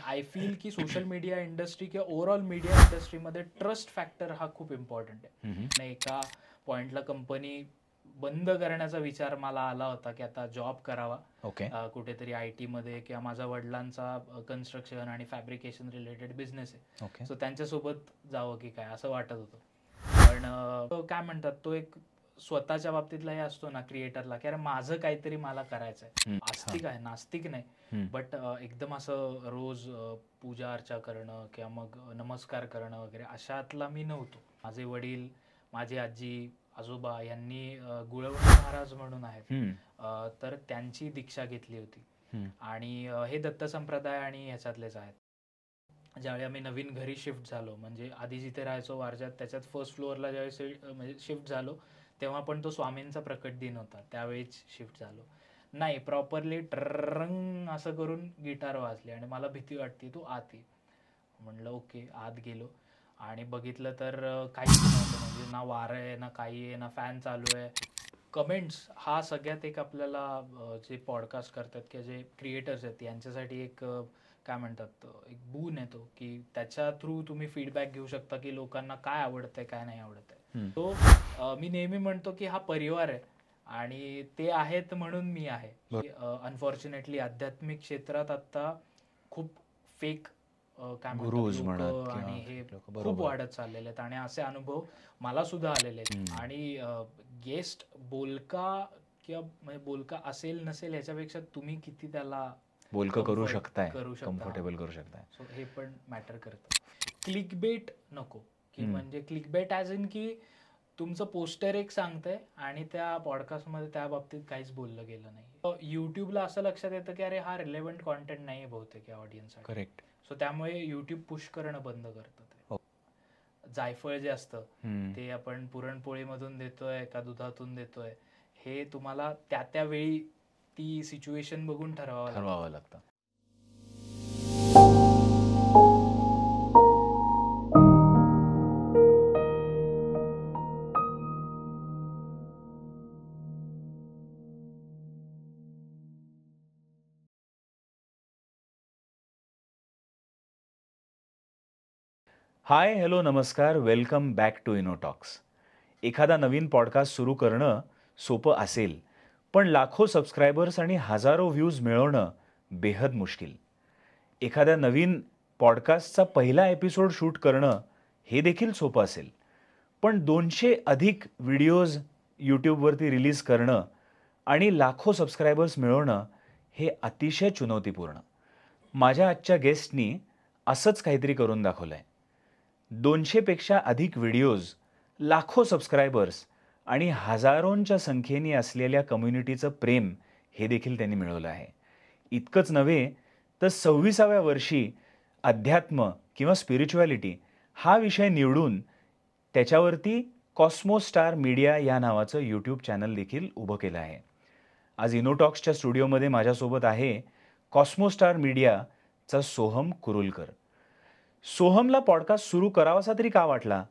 I feel की social media industry किंवा overall media इंडस्ट्रीमध्ये ट्रस्ट फॅक्टर हा खूप इम्पॉर्टंट आहे. एका पॉइंटला कंपनी बंद करण्याचा विचार मला आला होता की आता जॉब करावा कुठेतरी IT मध्ये, किंवा माझ्या वडिलांचा कन्स्ट्रक्शन आणि फॅब्रिकेशन रिलेटेड बिझनेस आहे, सो त्यांच्यासोबत जावं की काय असं वाटत होतं. पण काय म्हणतात, तो एक स्वतःच्या बाबतीतला हे असतो ना क्रिएटरला, की अरे माझं काहीतरी मला करायचंय. आस्तिक आहे, नास्तिक नाही, बट एकदम असं रोज पूजा अर्चा करणं किंवा मग नमस्कार करणं वगैरे अशातला मी नव्हतो. माझे वडील, माझी आजी आजोबा यांनी गुळवणी महाराज म्हणून आहेत, तर त्यांची दीक्षा घेतली होती आणि हे दत्त संप्रदाय आणि ह्याच्यातलेच आहेत. ज्यावेळी आम्ही नवीन घरी शिफ्ट झालो, म्हणजे आधी जिथे राहायचो वारजात त्याच्यात फर्स्ट फ्लोअरला ज्यावेळी म्हणजे शिफ्ट झालो तेव्हा पण तो स्वामींचा प्रकट दिन होता, त्यावेळीच शिफ्ट झालो. नाही, प्रॉपरली ट्रंग असं करून गिटार वाजली आणि मला भीती वाटते, तू आत ये. म्हणलं ओके. आत गेलो आणि बघितलं तर काहीच नव्हतं, म्हणजे ना वारं आहे ना काही आहे ना फॅन चालू आहे. कमेंट्स हा सगळ्यात एक आपल्याला जे पॉडकास्ट करतात किंवा जे क्रिएटर्स आहेत यांच्यासाठी एक काय म्हणतात एक बून येतो, की त्याच्या थ्रू तुम्ही फीडबॅक घेऊ शकता की लोकांना काय आवडतंय काय नाही आवडतंय. तो मी नेहमी म्हणतो की हा परिवार आहे आणि ते आहेत म्हणून मी आहे. अनफॉर्च्युनेटली आध्यात्मिक क्षेत्रात आता खूप फेक काय म्हणतात आणि हे खूप वाढत चाललेले आहेत आणि असे अनुभव मला सुद्धा आलेले आहेत. आणि गेस्ट बोलका किंवा म्हणजे बोलका असेल नसेल याच्यापेक्षा तुम्ही किती त्याला बोलकं करू शकताय, कम्फर्टेबल करू शकताय, सो हे पण मॅटर करतं. क्लिकबेट नको, की म्हणजे क्लिकबेट ॲज इन की तुमचं पोस्टर एक सांगतंय आणि त्या पॉडकास्टमध्ये त्या बाबतीत काहीच बोललं गेलं नाही. युट्यूबला असं लक्षात येतं की अरे हा रिलेव्हंट कॉन्टेंट नाही बहुतेक या ऑडियन्ससाठी. करेक्ट. सो त्यामुळे युट्यूब पुश करणं बंद करतं. ते जायफळ जे असतं ते आपण पुरणपोळीमधून देतोय का दुधातून देतोय हे तुम्हाला त्या वेळी ती सिच्युएशन बघून ठरवावं लागतं. हाय, हॅलो, नमस्कार, वेलकम बॅक टू इनोटॉक्स. एखादा नवीन पॉडकास्ट सुरू करणं सोपं असेल, पण लाखो सबस्क्रायबर्स आणि हजारो व्ह्यूज मिळवणं बेहद मुश्किल. एखाद्या नवीन पॉडकास्टचा पहिला एपिसोड शूट करणं हे देखील सोपं असेल, पण 200 अधिक व्हिडिओज यूट्यूबवरती रिलीज करणं आणि लाखो सबस्क्रायबर्स मिळवणं हे अतिशय चुनौतीपूर्ण. माझ्या आजच्या गेस्टनी असंच काहीतरी करून दाखवलं आहे. 200 पेक्षा अधिक व्हिडिओज, लाखो सबस्क्रायबर्स आणि हजारोंच्या संख्येने असलेल्या कम्युनिटीचं प्रेम हे देखील त्यांनी मिळवलं आहे. इतकंच नव्हे तर 26व्या वर्षी अध्यात्म किंवा स्पिरिच्युअलिटी हा विषय निवडून त्याच्यावरती कॉस्मोस्टार मीडिया या नावाचं यूट्यूब चॅनल देखील उभं केलं आहे. आज इनोटॉक्सच्या स्टुडिओमध्ये माझ्यासोबत आहे कॉस्मोस्टार मीडियाचा सोहम कुरुलकर. सोहमला पॉडकास्ट सुरू करावासा तरी का वाटला?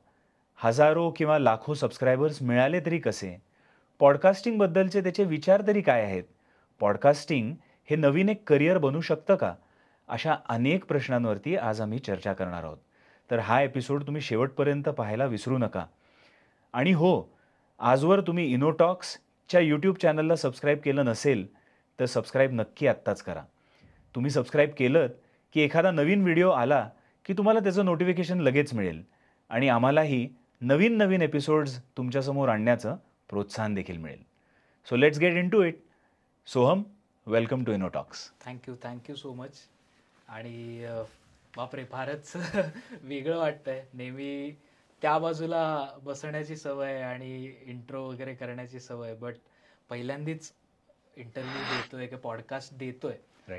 हजारो किंवा लाखो सबस्क्रायबर्स मिळाले तरी कसे? पॉडकास्टिंगबद्दलचे त्याचे विचार तरी काय आहेत? पॉडकास्टिंग हे नवीन एक करिअर बनू शकतं का? अशा अनेक प्रश्नांवरती आज आम्ही चर्चा करणार आहोत. तर हा एपिसोड तुम्ही शेवटपर्यंत पाहायला विसरू नका. आणि हो, आजवर तुम्ही इनोटॉक्सच्या यूट्यूब चॅनलला सबस्क्राईब केलं नसेल तर सबस्क्राईब नक्की आत्ताच करा. तुम्ही सबस्क्राईब केलं की एखादा नवीन व्हिडिओ आला की तुम्हाला त्याचं नोटिफिकेशन लगेच मिळेल आणि आम्हालाही नवीन नवीन एपिसोड्स तुमच्यासमोर आणण्याचं प्रोत्साहन देखील मिळेल. So let's get into it. Soham, welcome to Innotalks. Thank you so much. आणि बापरे, फारच वेगळं वाटतंय. नेहमी त्या बाजूला बसण्याची सवय आणि इंट्रो वगैरे करण्याची सवय, बट पहिल्यांदाच इंटरव्ह्यू देतोय की पॉडकास्ट देतोय.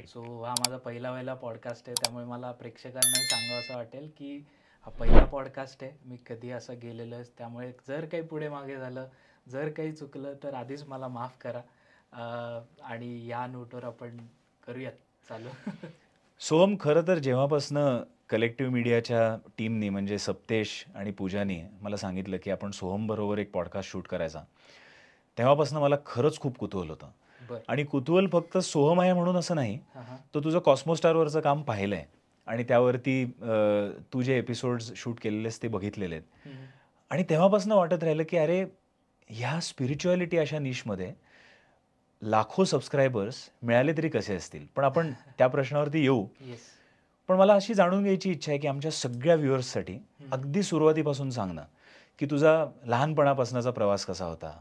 सो हा माझा पहिला पॉडकास्ट आहे, त्यामुळे मला प्रेक्षकांनाही सांगावं असं वाटेल की हा पहिला पॉडकास्ट आहे, मी कधी असं गेलेलो आहे. त्यामुळे जर काही पुढे मागे झालं, जर काही चुकलं तर आधीच मला माफ करा आणि या नोटवर आपण करूयात चालू. सोहम, खरं तर जेव्हापासनं कलेक्टिव्ह मीडियाच्या टीमनी म्हणजे सप्तेश आणि पूजानी मला सांगितलं की आपण सोहमबरोबर एक पॉडकास्ट शूट करायचा, तेव्हापासून मला खरंच खूप कुतूहल होतं. आणि कुतूहल फक्त सोहम आहे म्हणून असं नाही, तो तुझं कॉस्मोस्टारवरचं काम पाहिलंय आणि त्यावरती तू जे एपिसोड्स शूट केलेलेस ते बघितलेले आहेत. हम्म. आणि तेव्हापासून वाटत राहिलं की अरे ह्या स्पिरिच्युअलिटी अशा निशमध्ये लाखो सबस्क्रायबर्स मिळाले तरी कसे असतील. पण आपण त्या प्रश्नावरती येऊ. येस. पण मला अशी जाणून घ्यायची इच्छा आहे की आमच्या सगळ्या व्ह्युअर्ससाठी अगदी सुरुवातीपासून सांग ना की तुझा लहानपणापासूनचा प्रवास कसा होता,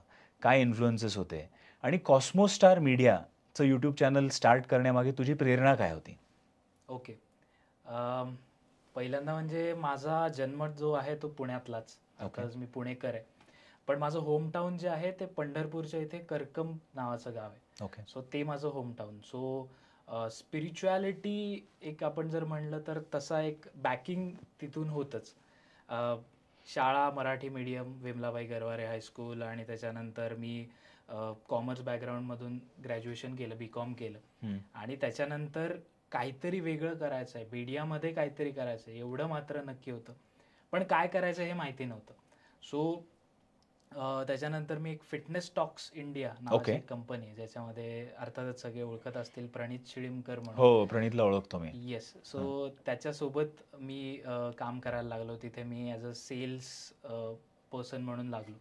काय इन्फ्लुएन्सेस होते आणि कॉस्मोस स्टार मीडियाचं यूट्यूब चॅनल स्टार्ट करण्यामागे तुझी प्रेरणा काय होती? ओके. पहिल्यांदा म्हणजे माझा जन्म जो आहे तो पुण्यातलाच. आता मी पुणेकर आहे, पण माझं होमटाऊन जे आहे ते पंढरपूरच्या इथे करकम नावाचं गाव आहे. ओके. सो ते माझं होमटाऊन. सो स्पिरिच्युअलिटी एक आपण जर म्हणलं तर तसा एक बॅकिंग तिथून होतच. शाळा मराठी मीडियम, विमलाबाई गरवारे हायस्कूल, आणि त्याच्यानंतर मी कॉमर्स बॅकग्राऊंडमधून ग्रॅज्युएशन केलं, बी.कॉम केलं. आणि त्याच्यानंतर काहीतरी वेगळं करायचं आहे, मीडियामध्ये काहीतरी करायचं आहे एवढं मात्र नक्की होतं, पण काय करायचं हे माहिती नव्हतं. सो त्याच्यानंतर मी एक फिटनेस टॉक्स इंडिया नावाची एक कंपनी आहे, ज्याच्यामध्ये अर्थातच सगळे ओळखत असतील प्रणित शिळीमकर म्हणून. हो, प्रणितला ओळखतो मी. येस. सो त्याच्यासोबत मी काम करायला लागलो. तिथे मी ॲज अ सेल्स पर्सन म्हणून लागलो.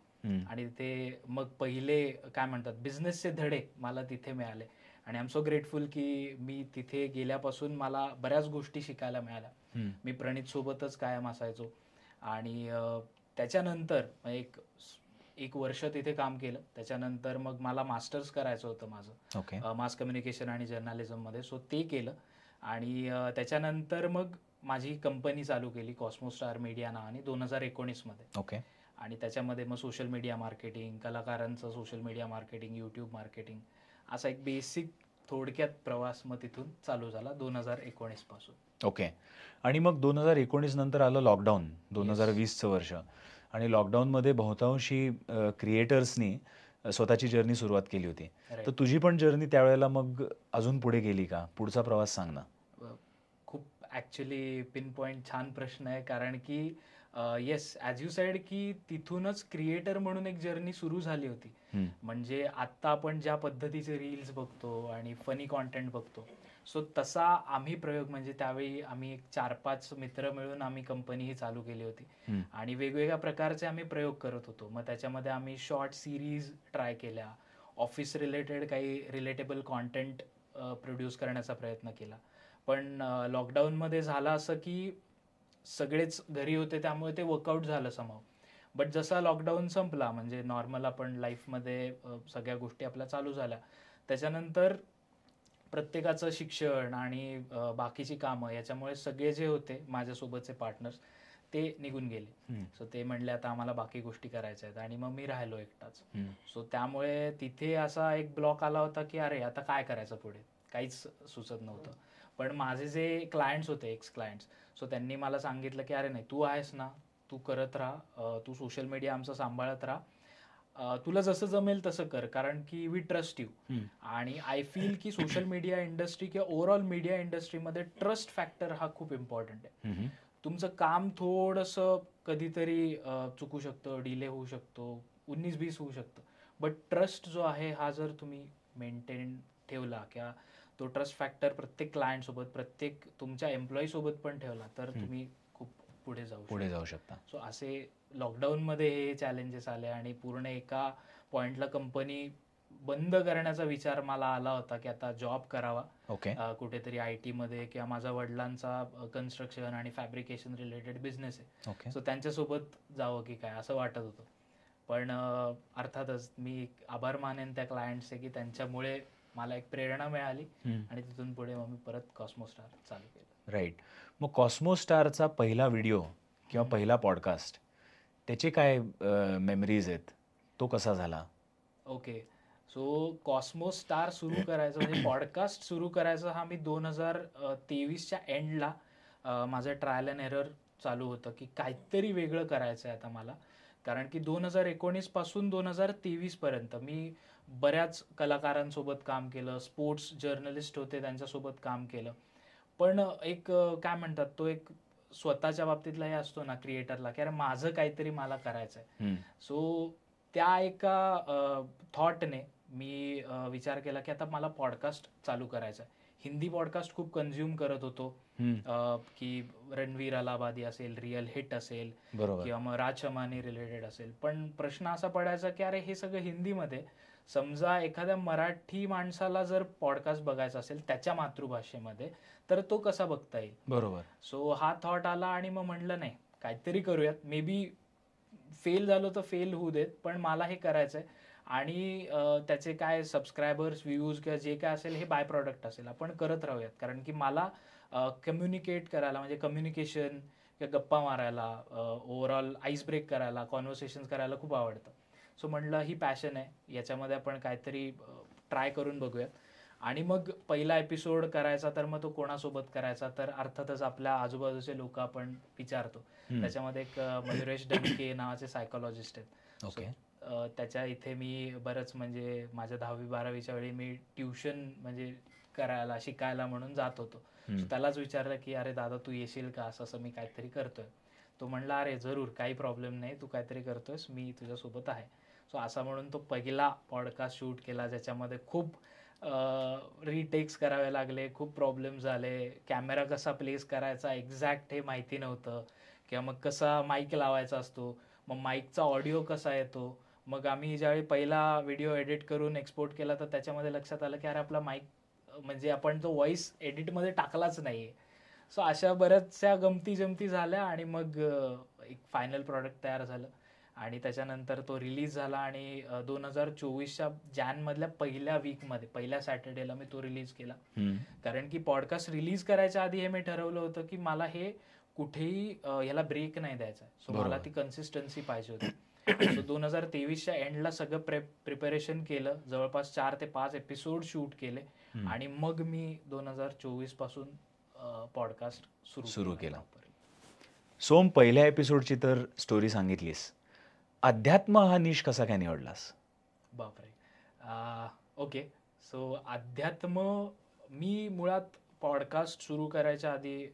आणि तिथे मग पहिले काय म्हणतात बिझनेसचे धडे मला तिथे मिळाले. आणि आय एम सो ग्रेटफुल की मी तिथे गेल्यापासून मला बऱ्याच गोष्टी शिकायला मिळाल्या. मी प्रणित सोबतच कायम असायचो. आणि त्याच्यानंतर एक वर्ष तिथे काम केलं. त्याच्यानंतर मग मला मास्टर्स करायचं होतं माझं मास कम्युनिकेशन आणि जर्नालिझममध्ये. सो ते केलं. आणि त्याच्यानंतर मग माझी कंपनी चालू केली कॉस्मोस स्टार मीडिया नावाने 2019 मध्ये. आणि त्याच्यामध्ये मग सोशल मीडिया मार्केटिंग, कलाकारांचं social media marketing, YouTube marketing, असा एक बेसिक थोडक्यात प्रवास मग तिथून चालू झाला 2019 पासून. ओके. आणि मग 2019 नंतर आलं लॉकडाऊन, 2020चं वर्ष. आणि लॉकडाऊनमध्ये बहुतांशी क्रिएटर्सनी स्वतःची जर्नी सुरुवात केली होती. तर तुझी पण जर्नी त्यावेळेला मग अजून पुढे गेली का? पुढचा प्रवास सांग ना. खूप ॲक्च्युली पिन पॉईंट छान प्रश्न आहे. कारण की येस, ॲज यू सेड की तिथूनच क्रिएटर म्हणून एक जर्नी सुरू झाली होती. म्हणजे आत्ता आपण ज्या पद्धतीचे रील्स बघतो आणि फनी कॉन्टेंट बघतो, सो तसा आम्ही प्रयोग, म्हणजे त्यावेळी आम्ही एक 4-5 मित्र मिळून आम्ही कंपनी ही चालू केली होती. आणि वेगवेगळ्या प्रकारचे आम्ही प्रयोग करत होतो. मग त्याच्यामध्ये आम्ही शॉर्ट सिरीज ट्राय केल्या, ऑफिस रिलेटेड काही रिलेटेबल कॉन्टेंट प्रोड्यूस करण्याचा प्रयत्न केला. पण लॉकडाऊनमध्ये झालं असं की सगळेच घरी होते, त्यामुळे ते वर्कआउट झालं समहाव. बट जसा लॉकडाऊन संपला, म्हणजे नॉर्मल आपण लाईफमध्ये सगळ्या गोष्टी आपल्या चालू झाल्या, त्याच्यानंतर प्रत्येकाचं शिक्षण आणि बाकीची कामं याच्यामुळे सगळे जे होते माझ्यासोबतचे पार्टनर्स ते निघून गेले. सो ते म्हणले आता आम्हाला बाकी गोष्टी करायच्या आहेत. आणि मग मी राहिलो एकटाच. सो त्यामुळे तिथे असा एक ब्लॉक आला होता की अरे आता काय करायचं पुढे, काहीच सुचत नव्हतं. पण माझे जे क्लायंट्स होते, एक्स क्लायंट्स, सो त्यांनी मला सांगितलं की अरे नाही, तू आहेस ना, तू करत राहा, तू सोशल मीडिया आमचं सांभाळत राहा, तुला जसं जमेल तसं कर, कारण की वी ट्रस्ट यू. आणि आय फील की सोशल मीडिया इंडस्ट्री किंवा ओव्हरऑल मीडिया इंडस्ट्रीमध्ये ट्रस्ट फॅक्टर हा खूप इम्पॉर्टंट आहे. तुमचं काम थोडंसं कधीतरी चुकू शकतं, डिले होऊ शकतो, 19-20 होऊ शकतं, बट ट्रस्ट जो आहे हा जर तुम्ही मेंटेन ठेवला किंवा तो ट्रस्ट फॅक्टर प्रत्येक क्लायंटसोबत, प्रत्येक तुमच्या एम्प्लॉईसोबत पण ठेवला, तर तुम्ही खूप पुढे जाऊ शकता. सो असे लॉकडाऊनमध्ये हे चॅलेंजेस आले आणि पूर्ण एका पॉइंटला कंपनी बंद करण्याचा विचार मला आला होता की आता जॉब करावा कुठेतरी IT मध्ये, किंवा माझ्या वडिलांचा कन्स्ट्रक्शन आणि फॅब्रिकेशन रिलेटेड बिझनेस आहे, सो त्यांच्यासोबत जावं की काय असं वाटत होतं. पण अर्थातच मी आभार मानेन त्या क्लायंट्सचे की त्यांच्यामुळे मला एक प्रेरणा मिळाली आणि तिथून पुढे मग मी परत कॉस्मो स्टार चालू केलं. राईट. मग कॉस्मो स्टारचा पहिला व्हिडिओ किंवा पहिला पॉडकास्ट, त्याचे काय मेमरीज आहेत, तो कसा झाला? ओके. सो कॉस्मो स्टार सुरू करायचं, म्हणजे पॉडकास्ट सुरू करायचं, हा मी 2023च्या एंडला माझं ट्रायल अँड एरर चालू होतं की काहीतरी वेगळं करायचं आहे आता मला. कारण की 2019 पासून 2023 पर्यंत मी बऱ्याच कलाकारांसोबत काम केलं, स्पोर्ट्स जर्नलिस्ट होते त्यांच्यासोबत काम केलं, पण एक काय म्हणतात तो एक स्वतःच्या बाबतीतला हे असतो ना क्रिएटरला की अरे माझं काहीतरी मला करायचं आहे. सो त्या एका थॉटने मी विचार केला की आता मला पॉडकास्ट चालू करायचा आहे. हिंदी पॉडकास्ट खूप कन्झ्युम करत होतो, की रणवीर अलाहाबादी असेल, रिअल हिट असेल किंवा मग राज शमानी रिलेटेड असेल. पण प्रश्न असा पडायचा की अरे हे सगळं हिंदीमध्ये, समजा एखाद्या मराठी माणसाला जर पॉडकास्ट बघायचा असेल त्याच्या मातृभाषेमध्ये, तर तो कसा बघता येईल. बरोबर. सो हा थॉट आला आणि मग म्हणलं नाही काहीतरी करूयात. मे बी फेल झालो तर फेल होऊ देत, पण मला हे करायचंय. आणि त्याचे काय सबस्क्रायबर्स, व्ह्यूज किंवा जे काय असेल हे बाय प्रॉडक्ट असेल, आपण करत राहूयात. कारण की मला कम्युनिकेट करायला, म्हणजे कम्युनिकेशन किंवा गप्पा मारायला, ओव्हरऑल आईस ब्रेक करायला, कॉन्व्हर्सेशन्स करायला खूप आवडतं. सो म्हणलं ही पॅशन आहे, याच्यामध्ये आपण काहीतरी ट्राय करून बघूयात. आणि मग पहिला एपिसोड करायचा तर मग तो कोणासोबत करायचा, तर अर्थातच आपल्या आजूबाजूचे लोक आपण विचारतो. त्याच्यामध्ये एक मयुरेश डंके नावाचे सायकोलॉजिस्ट आहेत. ओके. त्याच्या इथे मी बरंच, म्हणजे माझ्या 10वी-12वीच्या वेळी मी ट्युशन म्हणजे करायला, शिकायला म्हणून जात होतो. त्यालाच विचारलं की अरे दादा तू येशील का, असं मी काहीतरी करतोय. तो म्हणला अरे जरूर, काही प्रॉब्लेम नाही, तू काहीतरी करतोयस, मी तुझ्यासोबत आहे. सो असा म्हणून तो पहिला पॉडकास्ट शूट केला, ज्याच्यामध्ये खूप रिटेक्स करावे लागले, खूप प्रॉब्लेम झाले. कॅमेरा कसा प्लेस करायचा एक्झॅक्ट हे माहिती नव्हतं, किंवा मग कसा माईक लावायचा असतो, मग माईकचा ऑडिओ कसा येतो. मग आम्ही ज्यावेळी पहिला व्हिडिओ एडिट करून एक्सपोर्ट केला तर त्याच्यामध्ये लक्षात आलं की अरे आपला माईक, म्हणजे आपण तो व्हॉइस एडिटमध्ये टाकलाच नाही. सो अशा बऱ्याचशा गमती जमती झाल्या आणि मग एक फायनल प्रॉडक्ट तयार झालं. आणि त्याच्यानंतर तो रिलीज झाला आणि 2024च्या जानेमधल्या पहिल्या वीकमध्ये, पहिल्या सॅटर्डेला मी तो रिलीज केला. कारण की पॉडकास्ट रिलीज करायच्या आधी हे मी ठरवलं होतं की मला हे कुठेही याला ब्रेक नाही द्यायचा. सो मला ती कन्सिस्टन्सी पाहिजे होती. सो 2023च्या एंडला सगळं प्रिपरेशन केलं, जवळपास 4 ते 5 एपिसोड शूट केले आणि मग मी 2024 पासून पॉडकास्ट सुरू केला. सोम, पहिल्या एपिसोडची तर स्टोरी सांगितलीस, अध्यात्म हा निश कसा काय निवडलास? बापरे. ओके. सो अध्यात्म, मी मुळात पॉडकास्ट सुरू करायच्या आधी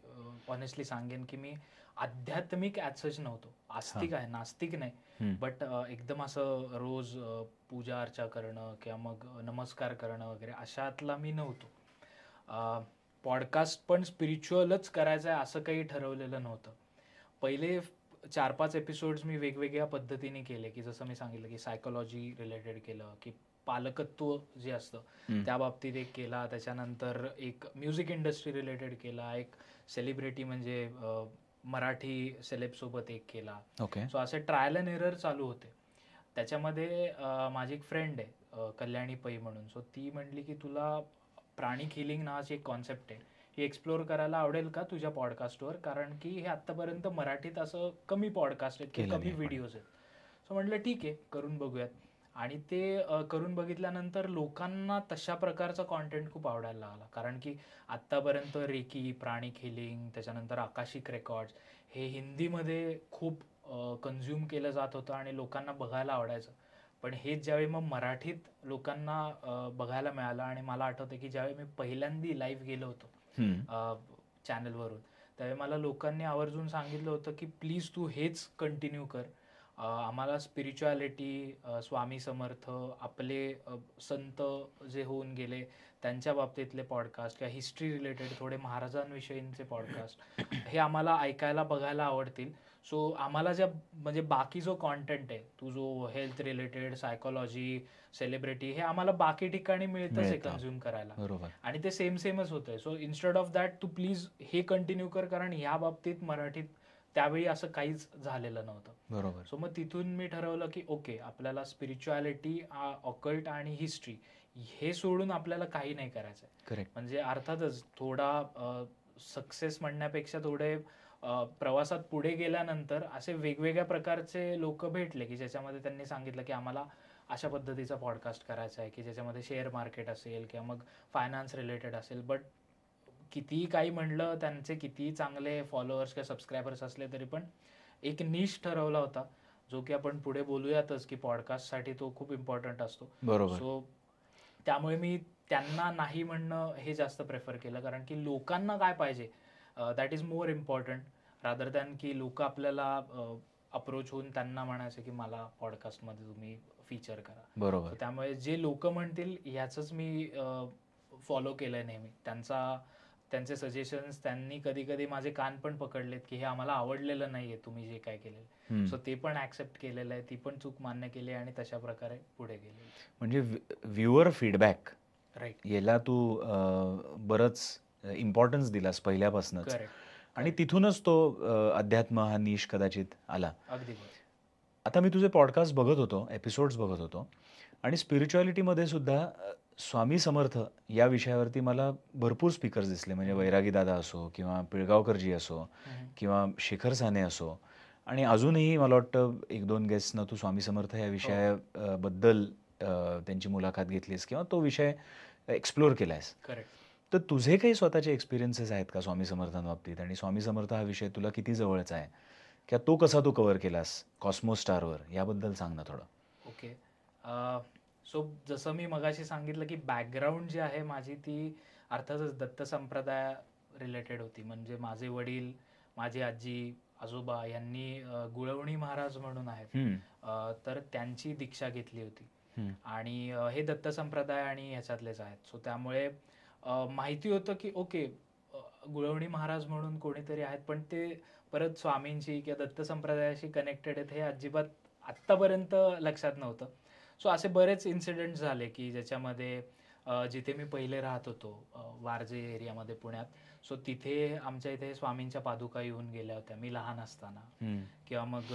ऑनेस्टली सांगेन की मी आध्यात्मिक ॲज सच नव्हतो. आस्तिक आहे, नास्तिक नाही, बट एकदम असं रोज पूजा अर्चा करणं किंवा मग नमस्कार करणं वगैरे अशातला मी नव्हतो. पॉडकास्ट पण स्पिरिच्युअलच करायचं आहे असं काही ठरवलेलं नव्हतं. पहिले 4-5 एपिसोड्स मी वेगवेगळ्या पद्धतीने केले, की जसं मी सांगितलं की सायकोलॉजी रिलेटेड केलं, की पालकत्व जे असतं त्या बाबतीत एक केला. त्याच्यानंतर एक म्युझिक इंडस्ट्री रिलेटेड केला, एक सेलिब्रिटी म्हणजे मराठी सेलेबसोबत एक केला. सो असे ट्रायल अँड एरर चालू होते. त्याच्यामध्ये माझी एक फ्रेंड आहे कल्याणी पै म्हणून. सो ती म्हणली की तुला प्राणिक हिलिंग नावाची एक कॉन्सेप्ट आहे, ही एक्सप्लोअर करायला आवडेल का तुझ्या पॉडकास्टवर, कारण की हे आत्तापर्यंत मराठीत असं कमी पॉडकास्ट आहेत, कमी व्हिडिओज आहेत. सो म्हटलं ठीक आहे, करून बघूयात. आणि ते करून बघितल्यानंतर लोकांना तशा प्रकारचा कॉन्टेंट खूप आवडायला लागला. कारण की आत्तापर्यंत रेकी, प्राणिक हिलिंग, त्याच्यानंतर आकाशिक रेकॉर्ड्स हे हिंदीमध्ये खूप कन्झ्युम केलं जात होतं आणि लोकांना बघायला आवडायचं. पण हेच ज्यावेळी मग मराठीत लोकांना बघायला मिळालं, आणि मला आठवतं की ज्यावेळी मी पहिल्यांदा लाईव्ह गेलो होतो चॅनलवरून, त्यावेळी मला लोकांनी आवर्जून सांगितलं होतं की प्लीज तू हेच कंटिन्यू कर. आम्हाला स्पिरिच्युअलिटी, स्वामी समर्थ, आपले संत जे होऊन गेले त्यांच्या बाबतीतले पॉडकास्ट किंवा हिस्ट्री रिलेटेड थोडे महाराजांविषयींचे पॉडकास्ट हे आम्हाला ऐकायला बघायला आवडतील. सो आम्हाला ज्या म्हणजे बाकी जो कॉन्टेंट आहे, तू जो हेल्थ रिलेटेड, सायकोलॉजी, सेलिब्रिटी, हे आम्हाला बाकी ठिकाणी मिळतंच आहे कन्झ्युम करायला, आणि ते सेमच होतंय. सो इन्स्टेड ऑफ दॅट तू प्लीज हे कंटिन्यू कर, कारण ह्या बाबतीत मराठीत त्यावेळी असं काहीच झालेलं नव्हतं. सो मग तिथून मी ठरवलं की ओके, आपल्याला स्पिरिच्युअलिटी, ऑकल्ट आणि हिस्ट्री हे सोडून आपल्याला काही नाही करायचंय. म्हणजे अर्थातच थोडा सक्सेस म्हणण्यापेक्षा थोडे प्रवासात पुढे गेल्यानंतर असे वेगवेगळ्या प्रकारचे लोक भेटले की ज्याच्यामध्ये त्यांनी सांगितलं की आम्हाला अशा पद्धतीचा पॉडकास्ट करायचा आहे की ज्याच्यामध्ये शेअर मार्केट असेल किंवा मग फायनान्स रिलेटेड असेल. बट कितीही काही म्हणलं, त्यांचे कितीही चांगले फॉलोअर्स किंवा सबस्क्रायबर्स असले तरी पण एक निश ठरवला होता, जो की आपण पुढे बोलूयातच की पॉडकास्टसाठी तो खूप इम्पॉर्टंट असतो. सो त्यामुळे मी त्यांना नाही म्हणणं हे जास्त प्रेफर केलं, कारण की लोकांना काय पाहिजे that is more important rather than की लोक आपल्याला अप्रोच होऊन त्यांना म्हणायचं की मला पॉडकास्टमध्ये तुम्ही फीचर करा. त्यामुळे जे लोक म्हणतील ह्याचंच मी फॉलो केलंय नेहमी. त्यांचे सजेशन्स त्यांनी कधी कधी माझे कान पण पकडलेत की हे आम्हाला आवडलेलं नाहीये तुम्ही जे काय केलेलं. सो ते पण ऍक्सेप्ट केलेलं आहे, ती पण चूक मान्य केली आणि तशा प्रकारे पुढे गेले. म्हणजे व्ह्युअर फीडबॅक राईट. याला तू बरंच इम्पॉर्टन्स दिलास पहिल्यापासूनच. करेक्ट. आणि तिथूनच तो अध्यात्म हा निश कदाचित आला. अगदी बरोबर. आता मी तुझे पॉडकास्ट बघत होतो, एपिसोड्स बघत होतो, आणि स्पिरिच्युअलिटीमध्ये सुद्धा स्वामी समर्थ या विषयावरती मला भरपूर स्पीकर्स दिसले. म्हणजे वैरागी दादा असो किंवा पिळगावकरजी असो किंवा शेखर साने असो, आणि अजूनही मला वाटतं 1-2 गेस्टनं तू स्वामी समर्थ या विषयाबद्दल त्यांची मुलाखत घेतलीस किंवा तो विषय एक्सप्लोअर केलायस. करेक्ट. तर तुझे काही स्वतःचे एक्सपिरियन्सेस आहेत का स्वामी समर्थांबाबतीत, आणि स्वामी समर्थ हा विषय तुला किती जवळचा आहे किंवा तो कसा तू कव्हर केलास कॉस्मोस स्टारवर, याबद्दल सांग ना थोडं. ओके. सो जसं मी मगाशी सांगितलं की बॅकग्राऊंड जी आहे माझी ती अर्थातच दत्त संप्रदाय रिलेटेड होती. म्हणजे माझे वडील, माझी आजी, आजोबा यांनी गुळवणी महाराज म्हणून आहेत, तर त्यांची दीक्षा घेतली होती आणि हे दत्त संप्रदाय आणि ह्याच्यातलेच आहेत. सो त्यामुळे माहिती होतं की ओके गुळवणी महाराज म्हणून कोणीतरी आहेत, पण ते परत स्वामींशी किंवा दत्त संप्रदायाशी कनेक्टेड आहेत हे अजिबात आत्तापर्यंत लक्षात नव्हतं. सो असे बरेच इन्सिडेंट झाले की ज्याच्यामध्ये जिथे मी पहिले राहत होतो वारजे एरियामध्ये पुण्यात, सो तिथे आमच्या इथे स्वामींच्या पादुका येऊन गेल्या होत्या मी लहान असताना. किंवा मग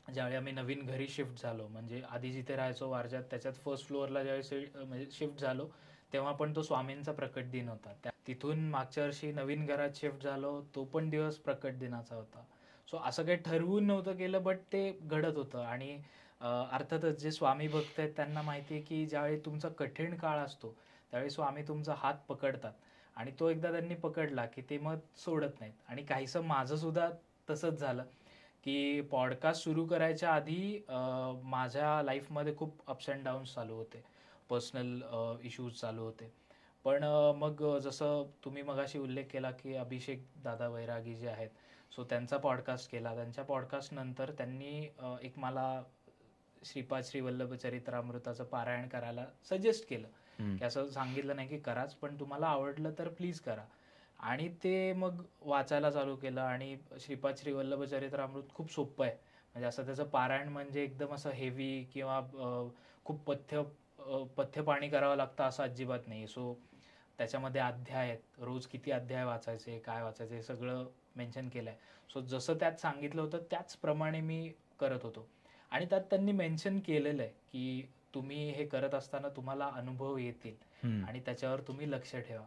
ज्यावेळी आम्ही नवीन घरी शिफ्ट झालो, म्हणजे आधी जिथे राहायचो वारजात त्याच्यात फर्स्ट फ्लोअरला ज्यावेळी म्हणजे शिफ्ट झालो तेव्हा पण तो स्वामींचा प्रकट दिन होता. तिथून मागच्या वर्षी नवीन घरात शिफ्ट झालो, तो पण दिवस प्रकट दिनाचा होता. सो असं काही ठरवून नव्हतं केलं, बट ते घडत होतं. आणि अर्थातच जे स्वामी भक्त आहेत त्यांना माहिती आहे की ज्यावेळी तुमचा कठीण काळ असतो त्यावेळी स्वामी तुमचा हात पकडतात, आणि तो एकदा त्यांनी पकडला की ते मग सोडत नाहीत. आणि काहीसं माझं सुद्धा तसंच झालं की पॉडकास्ट सुरू करायच्या आधी माझ्या लाईफमध्ये खूप अप्स अँड डाऊन्स चालू होते, पर्सनल इश्यूज चालू होते. पण मग जसं तुम्ही मगाशी उल्लेख केला की अभिषेक दादा वैरागी जे आहेत, सो त्यांचा पॉडकास्ट केला. त्यांच्या पॉडकास्ट नंतर त्यांनी एक मला श्रीपाद श्री वल्लभ चरित्रामृताचं पारायण करायला सजेस्ट केलं, की असं सांगितलं नाही की कराच, पण तुम्हाला आवडलं तर प्लीज करा. आणि ते मग वाचायला चालू केलं. आणि श्रीपाद श्री वल्लभ चरित्रामृत खूप सोपं आहे, म्हणजे असं त्याचं पारायण म्हणजे एकदम असं हेवी किंवा खूप पथ्यपाणी करावं लागतं असं अजिबात नाही. सो त्याच्यामध्ये अध्याय आहेत, रोज किती अध्याय वाचायचे, काय वाचायचे हे सगळं मेन्शन केलं आहे. सो जसं त्यात सांगितलं होतं त्याचप्रमाणे मी करत होतो. आणि त्यात त्यांनी मेन्शन केलेलं आहे की तुम्ही हे करत असताना तुम्हाला अनुभव येतील आणि त्याच्यावर तुम्ही लक्ष ठेवा.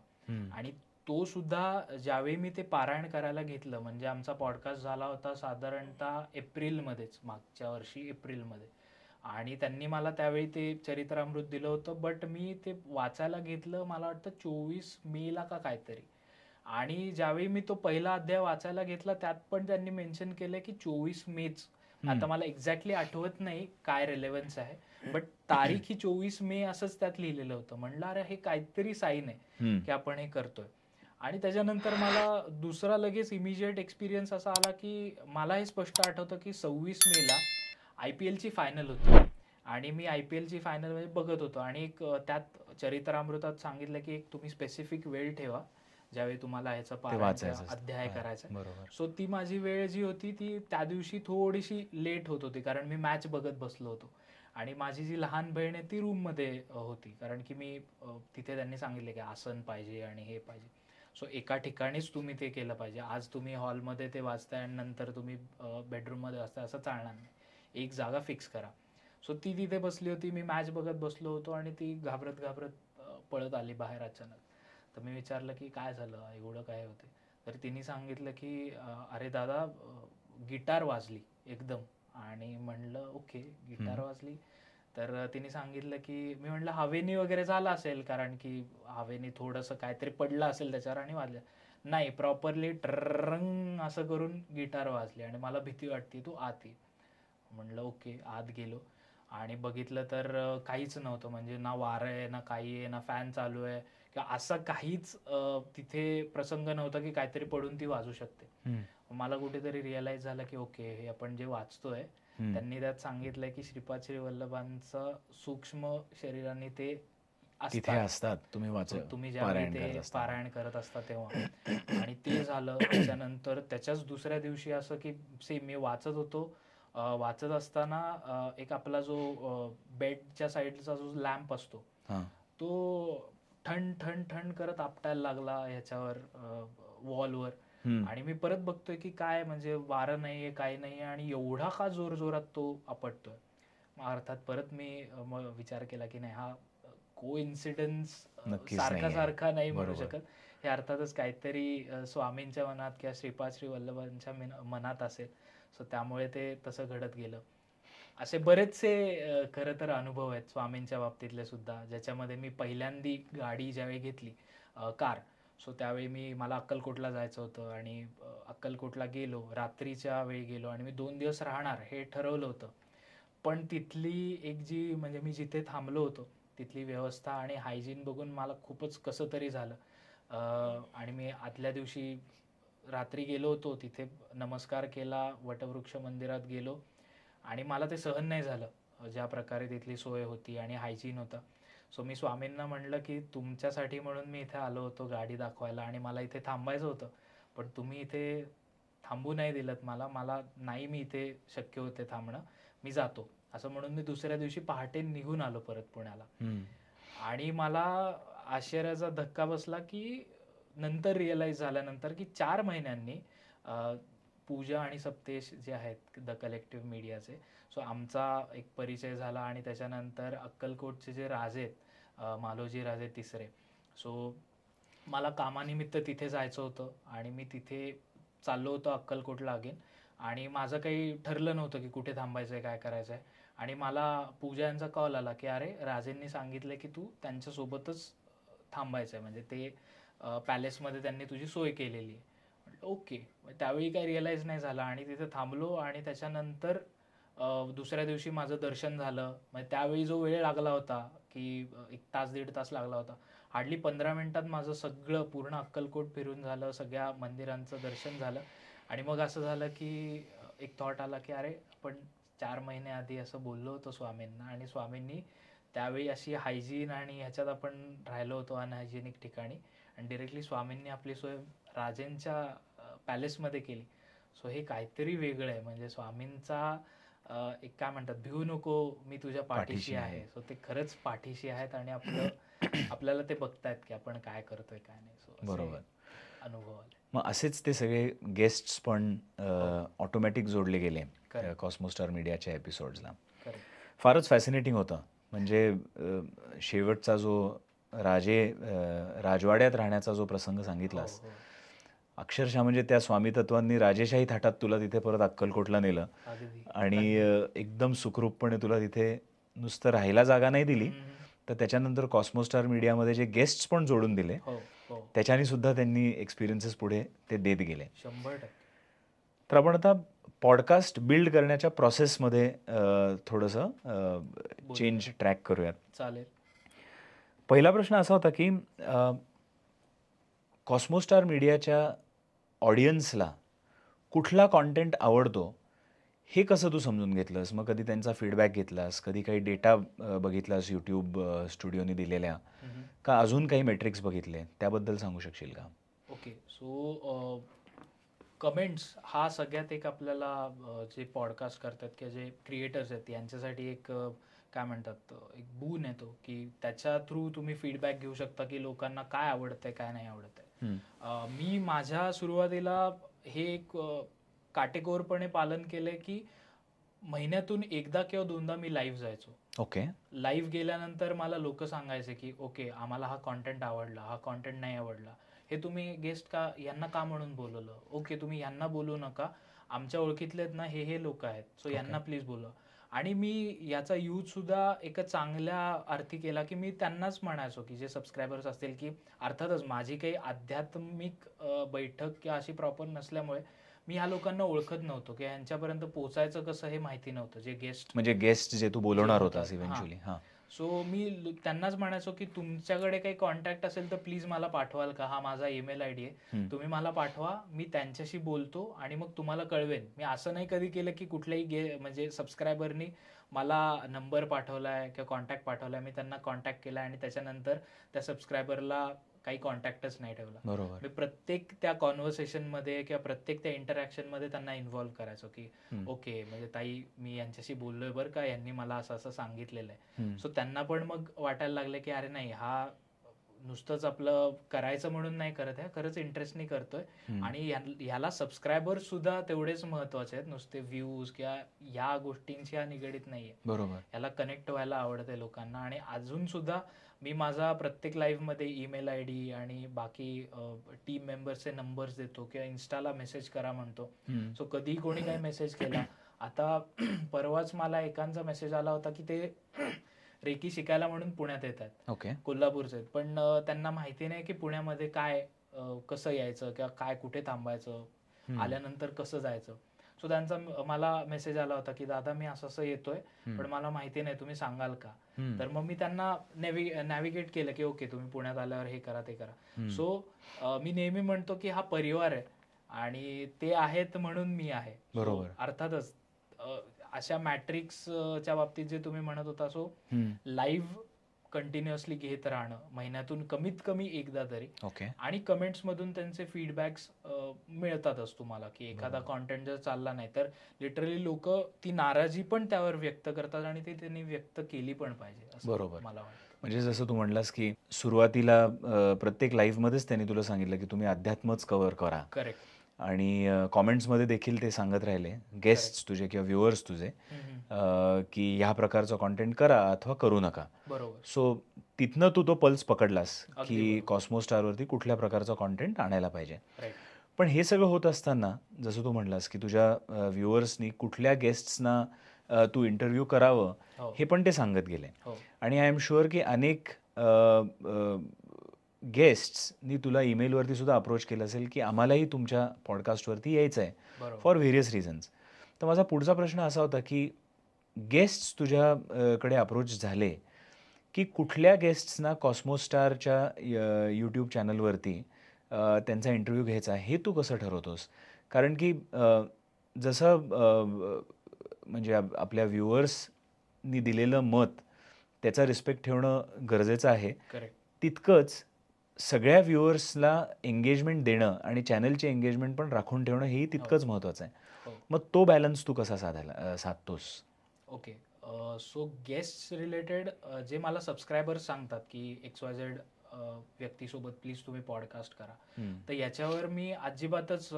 आणि तो सुद्धा ज्यावेळी मी ते पारायण करायला घेतलं, म्हणजे आमचा पॉडकास्ट झाला होता साधारणतः एप्रिलमध्येच, मागच्या वर्षी एप्रिलमध्ये, आणि त्यांनी मला त्यावेळी ते चरित्रामृत दिलं होतं. बट मी ते वाचायला घेतलं मला वाटतं 24 मेला का काहीतरी. आणि ज्यावेळी मी तो पहिला अध्याय वाचायला घेतला त्यात पण त्यांनी मेन्शन केलं की 24 मेच. आता मला एक्झॅक्टली आठवत नाही काय रेलेव्हन्स आहे, बट तारीख ही 24 मे असंच त्यात लिहिलेलं होतं. म्हणलं अरे हे काहीतरी साईन आहे की आपण हे करतोय. आणि त्याच्यानंतर मला दुसरा लगेच इमिजिएट एक्सपिरियन्स असा आला की मला हे स्पष्ट आठवतं की 26 मेला IPLची फायनल होती आणि मी IPLची फायनल म्हणजे बघत होतो. आणि एक त्यात चरित्रामृतात सांगितलं की एक तुम्ही स्पेसिफिक वेळ ठेवा ज्यावेळी तुम्हाला ह्याचा पारायण अध्याय करायचा. सो ती माझी वेळ जी होती ती त्या दिवशी थोडीशी लेट होत होती, कारण मी मॅच बघत बसलो होतो. आणि माझी जी लहान बहीण आहे ती रूममध्ये होती, कारण की मी तिथे त्यांनी सांगितले की आसन पाहिजे आणि हे पाहिजे. सो एका ठिकाणीच तुम्ही ते केलं पाहिजे. आज तुम्ही हॉलमध्ये ते वाचताय आणि नंतर तुम्ही बेडरूममध्ये वाचताय असं चालणार नाही, एक जागा फिक्स करा. सो ती तिथे बसली होती, मी मॅच बघत बसलो होतो आणि ती घाबरत घाबरत पळत आली बाहेर अचानक. तर मी विचारलं की काय झालं, एवढं काय होते. तर तिने सांगितलं की अरे दादा गिटार वाजली एकदम. आणि म्हणलं ओके गिटार वाजली. तर तिने सांगितलं की, मी म्हणलं हवेनी वगैरे झालं असेल, कारण की हवेनी थोडंसं काहीतरी पडलं असेल त्याच्यावर आणि वाजलं. नाही, प्रॉपरली ट्रंग असं करून गिटार वाजली आणि मला भीती वाटते, तू आत ये. म्हणलं ओके. आत गेलो आणि बघितलं तर काहीच नव्हतं, म्हणजे ना वारं आहे ना काही आहे ना फॅन चालू आहे किंवा असं काहीच तिथे प्रसंग नव्हता की काहीतरी पडून ती वाजू शकते. मला कुठेतरी रिअलाइज झालं की ओके हे आपण जे वाचतोय त्यांनी त्यात सांगितलंय की श्रीपाद श्री वल्लभांचं सूक्ष्म शरीराने ते तिथे असतात तुम्ही तुम्ही ज्यावेळी ते पारायण करत असता तेव्हा. आणि ते झालं. त्याच्यानंतर त्याच्याच दुसऱ्या दिवशी असं की सेम मी वाचत होतो. वाचत असताना एक आपला जो बेडच्या साईडचा जो लॅम्प असतो तो ठण ठण ठण करत आपटायला लागला ह्याच्यावर वॉलवर. आणि मी परत बघतोय की काय म्हणजे वारं नाहीये, काही नाहीये, आणि एवढा का जोर जोरात तो आपटतोय. अर्थात परत मी विचार केला की नाही, हा कोइन्सिडन्स सारखा नाही म्हणू शकत. हे अर्थातच काहीतरी स्वामींच्या मनात किंवा श्रीपाद श्री वल्लभांच्या मनात असेल. सो त्यामुळे ते तसं घडत गेलं. असे बरेचसे खरं तर अनुभव आहेत स्वामींच्या बाबतीतले सुद्धा, ज्याच्यामध्ये मी पहिल्यांदी गाडी ज्यावेळी घेतली, कार. सो त्यावेळी मला अक्कलकोटला जायचं होतं आणि अक्कलकोटला गेलो, रात्रीच्या वेळी गेलो आणि मी 2 दिवस राहणार हे ठरवलं होतं. पण तिथली एक जी म्हणजे मी जिथे थांबलो होतो तिथली व्यवस्था आणि हायजीन बघून मला खूपच कसं तरी झालं. आणि मी आदल्या दिवशी रात्री गेलो होतो, तिथे नमस्कार केला, वटवृक्ष मंदिरात गेलो आणि मला ते सहन नाही झालं ज्या प्रकारे तिथली सोय होती आणि हायजीन होतं. सो मी स्वामींना म्हणलं की तुमच्यासाठी म्हणून मी इथे आलो होतो गाडी दाखवायला आणि मला इथे थांबायचं होतं, पण तुम्ही इथे थांबू नाही दिलत मला नाही, मी इथे शक्य होते थांबणं, मी जातो असं म्हणून मी दुसऱ्या दिवशी पहाटे निघून आलो परत पुण्याला. आणि मला आश्चर्याचा धक्का बसला की नंतर रिअलाइज झाल्यानंतर की 4 महिन्यांनी पूजा आणि सप्तेश जे आहेत द कलेक्टिव्ह मीडियाचे, सो आमचा एक परिचय झाला. आणि त्याच्यानंतर अक्कलकोटचे जे राजे आहेत, मालोजी राजे तिसरे, सो मला कामानिमित्त तिथे जायचं होतं आणि मी तिथे चाललो होतो अक्कलकोटला अगेन. आणि माझं काही ठरलं नव्हतं की कुठे थांबायचं आहे, काय करायचं आहे. आणि मला पूजा यांचा कॉल आला की अरे राजेंनी सांगितलं की तू त्यांच्यासोबतच थांबायचं आहे, म्हणजे ते पॅलेसमध्ये त्यांनी तुझी सोय केलेली आहे. म्हटलं ओके. त्यावेळी काही रिअलाइज नाही झालं आणि तिथे थांबलो. आणि त्याच्यानंतर दुसऱ्या दिवशी माझं दर्शन झालं. म्हणजे त्यावेळी जो वेळ लागला होता की 1 तास 1.5 तास लागला होता, हार्डली 15 मिनिटात माझं सगळं पूर्ण अक्कलकोट फिरून झालं, सगळ्या मंदिरांचं दर्शन झालं. आणि मग असं झालं की एक थॉट आला की अरे आपण 4 महिने आधी असं बोललो होतो स्वामींना, आणि स्वामींनी त्यावेळी अशी हायजीन आणि ह्याच्यात आपण राहिलो होतो अनहायजेनिक ठिकाणी, आणि डिरेक्टली स्वामींनी आपली सोय राजेंच्या पॅलेसमध्ये केली. सो हे काहीतरी वेगळं आहे. म्हणजे स्वामींचा एक काय म्हणतात, भिवू नको मी तुझ्या पाठीशी आहे. सो ते खरंच पाठीशी आहेत आणि आपल्याला ते बघतायत की आपण काय करतोय काय नाही. सो बरोबर अनुभव आले. मग असेच ते सगळे गेस्ट्स पण ऑटोमॅटिक जोडले गेले कॉस्मोस्टार मीडियाच्या एपिसोड्सला. फारच फॅसिनेटिंग होतं. म्हणजे शेवटचा जो राजवाड्यात राहण्याचा जो प्रसंग सांगितलास, अक्षरशः म्हणजे त्या स्वामी तत्वांनी राजेशाही थाटात तुला तिथे परत अक्कलकोटला नेलं आणि एकदम सुखरूपपणे तुला तिथे नुसतं राहायला जागा नाही दिली, तर त्याच्यानंतर कॉस्मोस्टार मीडियामध्ये जे गेस्ट्स पण जोडून दिले त्याच्याने सुद्धा त्यांनी एक्सपिरियन्सेस पुढे ते देत गेले. 100%. तर आपण आता पॉडकास्ट बिल्ड करण्याच्या प्रोसेसमध्ये थोडंसं चेंज ट्रॅक करूयात. चालेल. पहिला प्रश्न असा होता की कॉस्मोस्टार मीडियाच्या ऑडियन्सला कुठला कॉन्टेंट आवडतो हे कसं तू समजून घेतलंस? मग कधी त्यांचा फीडबॅक घेतलास, कधी काही डेटा बघितलास यूट्यूब स्टुडिओने दिलेल्या, का अजून काही मेट्रिक्स बघितले, त्याबद्दल सांगू शकशील का? ओके. सो कमेंट्स हा सगळ्यात एक आपल्याला जे पॉडकास्ट करतात किंवा जे क्रिएटर्स आहेत यांच्यासाठी एक काय म्हणतात, एक बून येतो की त्याच्या थ्रू तुम्ही फीडबॅक घेऊ शकता की लोकांना काय आवडतंय काय नाही आवडतंय. मी माझ्या सुरुवातीला हे एक काटेकोरपणे पालन केलंय की महिन्यातून एकदा किंवा 2दा मी लाईव्ह जायचो. ओके. लाईव्ह गेल्यानंतर मला लोक सांगायचे की ओके आम्हाला हा कॉन्टेंट आवडला, हा कॉन्टेंट नाही आवडला, हे तुम्ही गेस्ट यांना का म्हणून बोलवलं, ओके तुम्ही यांना बोलू नका, आमच्या ओळखीतलेत ना हे लोक आहेत, सो यांना प्लीज बोलवा. आणि मी याचा यूज सुद्धा एका चांगल्या अर्थी केला की मी त्यांनाच म्हणायचो की जे सबस्क्रायबर्स असतील की अर्थातच माझी काही आध्यात्मिक बैठक किंवा अशी प्रॉपर नसल्यामुळे मी ह्या लोकांना ओळखत नव्हतो की यांच्यापर्यंत पोहोचायचं कसं हे माहिती नव्हतं. जे गेस्ट म्हणजे गेस्ट जे तू बोलवणार होतास इव्हेंच्युअली. सो मी त्यांनाच म्हणायचो की तुमच्याकडे काही कॉन्टॅक्ट असेल तर प्लीज मला पाठवाल का, हा माझा ईमेल आयडी आहे, तुम्ही मला पाठवा, मी त्यांच्याशी बोलतो आणि मग तुम्हाला कळवेन. मी असं नाही कधी केलं की कुठल्याही म्हणजे सबस्क्रायबरनी मला नंबर पाठवलाय किंवा कॉन्टॅक्ट पाठवलाय, मी त्यांना कॉन्टॅक्ट केलाय आणि त्याच्यानंतर त्या सबस्क्रायबरला काही कॉन्टॅक्टच नाही ठेवला. बरोबर. मी प्रत्येक त्या कॉन्व्हर्सेशन मध्ये किंवा प्रत्येक त्या इंटरॅक्शन मध्ये त्यांना इन्व्हॉल्व्ह करायचो की ओके म्हणजे ताई मी यांच्याशी बोललोय बरं का, यांनी मला असं असं सांगितलेलं आहे. सो त्यांना पण मग वाटायला लागलं की अरे नाही, हा नुसतंच आपलं करायचं म्हणून नाही करत आहे, खरंच इंटरेस्टनी करतोय आणि ह्याला सबस्क्रायबर सुद्धा तेवढेच महत्वाचे आहेत, नुसते व्ह्यूज किंवा ह्या गोष्टींशी हा निगडीत नाहीये. बरोबर. याला कनेक्ट व्हायला आवडते लोकांना. आणि अजून सुद्धा मी माझा प्रत्येक लाईव्ह मध्ये ईमेल आयडी आणि बाकी टीम मेंबर्सचे नंबर्स देतो किंवा इन्स्टाला मेसेज करा म्हणतो. सो कधी कोणी काही मेसेज केला, आता परवाच मला एकांचा मेसेज आला होता की ते रेकी शिकायला म्हणून पुण्यात येत आहेत, ओके, कोल्हापूरचे आहेत, पण त्यांना माहिती नाही की पुण्यामध्ये काय कसं यायचं किंवा काय कुठे थांबायचं, आल्यानंतर कसं जायचं. सो त्यांचा मला मेसेज आला होता की दादा मी असं असं येतोय पण मला माहिती नाही, तुम्ही सांगाल का. तर मग मी त्यांना नॅव्हिगेट केलं की ओके तुम्ही पुण्यात आल्यावर हे करा ते करा. सो मी नेहमी म्हणतो की हा परिवार आहे आणि ते आहेत म्हणून मी आहे. बरोबर. अर्थातच अशा मॅट्रिक्सच्या बाबतीत जे तुम्ही म्हणत होता, सो लाईव्ह कंटिन्युअसली घेत राहणं, महिन्यातून कमीत कमी एकदा तरी, आणि कमेंट्स मधून त्यांचे फीडबॅक्स मिळतातच तुम्हाला की एखादा कॉन्टेंट जर चालला नाही तर लिटरली लोक ती नाराजी पण त्यावर व्यक्त करतात आणि ती त्यांनी व्यक्त केली पण पाहिजे असं मला वाटतं. म्हणजे जसं तू म्हणलास की सुरुवातीला प्रत्येक लाईव्ह मध्येच त्यांनी तुला सांगितलं की तुम्ही अध्यात्मच कव्हर करा. करेक्ट. आणि कॉमेंट्समध्ये देखील ते सांगत राहिले गेस्ट्स तुझे किंवा व्ह्युअर्स तुझे की ह्या प्रकारचं कॉन्टेंट करा अथवा करू नका. बरोबर. सो तिथनं तू तो पल्स पकडलास की कॉस्मो स्टारवरती कुठल्या प्रकारचं कॉन्टेंट आणायला पाहिजे. पण हे सगळं होत असताना जसं तू म्हणलास की तुझ्या व्ह्युअर्सनी कुठल्या गेस्ट्सना तू इंटरव्ह्यू करावं हे पण ते सांगत गेले. आणि आय एम शुअर की अनेक गेस्ट्सनी तुला ईमेलवरती सुद्धा अप्रोच केलं असेल की आम्हालाही तुमच्या पॉडकास्टवरती यायचं आहे फॉर व्हेरियस रिझन्स. तर माझा पुढचा प्रश्न असा होता की गेस्ट्स तुझ्याकडे अप्रोच झाले की कुठल्या गेस्ट्सना कॉस्मोस्टारच्या यूट्यूब चॅनलवरती त्यांचा इंटरव्ह्यू घ्यायचा हे तू कसं ठरवतोस? कारण की जसं म्हणजे आपल्या व्ह्युअर्सनी दिलेलं मत त्याचा रिस्पेक्ट ठेवणं गरजेचं आहे, तितकंच सगळ्या व्ह्युअर्सला एंगेजमेंट देणं आणि चॅनलची एंगेजमेंट पण राखून ठेवणं हेही तितकंच महत्त्वाचं आहे. मग तो बॅलन्स तू कसा साधतोस? ओके, सो गेस्ट रिलेटेड जे मला सबस्क्रायबर्स सांगतात की XYZ व्यक्तीसोबत प्लीज तुम्ही पॉडकास्ट करा, तर याच्यावर मी अजिबातच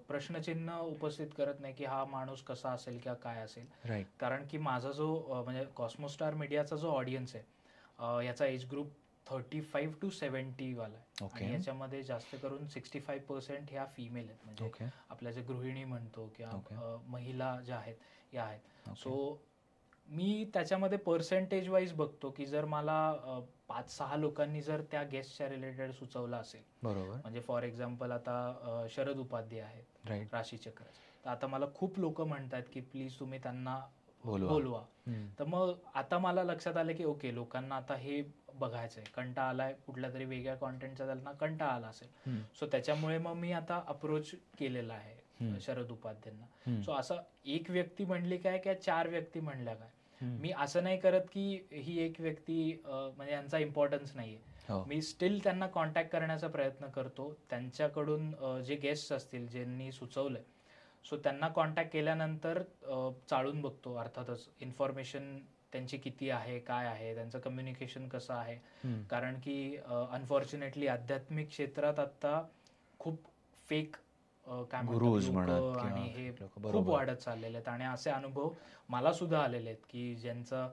प्रश्नचिन्ह उपस्थित करत नाही की हा माणूस कसा असेल किंवा काय असेल. कारण की माझा जो म्हणजे कॉस्मो स्टार मीडियाचा जो ऑडियन्स आहे याचा एज ग्रुप 35 to 70 वाला आहे. आणि याच्यामध्ये जास्त करून 65% ह्या फिमेल आहेत, म्हणजे आपल्या जे गृहिणी म्हणतो किंवा महिला ज्या आहेत या आहेत. सो मी त्याच्यामध्ये पर्सेंटेज वाईज बघतो की जर मला 5-6 लोकांनी जर त्या गेस्टच्या रिलेटेड सुचवलं असेल, बरोबर, म्हणजे फॉर एक्झाम्पल आता शरद उपाध्याय आहेत राशीचक्र, तर आता मला खूप लोक म्हणतात की प्लीज तुम्ही त्यांना बोलवा. तर मग आता मला लक्षात आलं की ओके लोकांना आता हे बघायचंय, कंटाळा आलाय कुठल्या तरी वेगळ्या कॉन्टेंटचा, त्यांना कंटाळा आला असेल. सो त्याच्यामुळे मग मी आता अप्रोच केलेला आहे शरद उपाध्यांना. सो असं एक व्यक्ती म्हणली काय किंवा 4 व्यक्ती म्हणल्या काय, मी असं नाही करत की ही एक व्यक्ती म्हणजे यांचा इम्पॉर्टन्स नाहीये. मी स्टील त्यांना कॉन्टॅक्ट करण्याचा प्रयत्न करतो. त्यांच्याकडून जे गेस्ट असतील ज्यांनी सुचवलंय, सो त्यांना कॉन्टॅक्ट केल्यानंतर चाळून बघतो अर्थातच इन्फॉर्मेशन त्यांची किती आहे, काय आहे, त्यांचं कम्युनिकेशन कसं आहे. कारण की अनफॉर्च्युनेटली आध्यात्मिक क्षेत्रात आता खूप फेक काय म्हणतात आणि हे खूप वाढत चाललेले आहेत. आणि असे अनुभव मला सुद्धा आलेले आहेत की ज्यांचं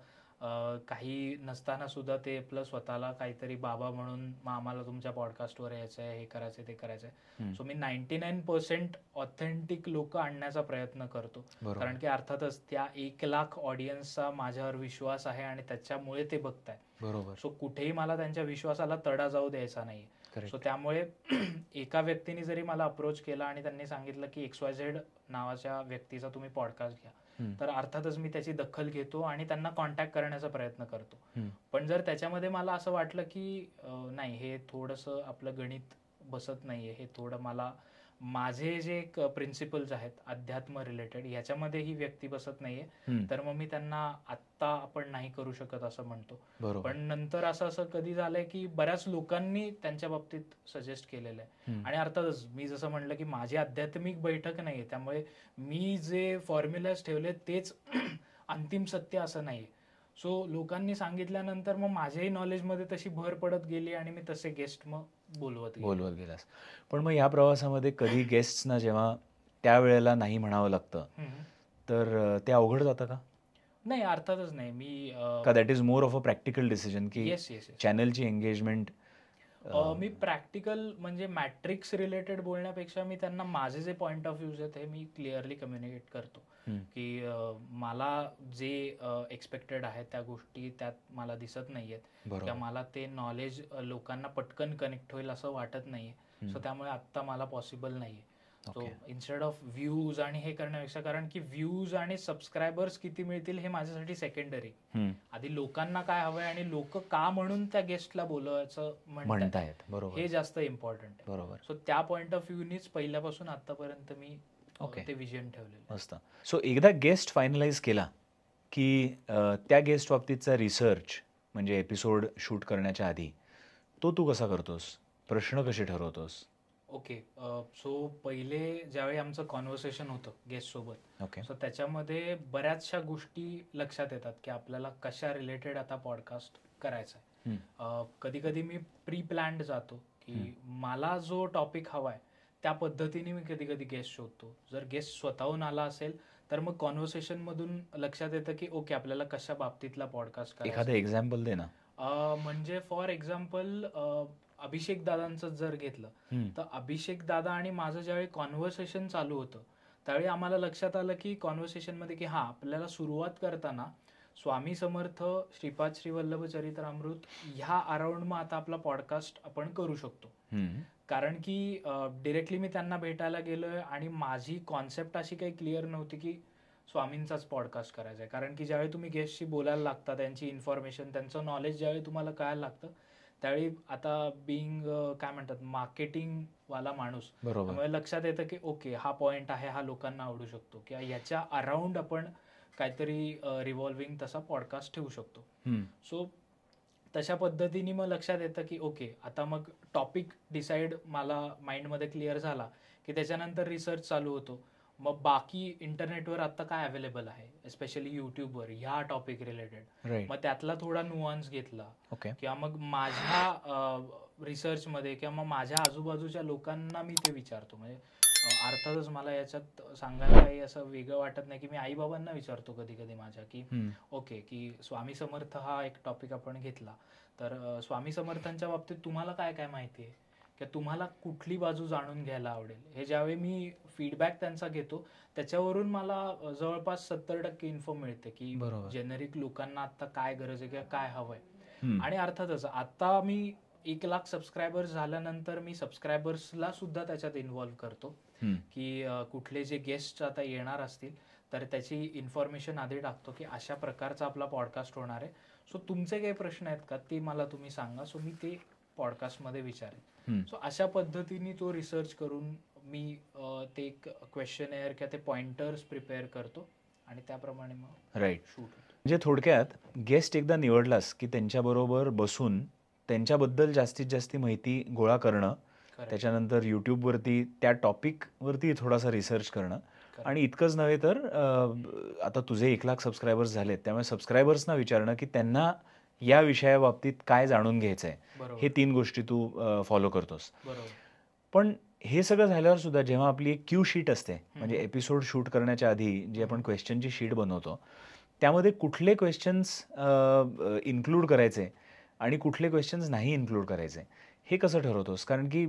काही नसताना सुद्धा ते आपलं स्वतःला काहीतरी बाबा म्हणून आम्हाला तुमच्या पॉडकास्टवर यायचं आहे, हे करायचंय ते करायचंय. सो मी 99% ऑथेंटिक लोक आणण्याचा प्रयत्न करतो. कारण की अर्थातच त्या 1 लाख ऑडियन्सचा माझ्यावर विश्वास आहे आणि त्याच्यामुळे ते बघताय. बरोबर. सो कुठेही मला त्यांच्या विश्वासाला तडा जाऊ द्यायचा नाही. सो त्यामुळे एका व्यक्तीने जरी मला अप्रोच केला आणि त्यांनी सांगितलं की XYZ नावाच्या व्यक्तीचा तुम्ही पॉडकास्ट घ्या, तर अर्थातच मी त्याची दखल घेतो आणि त्यांना कॉन्टॅक्ट करण्याचा प्रयत्न करतो. पण जर त्याच्यामध्ये मला असं वाटलं की नाही, हे थोडंसं आपलं गणित बसत नाहीये, हे थोडं मला माझे जे प्रिन्सिपल्स आहेत अध्यात्म रिलेटेड ह्याच्यामध्ये ही व्यक्ती बसत नाहीये, तर मग मी त्यांना आत्ता आपण नाही करू शकत असं म्हणतो. पण नंतर असं कधी झालंय की बऱ्याच लोकांनी त्यांच्या बाबतीत सजेस्ट केलेलं आहे. आणि अर्थातच मी जसं म्हणलं की माझी आध्यात्मिक बैठक नाहीये, त्यामुळे मी जे फॉर्म्युलाज ठेवले तेच अंतिम सत्य असं नाहीये. सो लोकांनी सांगितल्यानंतर मग माझ्याही नॉलेजमध्ये तशी भर पडत गेली आणि मी तसे गेस्ट मग बोलवत गेलास. पण मग या प्रवासामध्ये कधी गेस्टना जेव्हा त्यावेळेला नाही म्हणावं लागतं, तर ते अवघड जातं का? नाही, अर्थातच नाही. मी का that is more of a practical decision की येस चॅनलची एंगेजमेंट? मी प्रॅक्टिकल म्हणजे मॅट्रिक्स रिलेटेड बोलण्यापेक्षा मी त्यांना माझे जे पॉईंट ऑफ व्ह्यूज आहेत हे मी क्लिअरली कम्युनिकेट करतो की मला जे एक्सपेक्टेड आहे त्या गोष्टी त्यात मला दिसत नाहीयेत, किंवा मला ते नॉलेज लोकांना पटकन कनेक्ट होईल असं वाटत नाहीये. सो त्यामुळे आत्ता मला पॉसिबल नाहीये. सो इन्स्टेड ऑफ व्ह्यूज आणि हे करण्यापेक्षा, कारण की व्ह्यूज आणि सबस्क्रायबर्स किती मिळतील हे माझ्यासाठी सेकंडरी. आधी लोकांना काय हवंय आणि लोक का म्हणून त्या गेस्टला बोलवायचं म्हणतायत, हे जास्त इम्पॉर्टंट आहे. बरोबर. सो त्या पॉइंट ऑफ व्ह्यूनीच पहिल्यापासून आतापर्यंत मी ते विजन ठेवलेलं. मस्त. सो एकदा गेस्ट फायनलाइज केला की त्या गेस्ट बाबतीतचा रिसर्च म्हणजे एपिसोड शूट करण्याच्या आधी तू कसा करतोस? प्रश्न कसे ठरवतोस? ओके, सो पहिले ज्यावेळी आमचं कॉन्व्हर्सेशन होतं गेस्ट सोबत, सो त्याच्यामध्ये बऱ्याचशा गोष्टी लक्षात येतात की आपल्याला कशा रिलेटेड आता पॉडकास्ट करायचा आहे. कधी कधी मी प्री प्लॅन्ड जातो की मला जो टॉपिक हवाय त्या पद्धतीने मी कधी कधी गेस्ट शोधतो. जर गेस्ट स्वतःहून आला असेल तर मग कॉन्व्हर्सेशन मधून लक्षात येतं की ओके, आपल्याला कशा बाबतीतला पॉडकास्ट करायचा. एखादं एक्झाम्पल दे ना. म्हणजे फॉर एक्झाम्पल अभिषेक दादांचं जर घेतलं तर अभिषेक दादा आणि माझं ज्यावेळी कॉन्व्हर्सेशन चालू होतं त्यावेळी आम्हाला लक्षात आलं की कॉन्व्हर्सेशन मध्ये की आपल्याला सुरुवात करताना स्वामी समर्थ, श्रीपाद श्री वल्लभ चरित्रामृत ह्या अराउंड मग आता आपला पॉडकास्ट आपण करू शकतो. कारण की डिरेक्टली मी त्यांना भेटायला गेलोय आणि माझी कॉन्सेप्ट अशी काही क्लिअर नव्हती की स्वामींचाच पॉडकास्ट करायचा आहे. कारण की ज्यावेळी तुम्ही गेस्टशी बोलायला लागता, त्यांची इन्फॉर्मेशन, त्यांचं नॉलेज ज्यावेळी तुम्हाला कळायला लागतं त्यावेळी आता बिंग काय म्हणतात मार्केटिंग वाला माणूस, त्यामुळे लक्षात येतं की ओके, हा पॉइंट आहे, हा लोकांना आवडू शकतो, किंवा याच्या अराउंड आपण काहीतरी रिव्हॉल्विंग तसा पॉडकास्ट ठेवू शकतो. सो तशा पद्धतीने मग लक्षात येतं की ओके, आता मग टॉपिक डिसाईड मला माइंडमध्ये क्लिअर झाला की त्याच्यानंतर रिसर्च चालू होतो. मग बाकी इंटरनेटवर आता काय अवेलेबल आहे, एस्पेशली युट्यूबवर ह्या टॉपिक रिलेटेड, मग त्यातला थोडा नुआन्स घेतला, किंवा मग माझ्या रिसर्चमध्ये किंवा मग माझ्या आजूबाजूच्या लोकांना मी ते विचारतो. म्हणजे अर्थातच मला याच्यात सांगायला काही असं वेगळं वाटत नाही की मी आई बाबांना विचारतो कधी कधी माझ्या की ओके, की स्वामी समर्थ हा एक टॉपिक आपण घेतला, तर स्वामी समर्थांच्या बाबतीत तुम्हाला काय काय माहिती आहे, की तुम्हाला कुठली बाजू जाणून घ्यायला आवडेल. हे ज्यावेळी मी फीडबॅक त्यांचा घेतो त्याच्यावरून मला जवळपास 70% इन्फो मिळते की जेनेरिक लोकांना आता काय गरज आहे किंवा काय हवंय. आणि अर्थातच आता मी 1,00,000 सबस्क्रायबर्स झाल्यानंतर मी सबस्क्रायबर्सला सुद्धा त्याच्यात इन्व्हॉल्व्ह करतो की कुठले जे गेस्ट आता येणार असतील तर त्याची इन्फॉर्मेशन आधी टाकतो की अशा प्रकारचा आपला पॉडकास्ट होणार आहे, सो तुमचे काही प्रश्न आहेत का ते मला तुम्ही सांगा, सो मी ते पॉडकास्टमध्ये विचारेन. सो अशा पद्धतीने तो रिसर्च करून मी ते एक क्वेश्चनेअर किंवा ते पॉइंटर्स प्रिपेअर करतो आणि त्याप्रमाणे मग शूट होतो. म्हणजे थोडक्यात गेस्ट एकदा निवडलास की त्यांच्याबरोबर बसून त्यांच्याबद्दल जास्तीत जास्त माहिती गोळा करणं, त्याच्यानंतर यूट्यूबवरती त्या टॉपिकवरती थोडासा रिसर्च करणं, आणि इतकंच नव्हे तर आता तुझे 1,00,000 सबस्क्रायबर्स झालेत त्यामुळे सबस्क्रायबर्सना विचारणं की त्यांना या विषयाबाबतीत काय जाणून घ्यायचं आहे, हे 3 गोष्टी तू फॉलो करतोस. पण हे सगळं झाल्यावर सुद्धा जेव्हा आपली एक क्यू शीट असते, म्हणजे एपिसोड शूट करण्याच्या आधी जी आपण क्वेश्चनची शीट बनवतो, त्यामध्ये कुठले क्वेश्चन्स इन्क्लूड करायचे आणि कुठले क्वेश्चन्स नाही इन्क्लूड करायचे, हे कसं ठरवतोस? कारण की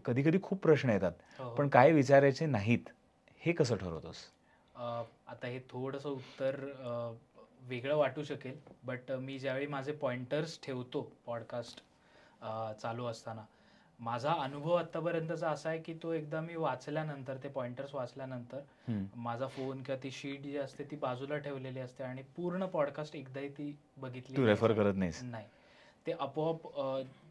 कधी कधी खूप प्रश्न येतात पण काय विचारायचे नाहीत, हे कसं ठरवतोस? आता हे थोडंसं उत्तर वेगळं वाटू शकेल, बट मी ज्यावेळी माझे पॉइंटर्स ठेवतो पॉडकास्ट चालू असताना, माझा अनुभव आतापर्यंतचा असा आहे की तो एकदा मी वाचल्यानंतर, ते पॉइंटर्स वाचल्यानंतर माझा फोन किंवा ती शीट जी असते ती बाजूला ठेवलेली असते आणि पूर्ण पॉडकास्ट एकदाही ती बघितली तू रेफर करत नाहीस? नाही. ते आपोआप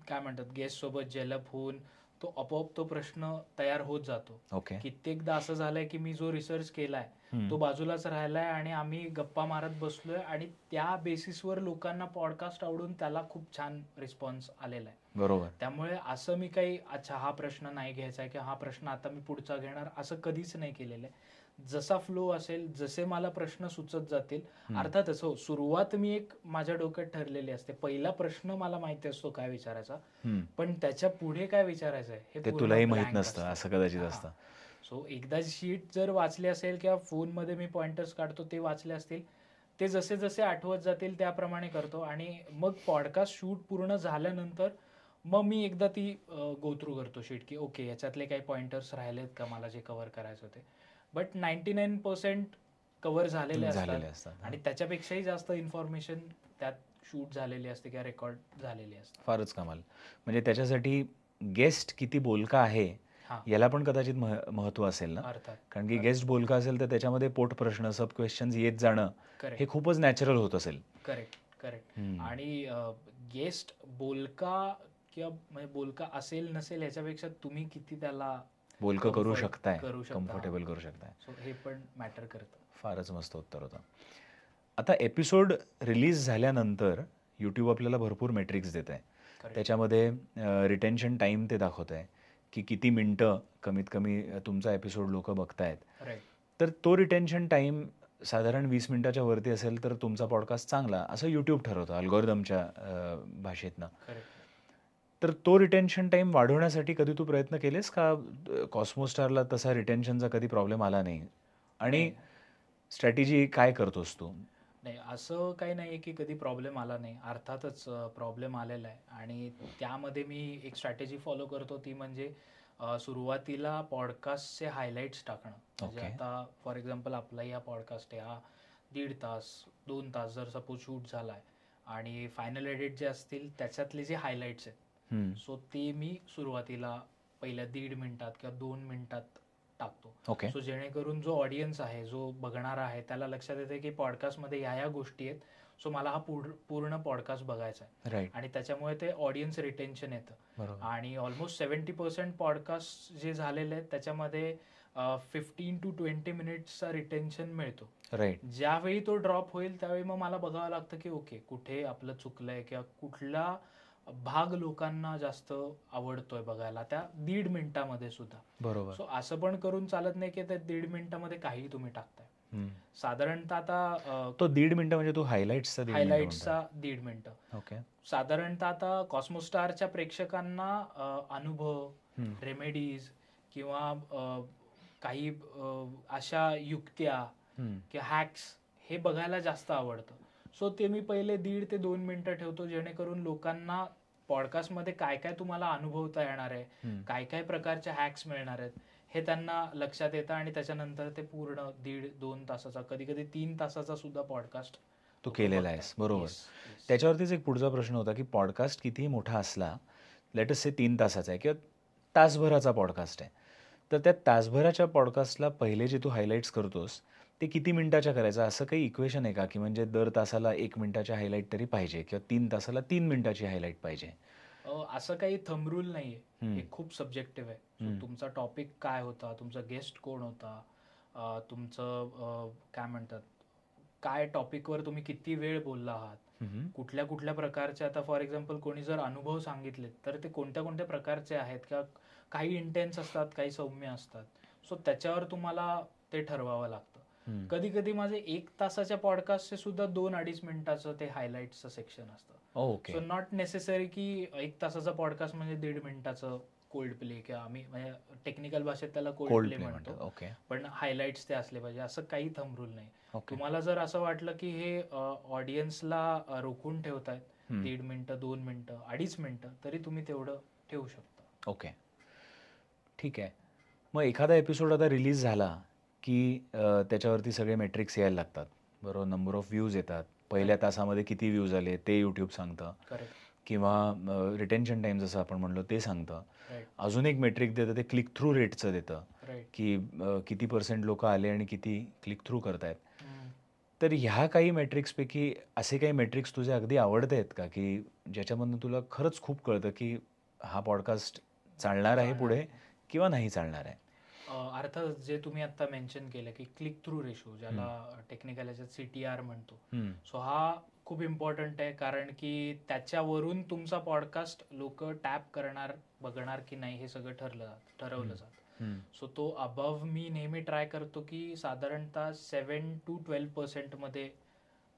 काय म्हणतात गेस्ट सोबत जेलप होऊन तो आपोआप तो प्रश्न तयार होत जातो. ओके. कित्येकदा असं झालंय की मी जो रिसर्च केलाय तो बाजूलाच राहिलाय आणि आम्ही गप्पा मारत बसलोय आणि त्या बेसिसवर लोकांना पॉडकास्ट आवडून त्याला खूप छान रिस्पॉन्स आलेला आहे. बरोबर. त्यामुळे असं मी काही अच्छा हा प्रश्न नाही घ्यायचा आहे किंवा हा प्रश्न आता मी पुढचा घेणार असं कधीच नाही केलेलं आहे. जसा फ्लो असेल, जसे मला प्रश्न सुचत जातील. अर्थातच हो, सुरुवात मी एक माझ्या डोक्यात ठरलेली असते. पहिला प्रश्न मला माहिती असतो काय विचारायचा, पण त्याच्या पुढे काय विचारायचं आहे हे ते तुलाही माहित नसतं, असं कदाचित असतं. सो एकदा शीट जर वाचली असेल किंवा फोनमध्ये मी पॉइंटर्स काढतो ते वाचले असतील, ते जसे जसे आठवत जातील त्याप्रमाणे करतो आणि मग पॉडकास्ट शूट पूर्ण झाल्यानंतर मग मी एकदा ती गो थ्रू करतो शीट की ओके याच्यातले काही पॉइंटर्स राहिलेत का मला जे कव्हर करायचे होते. बट 99% कव्हर झालेले असतात आणि त्याच्यापेक्षाही जास्त इन्फॉर्मेशन त्यात शूट झालेली असते किंवा रेकॉर्ड झालेली असते. फारच कमाल. म्हणजे त्याच्यासाठी गेस्ट किती बोलका आहे याला पण कदाचित महत्व असेल ना. अर्थात. कारण की गेस्ट बोलका असेल तर त्याच्यामध्ये पोट प्रश्न, सब क्वेश्चन्स येत जाणं हे खूपच नॅचरल होत असेल. करेक्ट. आणि गेस्ट बोलका किंवा म्हणजे बोलका असेल नसेल याच्यापेक्षा तुम्ही किती त्याला बोलकं करू शकताय, कम्फर्टेबल करू शकताय, सो हे पण मॅटर करतं. फारच मस्त उत्तर होतं. आता एपिसोड रिलीज झाल्यानंतर यूट्यूब आपल्याला भरपूर मेट्रिक्स देत आहे. त्याच्यामध्ये रिटेन्शन टाईम ते दाखवत आहे की किती मिनटं कमीत कमी तुमचा एपिसोड लोक बघतायत. तर तो रिटेन्शन टाईम साधारण 20 मिनिटाच्या वरती असेल तर तुमचा पॉडकास्ट चांगला, असं यूट्यूब ठरवतं अल्गोरिदमच्या भाषेतनं. तर तो रिटेन्शन टाईम वाढवण्यासाठी कधी तू प्रयत्न केलेस का? कॉस्मोस्टारला तसा रिटेन्शनचा कधी प्रॉब्लेम आला नाही आणि स्ट्रॅटेजी काय करतोस तू? नाही, असं काही नाही की कधी प्रॉब्लेम आला नाही. अर्थातच प्रॉब्लेम आलेला आहे आणि त्यामध्ये मी एक स्ट्रॅटेजी फॉलो करतो ती म्हणजे सुरुवातीला पॉडकास्टचे हायलाइट्स टाकणं. म्हणजे आता फॉर एक्झाम्पल आपलाही हा पॉडकास्ट आहे, हा 1.5 तास 2 तास जर सपोज शूट झाला आहे आणि फायनल एडिट जे असतील त्याच्यातले जे हायलाइट्स आहेत सो ते मी सुरुवातीला पहिल्या 1.5 मिनिटात किंवा 2 मिनिटात टाकतो. सो जेणेकरून जो ऑडियन्स आहे, जो बघणारा आहे त्याला लक्षात येते की पॉडकास्टमध्ये ह्या गोष्टी आहेत, सो मला हा पूर्ण पॉडकास्ट बघायचा आहे आणि त्याच्यामुळे ते ऑडियन्स रिटेन्शन येतं. आणि ऑलमोस्ट 70% पॉडकास्ट जे झालेले आहेत त्याच्यामध्ये 15 to 20 मिनिट्सचा रिटेन्शन मिळतो. ज्यावेळी तो ड्रॉप होईल त्यावेळी मग मला बघावं लागतं की ओके कुठे आपलं चुकलंय किंवा कुठला भाग लोकांना जास्त आवडतोय बघायला त्या 1.5 मिनिटामध्ये सुद्धा. बरोबर. सो असं पण करून चालत नाही की त्या 1.5 मिनिटामध्ये काही तुम्ही टाकताय. साधारणतः आता तो 1.5 मिनिटं म्हणजे तू हायलाइट्सचा 1.5 मिनिटं. ओके. साधारणतः आता कॉस्मोस्टारच्या प्रेक्षकांना अनुभव, रेमेडीज किंवा काही अशा युक्त्या किंवा हॅक्स हे बघायला जास्त आवडतं. सो ते मी पहिले 1.5 ते 2 मिनिटं ठेवतो जेणेकरून लोकांना पॉडकास्टमध्ये काय काय तुम्हाला अनुभवता येणार आहे, काय काय प्रकारचे हॅक्स मिळणार आहेत हे त्यांना लक्षात येतं आणि त्याच्यानंतर ते पूर्ण 1.5-2 तासाचा कधी कधी 3 तासाचा सुद्धा पॉडकास्ट तू केलेला आहेस. बरोबर. त्याच्यावरतीच एक पुढचा प्रश्न होता की पॉडकास्ट कितीही मोठा असला, लेट अस से 3 तासाचा आहे किंवा तासभराचा पॉडकास्ट आहे, तर त्या तासभराच्या पॉडकास्टला पहिले जे तू हायलाइट्स करतोस ते किती मिनिटाच्या करायचं, असं काही इक्वेशन आहे का की म्हणजे दर तासाला 1 मिनिटाची हायलाइट तरी पाहिजे किंवा 3 तासाला 3 मिनिटाची हायलाइट पाहिजे? असं काही थंब रूल नाहीये. हे खूप सब्जेक्टिव्ह आहे. तुमचा टॉपिक काय होता, तुमचा गेस्ट कोण होता, तुमचं काय म्हणतात काय टॉपिकवर तुम्ही किती वेळ बोलला आहात, कुठल्या कुठल्या प्रकारचे, आता फॉर एक्झाम्पल कोणी जर अनुभव सांगितले तर ते कोणत्या कोणत्या प्रकारचे आहेत किंवा काही इंटेन्स असतात, काही सौम्य असतात. सो त्याच्यावर तुम्हाला ते ठरवावं लागतं. कधी कधी माझे 1 तासाच्या पॉडकास्टचे सुद्धा 2-2.5 मिनिटाचं ते हायलाइटचं सेक्शन असतं. सो नॉट नेसेसरी की 1 तासाचा पॉडकास्ट म्हणजे 1.5 मिनिटाचं कोल्ड प्ले किंवा आम्ही म्हणजे टेक्निकल भाषेत त्याला कोल्ड प्ले म्हणतो, पण हायलाइट्स ते असले पाहिजे असं काही थंब रूल नाही. तुम्हाला जर असं वाटलं की हे ऑडियन्सला रोखून ठेवतायत 1.5 मिनिटं, 2 मिनिटं, 2.5 मिनिटं, तरी तुम्ही तेवढं ठेवू शकता. ओके, ठीक आहे. मग एखादा एपिसोड आता रिलीज झाला की त्याच्यावरती सगळे मेट्रिक्स यायला लागतात, बरोबर. नंबर ऑफ व्ह्यूज येतात, पहिल्या तासामध्ये किती व्ह्यूज आले ते यूट्यूब सांगतं, किंवा रिटेन्शन टाइम जसं आपण म्हणलो ते सांगतं. राईट अजून एक मेट्रिक देतं ते क्लिक थ्रू रेटचं देतं, राईट. की किती % लोक आले आणि किती क्लिक थ्रू करतायत. तर ह्या काही मेट्रिक्सपैकी असे काही मेट्रिक्स तुझे अगदी आवडते आहेत का, की ज्याच्यामधनं तुला खरंच खूप कळतं की हा पॉडकास्ट चालणार आहे पुढे किंवा नाही चालणार आहे? अर्थात जे तुम्ही आता मेन्शन केलं की क्लिक थ्रू रेशो, ज्याला टेक्निकल याच्यात CTR म्हणतो, सो हा खूप इम्पॉर्टंट आहे. कारण की त्याच्यावरून तुमचा पॉडकास्ट लोक टॅप करणार, बघणार की नाही हे सगळं ठरवलं जातं. सो तो अबव मी नेहमी ट्राय करतो की साधारणतः 7 to 12% मध्ये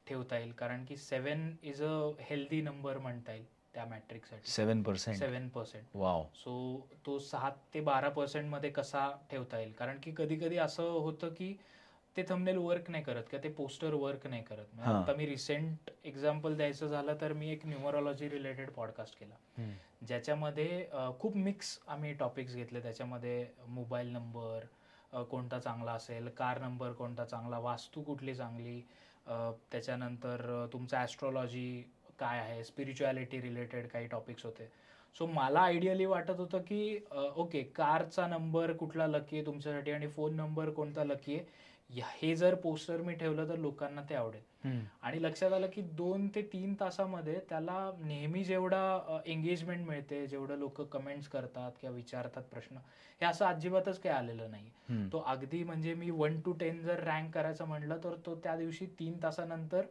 ठेवता येईल. कारण की 7 इज अ हेल्दी नंबर म्हणता येईल त्या मॅट्रिकसाठी. 7%? 7%. वाव. सो तो 7 ते 12% मध्ये कसा ठेवता येईल. कारण की कधी कधी असं होतं की ते थंबनेल वर्क नाही करत किंवा ते पोस्टर वर्क नाही करत. आता मी रिसेंट एक्झाम्पल द्यायचं झालं तर मी एक न्यूमरोलॉजी रिलेटेड पॉडकास्ट केला, ज्याच्यामध्ये खूप मिक्स आम्ही टॉपिक्स घेतले. त्याच्यामध्ये मोबाईल नंबर कोणता चांगला असेल, कार नंबर कोणता चांगला, वास्तू कुठली चांगली, त्याच्यानंतर तुमचं ॲस्ट्रॉलॉजी काय आहे, स्पिरिच्युअलिटी रिलेटेड काही टॉपिक्स होते. सो मला आयडियली वाटत होतं की ओके, कारचा नंबर कुठला लकी आहे तुमच्यासाठी आणि फोन नंबर कोणता लकी आहे, हे जर पोस्टर मी ठेवलं तर लोकांना ते आवडेल. आणि लक्षात आलं की 2 ते 3 तासामध्ये त्याला नेहमी जेवढा एंगेजमेंट मिळते, जेवढं लोक कमेंट्स करतात किंवा विचारतात प्रश्न, हे असं अजिबातच काही आलेलं नाही. तो अगदी म्हणजे मी 1 to 10 जर रँक करायचं म्हटलं तर तो त्या दिवशी 3 तासानंतर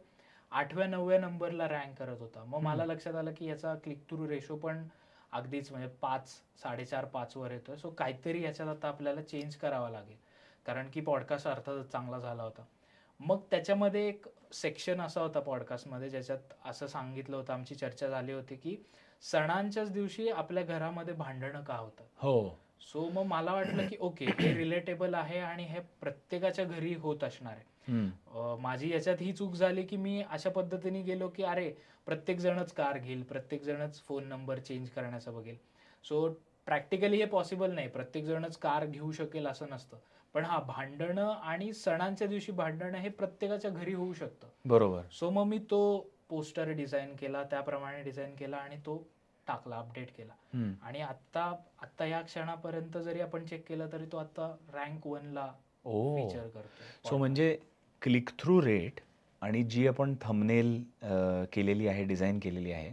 8व्या-9व्या नंबरला रँक करत होता. मग मला लक्षात आलं की याचा क्लिक थ्रू रेशो पण अगदीच म्हणजे 5, 4.5 वर येतोय. सो काहीतरी याच्यात आता आपल्याला चेंज करावा लागेल. कारण की पॉडकास्ट अर्थातच चांगला झाला होता. मग त्याच्यामध्ये एक सेक्शन असा होता पॉडकास्टमध्ये ज्याच्यात असं सांगितलं होतं, आमची चर्चा झाली होती की सणांच्याच दिवशी आपल्या घरामध्ये भांडणं का होतात. हो. सो मग मला वाटलं की ओके, हे रिलेटेबल आहे आणि हे प्रत्येकाच्या घरी होत असणार आहे. माझी याच्यात ही चूक झाली की मी अशा पद्धतीने गेलो की अरे प्रत्येक जणच कार घेईल, प्रत्येक जणच फोन नंबर चेंज करण्याचा बघेल. सो प्रॅक्टिकली हे पॉसिबल नाही, प्रत्येक जणच कार घेऊ शकेल असं नसतं. पण हा, भांडणं आणि सणांच्या दिवशी भांडणं हे प्रत्येकाच्या घरी होऊ शकतं. बरोबर. सो मग मी तो पोस्टर डिझाईन केला, त्याप्रमाणे डिझाईन केला आणि तो टाकला, अपडेट केला. आणि आता या क्षणापर्यंत जरी आपण चेक केलं तरी तो आता रँक 1ला फीचर करतो. सो म्हणजे क्लिक थ्रू रेट आणि जी आपण थंबनेल केलेली आहे, डिझाईन केलेली आहे,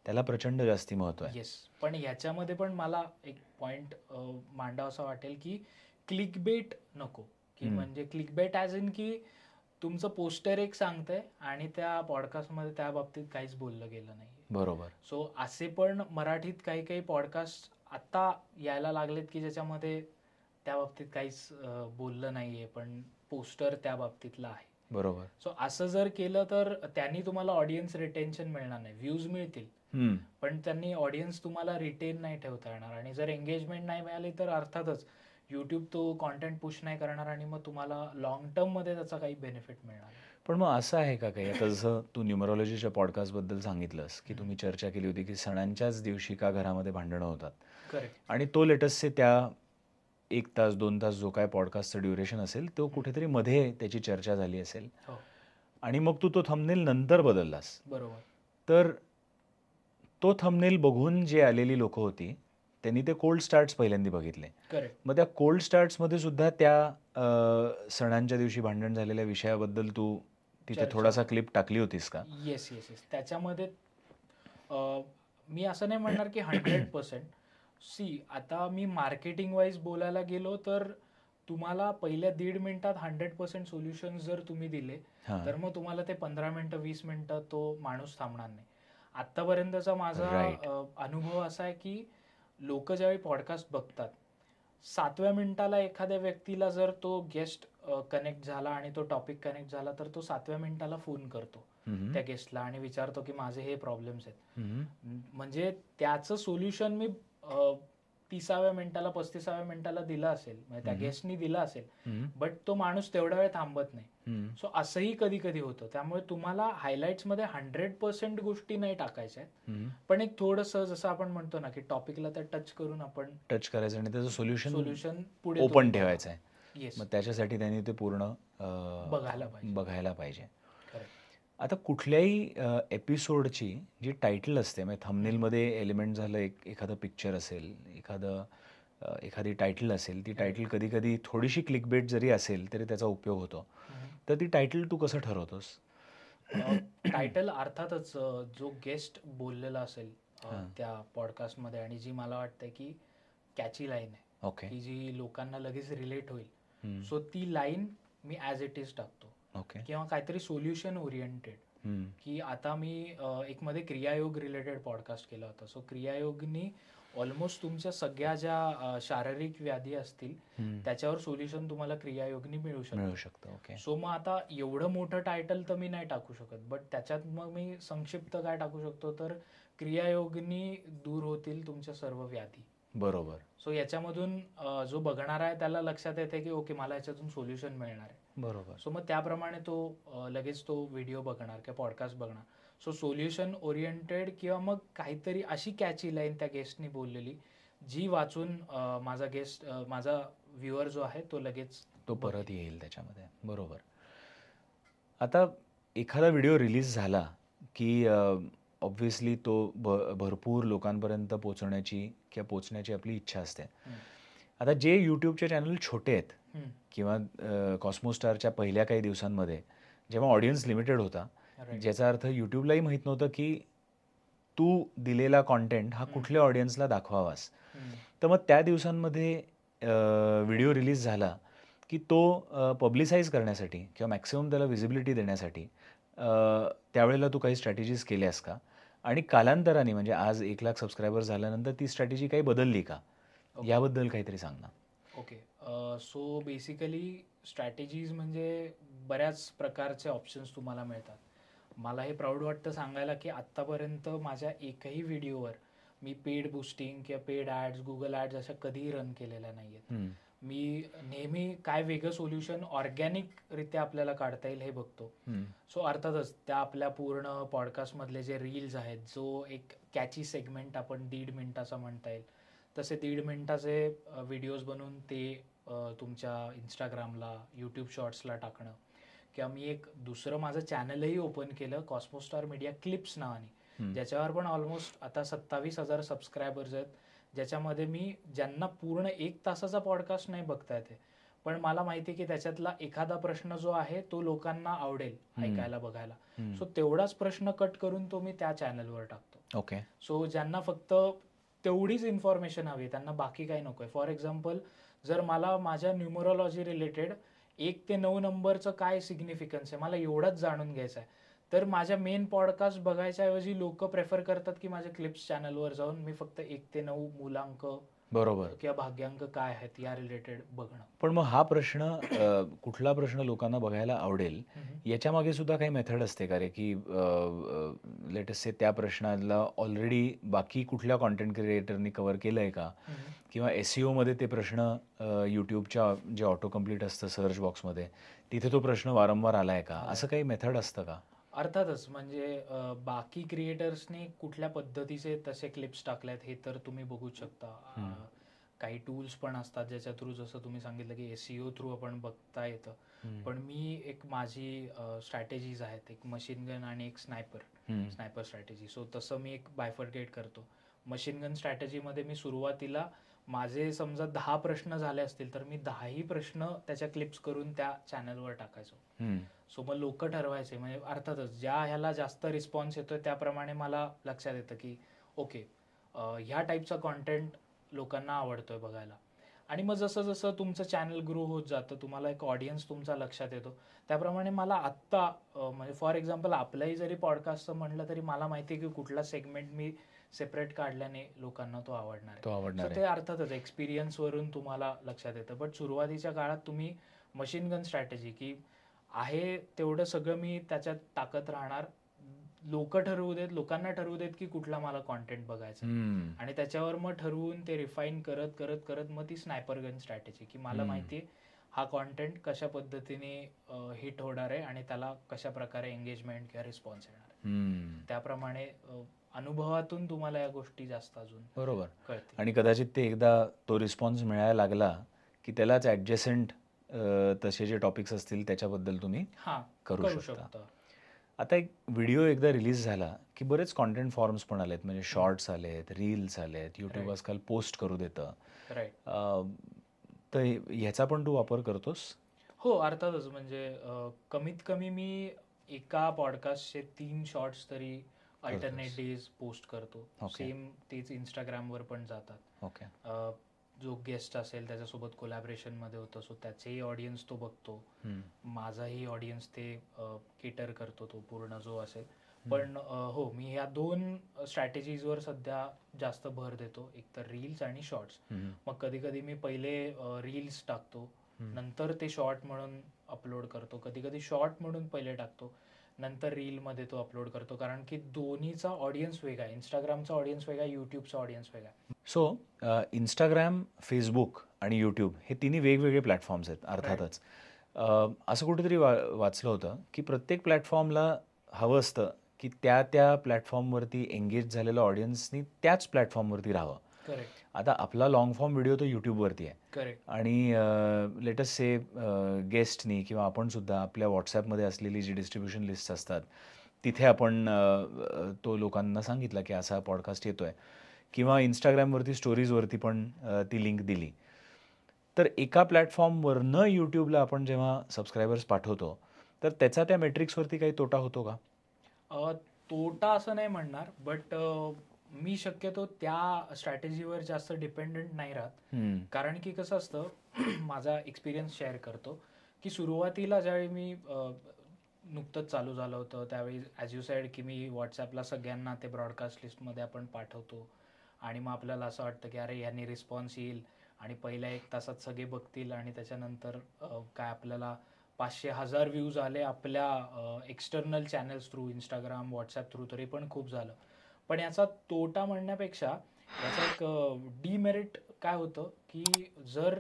त्याला प्रचंड जास्ती महत्व आहे. येस. पण ह्याच्यामध्ये पण मला एक पॉइंट मांडावसा वाटेल की क्लिकबेट नको. की म्हणजे क्लिकबेट ॲज इन की तुमचं पोस्टर एक सांगतंय आणि त्या पॉडकास्टमध्ये त्या बाबतीत काहीच बोललं गेलं नाही. बरोबर. सो असे पण मराठीत काही काही पॉडकास्ट आता यायला लागलेत की ज्याच्यामध्ये त्या बाबतीत काहीच बोललं नाहीये, पण पोस्टर त्या बाबतीतला आहे. बरोबर. सो असं जर केलं तर त्यांनी तुम्हाला ऑडियन्स रिटेन्शन मिळणार नाही. व्ह्यूज मिळतील पण त्यांनी ऑडियन्स तुम्हाला रिटेन नाही ठेवता येणार. आणि जर एंगेजमेंट नाही मिळाली तर अर्थातच युट्यूब तो कॉन्टेंट पुश नाही करणार आणि मग तुम्हाला लॉंग टर्म मध्ये त्याचा काही बेनिफिट मिळणार. पण मग असं आहे का काही, आता जसं तू न्यूमरोलॉजीच्या पॉडकास्टबद्दल सांगितलंस की तुम्ही चर्चा केली होती की सणांच्याच दिवशी का घरामध्ये भांडणं होतात. करेक्ट. आणि तो लेटेस्टचे त्या 1 तास 2 तास जो काय पॉडकास्टचं ड्युरेशन असेल तो कुठेतरी मध्ये त्याची चर्चा झाली असेल आणि मग तू तो थंबनेल नंतर बदललास. बरोबर. तर तो थंबनेल बघून जे आलेली लोक होती त्यांनी ते कोल्ड स्टार्ट्स पहिल्यांदा बघितले. करेक्ट. मग त्या कोल्ड स्टार्ट्समध्ये सुद्धा त्या सणांच्या दिवशी भांडण झालेल्या विषयाबद्दल तू तिथे थोडासा क्लिप टाकली होतीस का? येस. त्याच्यामध्ये मी असं नाही म्हणणार की 100%. सी, आता मी मार्केटिंग वाईज बोलायला गेलो तर तुम्हाला पहिल्या 1.5 मिनिटात 100% सोल्युशन जर तुम्ही दिले तर मग तुम्हाला ते 15 मिनिटं 20 मिनिटं तो माणूस थांबणार नाही. आतापर्यंतचा माझा अनुभव असा आहे की लोक ज्यावेळी पॉडकास्ट बघतात 7व्या मिनिटाला एखाद्या व्यक्तीला जर तो गेस्ट कनेक्ट झाला आणि तो टॉपिक कनेक्ट झाला तर तो 7व्या मिनिटाला फोन करतो त्या गेस्टला आणि विचारतो की माझे हे प्रॉब्लेम्स आहेत. म्हणजे त्याचं सोल्युशन मी 30व्या मिनिटाला 35व्या मिनिटाला दिलं असेल, म्हणजे त्या गेस्टनी दिलं असेल, बट तो माणूस तेवढा वेळ थांबत नाही. सो असंही कधी कधी होतं. त्यामुळे तुम्हाला हायलाइट्स मध्ये 100% गोष्टी नाही टाकायच्या आहेत, पण एक थोडंसं जसं आपण म्हणतो ना की टॉपिकला त्या टच करून आपण टच करायचं आणि त्याचं सोल्युशन पुढे ओपन ठेवायचं आहे. येस. मग त्याच्यासाठी त्यांनी ते पूर्ण बघायला पाहिजे. बघायला पाहिजे. आता कुठल्याही एपिसोडची जी टायटल असते, म्हणजे थंबनेलमध्ये एलिमेंट झालं, एखादं पिक्चर असेल, एखादी टायटल असेल, ती टायटल कधी-कधी थोडीशी क्लिकबेट जरी असेल, तरी त्याचा उपयोग होतो. तर ती टायटल तू कसं ठरवतोस? टायटल अर्थातच जो गेस्ट बोललेला असेल त्या पॉडकास्टमध्ये आणि जी मला वाटतं की कॅची लाईन आहे, ओके. की जी लोकांना लगेच रिलेट होईल, हम्म. सो ती line me as it is टाकतो. ओके. किंवा काहीतरी सोल्युशन ओरिएंटेड, की आता मी एक मध्ये क्रियायोग रिलेटेड पॉडकास्ट केला होता. सो क्रियायोगनी ऑलमोस्ट तुमच्या सगळ्या ज्या शारीरिक व्याधी असतील त्याच्यावर सोल्युशन तुम्हाला क्रियायोगनी मिळू शकतं. ओके. सो मग आता एवढं मोठं टायटल तर मी नाही टाकू शकत, बट त्याच्यात मग मी संक्षिप्त काय टाकू शकतो, तर क्रियायोगनी दूर होतील तुमच्या सर्व व्याधी. बरोबर. सो याच्यामधून जो बघणार आहे त्याला लक्षात येते की ओके, मला याच्यातून सोल्युशन मिळणार आहे. बरोबर. सो मग त्याप्रमाणे तो लगेच तो व्हिडिओ बघणार किंवा पॉडकास्ट बघणार. सो सोल्युशन ओरिएंटेड किंवा मग काहीतरी अशी कॅची लाईन त्या गेस्टनी बोललेली जी वाचून माझा व्ह्युअर जो आहे तो लगेच तो परत येईल त्याच्यामध्ये. बरोबर. आता एखादा व्हिडिओ रिलीज झाला की ऑब्व्हियसली तो भरपूर लोकांपर्यंत पोचण्याची आपली इच्छा असते. आता जे यूट्यूबचे चॅनल छोटे आहेत किंवा कॉस्मोस्टारच्या पहिल्या काही दिवसांमध्ये जेव्हा ऑडियन्स लिमिटेड होता, ज्याचा अर्थ यूट्यूबलाही माहीत नव्हतं की तू दिलेला कॉन्टेंट हा कुठल्या ऑडियन्सला दाखवावास, तर मग त्या दिवसांमध्ये व्हिडिओ रिलीज झाला की तो पब्लिसाइज करण्यासाठी किंवा मॅक्सिमम त्याला व्हिजिबिलिटी देण्यासाठी त्यावेळेला तू काही स्ट्रॅटेजीज केल्यास का? आणि कालांतराने म्हणजे आज 1,00,000 सबस्क्रायबर झाल्यानंतर ती स्ट्रॅटेजी काही बदलली का? याबद्दल काहीतरी सांग ना. ओके. सो बेसिकली स्ट्रॅटेजीज म्हणजे बऱ्याच प्रकारचे ऑप्शन्स तुम्हाला मिळतात. मला हे प्राऊड वाटतं सांगायला की आत्तापर्यंत माझ्या एकही व्हिडिओवर मी पेड बूस्टिंग किंवा पेड ॲड्स, गुगल ॲड्स अशा कधीही रन केलेल्या नाही आहेत. मी नेहमी काय वेगळं सोल्युशन ऑर्गॅनिकरित्या आपल्याला काढता येईल हे बघतो. सो अर्थातच त्या आपल्या पूर्ण पॉडकास्टमधले जे रील्स आहेत, जो एक कॅची सेगमेंट आपण 1.5 मिनिटाचा म्हणता येईल, तसे 1.5 मिनिटाचे व्हिडिओज बनवून ते तुमच्या इंस्टाग्रामला, यूट्यूब शॉर्ट्सला टाकणं. किंवा मी एक दुसरं माझं चॅनलही ओपन केलं, कॉस्मोस्टार मीडिया क्लिप्स नावाने, ज्याच्यावर पण ऑलमोस्ट आता 27,000 सबस्क्रायबर्स आहेत, ज्याच्यामध्ये मी ज्यांना पूर्ण 1 तासाचा पॉडकास्ट नाही बघता येते, पण मला माहिती आहे की त्याच्यातला एखादा प्रश्न जो आहे तो लोकांना आवडेल ऐकायला, बघायला. सो तेवढाच प्रश्न कट करून तो मी त्या चॅनलवर टाकतो. ओके. सो ज्यांना फक्त तेवढीच इन्फॉर्मेशन हवी, त्यांना बाकी काही नको आहे. फॉर एक्झाम्पल, जर मला माझ्या न्यूमरोलॉजी रिलेटेड 1 ते 9 नंबरचं काय सिग्निफिकन्स आहे मला एवढंच जाणून घ्यायचं आहे, तर माझ्या मेन पॉडकास्ट बघायच्या ऐवजी लोक प्रेफर करतात की माझ्या क्लिप्स चॅनलवर जाऊन मी फक्त 1 ते 9 मूलांक बरोबर किंवा भाग्यांक काय आहेत या रिलेटेड बघणं. पण मग हा प्रश्न कुठला प्रश्न लोकांना बघायला आवडेल याच्या मागे सुद्धा काही मेथड असते का रे, की लेटेस्ट से त्या प्रश्नाला ऑलरेडी बाकी कुठल्या कॉन्टेंट क्रिएटरनी कव्हर केलंय का, किंवा SEO मध्ये ते प्रश्न यूट्यूबच्या जे ऑटो कम्प्लीट असतं सर्च बॉक्समध्ये तिथे तो प्रश्न वारंवार आलाय का, असं काही मेथड असतं का? अर्थातच. म्हणजे बाकी क्रिएटर्सने कुठल्या पद्धतीचे तसे क्लिप्स टाकल्यात हे तर तुम्ही बघू शकता. काही टूल्स पण असतात ज्याच्या थ्रू, जसं तुम्ही सांगितलं की SEO थ्रू आपण बघता येतं. पण मी एक माझी स्ट्रॅटेजीज आहेत, एक मशीन गन आणि एक स्नायपर स्ट्रॅटेजी. सो तसं मी एक बायफर्केट करतो. मशीन गन स्ट्रॅटेजीमध्ये मी सुरुवातीला माझे समजा 10 प्रश्न झाले असतील तर मी 10ही प्रश्न त्याच्या क्लिप्स करून त्या चॅनलवर टाकायचो. सो मग लोक ठरवायचे, म्हणजे अर्थातच ज्या ह्याला जास्त रिस्पॉन्स येतोय त्याप्रमाणे मला लक्षात येतं की ओके, ह्या टाईपचा कॉन्टेंट लोकांना आवडतोय बघायला. आणि मग जसं जसं तुमचं चॅनल ग्रो होत जातं, तुम्हाला एक ऑडियन्स तुमचा लक्षात येतो, त्याप्रमाणे मला आत्ता म्हणजे फॉर एक्झाम्पल आपल्याही जरी पॉडकास्टचं म्हणलं तरी मला माहिती आहे की कुठला सेगमेंट मी सेपरेट काढल्याने लोकांना तो आवडणार आहे. ते अर्थातच एक्सपिरियन्सवरून तुम्हाला लक्षात येतं. बट सुरुवातीच्या काळात तुम्ही मशीन गन स्ट्रॅटेजी की आहे तेवढं सगळं मी त्याच्यात टाकत राहणार, लोकांना ठरवू देत की कुठला मला कॉन्टेंट बघायचा, आणि त्याच्यावर मग ठरवून ते रिफाईन करत करत करत मग ती स्नायपर गन स्ट्रॅटेजी की मला माहितीये हा कॉन्टेंट कशा पद्धतीने हिट होणार आहे आणि त्याला कशा प्रकारे एंगेजमेंट किंवा रिस्पॉन्स येणार, त्याप्रमाणे अनुभवातून तुम्हाला या गोष्टी जास्त अजून बरोबर कळतील. आणि कदाचित ते एकदा तो रिस्पॉन्स मिळायला लागला की त्यालाच ॲडजसेंट तसे जे टॉपिक्स असतील त्याच्याबद्दल तुम्ही करू शकता. आता एक व्हिडिओ एकदा रिलीज झाला की बरेच कॉन्टेंट फॉर्म्स पण आलेत, म्हणजे शॉर्ट्स आलेत, रील्स आलेत, यूट्यूब Right. आजकाल पोस्ट करू देतं. राईट. तर ह्याचा पण तू वापर करतोस? हो, अर्थातच. म्हणजे कमीत कमी मी एका पॉडकास्टचे 3 शॉर्ट्स तरी अल्टरनेट करतोस. डेज पोस्ट करतो. ओके. सेम तेच Instagramवर पण जातात. ओके. जो गेस्ट असेल त्याच्यासोबत कोलॅबरेशनमध्ये होतं, सो त्याचेही ऑडियन्स तो बघतो. माझाही ऑडियन्स ते केटर करतो, तो पूर्ण जो असेल. पण हो, मी ह्या 2 स्ट्रॅटेजीजवर सध्या जास्त भर देतो, एक तर रील्स आणि शॉर्ट्स. मग कधी कधी मी पहिले रील्स टाकतो, नंतर ते शॉर्ट म्हणून अपलोड करतो, कधी कधी शॉर्ट म्हणून पहिले टाकतो, नंतर रीलमध्ये तो अपलोड करतो. कारण की दोन्हीचा ऑडियन्स वेगळा आहे. इंस्टाग्रामचा ऑडियन्स वेगळा आहे, यूट्यूबचा ऑडियन्स वेगळा आहे. सो इंस्टाग्राम, फेसबुक आणि यूट्यूब हे तिन्ही वेगवेगळे प्लॅटफॉर्म्स आहेत अर्थातच. असं कुठेतरी वाचलं होतं की प्रत्येक प्लॅटफॉर्मला हवं असतं की त्या त्या प्लॅटफॉर्मवरती एंगेज झालेलं ऑडियन्सनी त्याच प्लॅटफॉर्मवरती राहावं. करेक्ट. आता आपला लाँग फॉर्म व्हिडिओ तो यूट्यूबवरती आहे करेक्ट. आणि लेटेस्ट से गेस्टनी किंवा आपण सुद्धा आपल्या व्हॉट्सॲपमध्ये असलेली जी डिस्ट्रीब्युशन लिस्ट असतात तिथे आपण तो लोकांना सांगितलं की असा पॉडकास्ट येतो आहे, किंवा इंस्टाग्रामवरती स्टोरीजवरती पण ती लिंक दिली, तर एका प्लॅटफॉर्मवरनं यूट्यूबला आपण जेव्हा सबस्क्रायबर्स पाठवतो तर त्याचा त्या मेट्रिक्सवरती काही तोटा होतो का? तोटा असं नाही म्हणणार, बट मी शक्यतो त्या स्ट्रॅटेजीवर जास्त डिपेंडंट नाही राहत. कारण की कसं असतं, माझा एक्सपिरियन्स शेअर करतो की सुरुवातीला ज्यावेळी मी नुकतंच चालू झालं होतं त्यावेळी ॲज यू सेड की मी व्हॉट्सॲपला सगळ्यांना ते ब्रॉडकास्ट लिस्टमध्ये आपण पाठवतो आणि मग आपल्याला असं वाटतं की अरे ह्यांनी रिस्पॉन्स येईल आणि पहिल्या 1 तासात सगळे बघतील आणि त्याच्यानंतर काय आपल्याला 500,000 व्ह्यूज आले आपल्या external channels through, Instagram, WhatsApp through, तरी पण खूप झालं. पण याचा तोटा म्हणण्यापेक्षा याचा एक डीमेरिट काय होतं की जर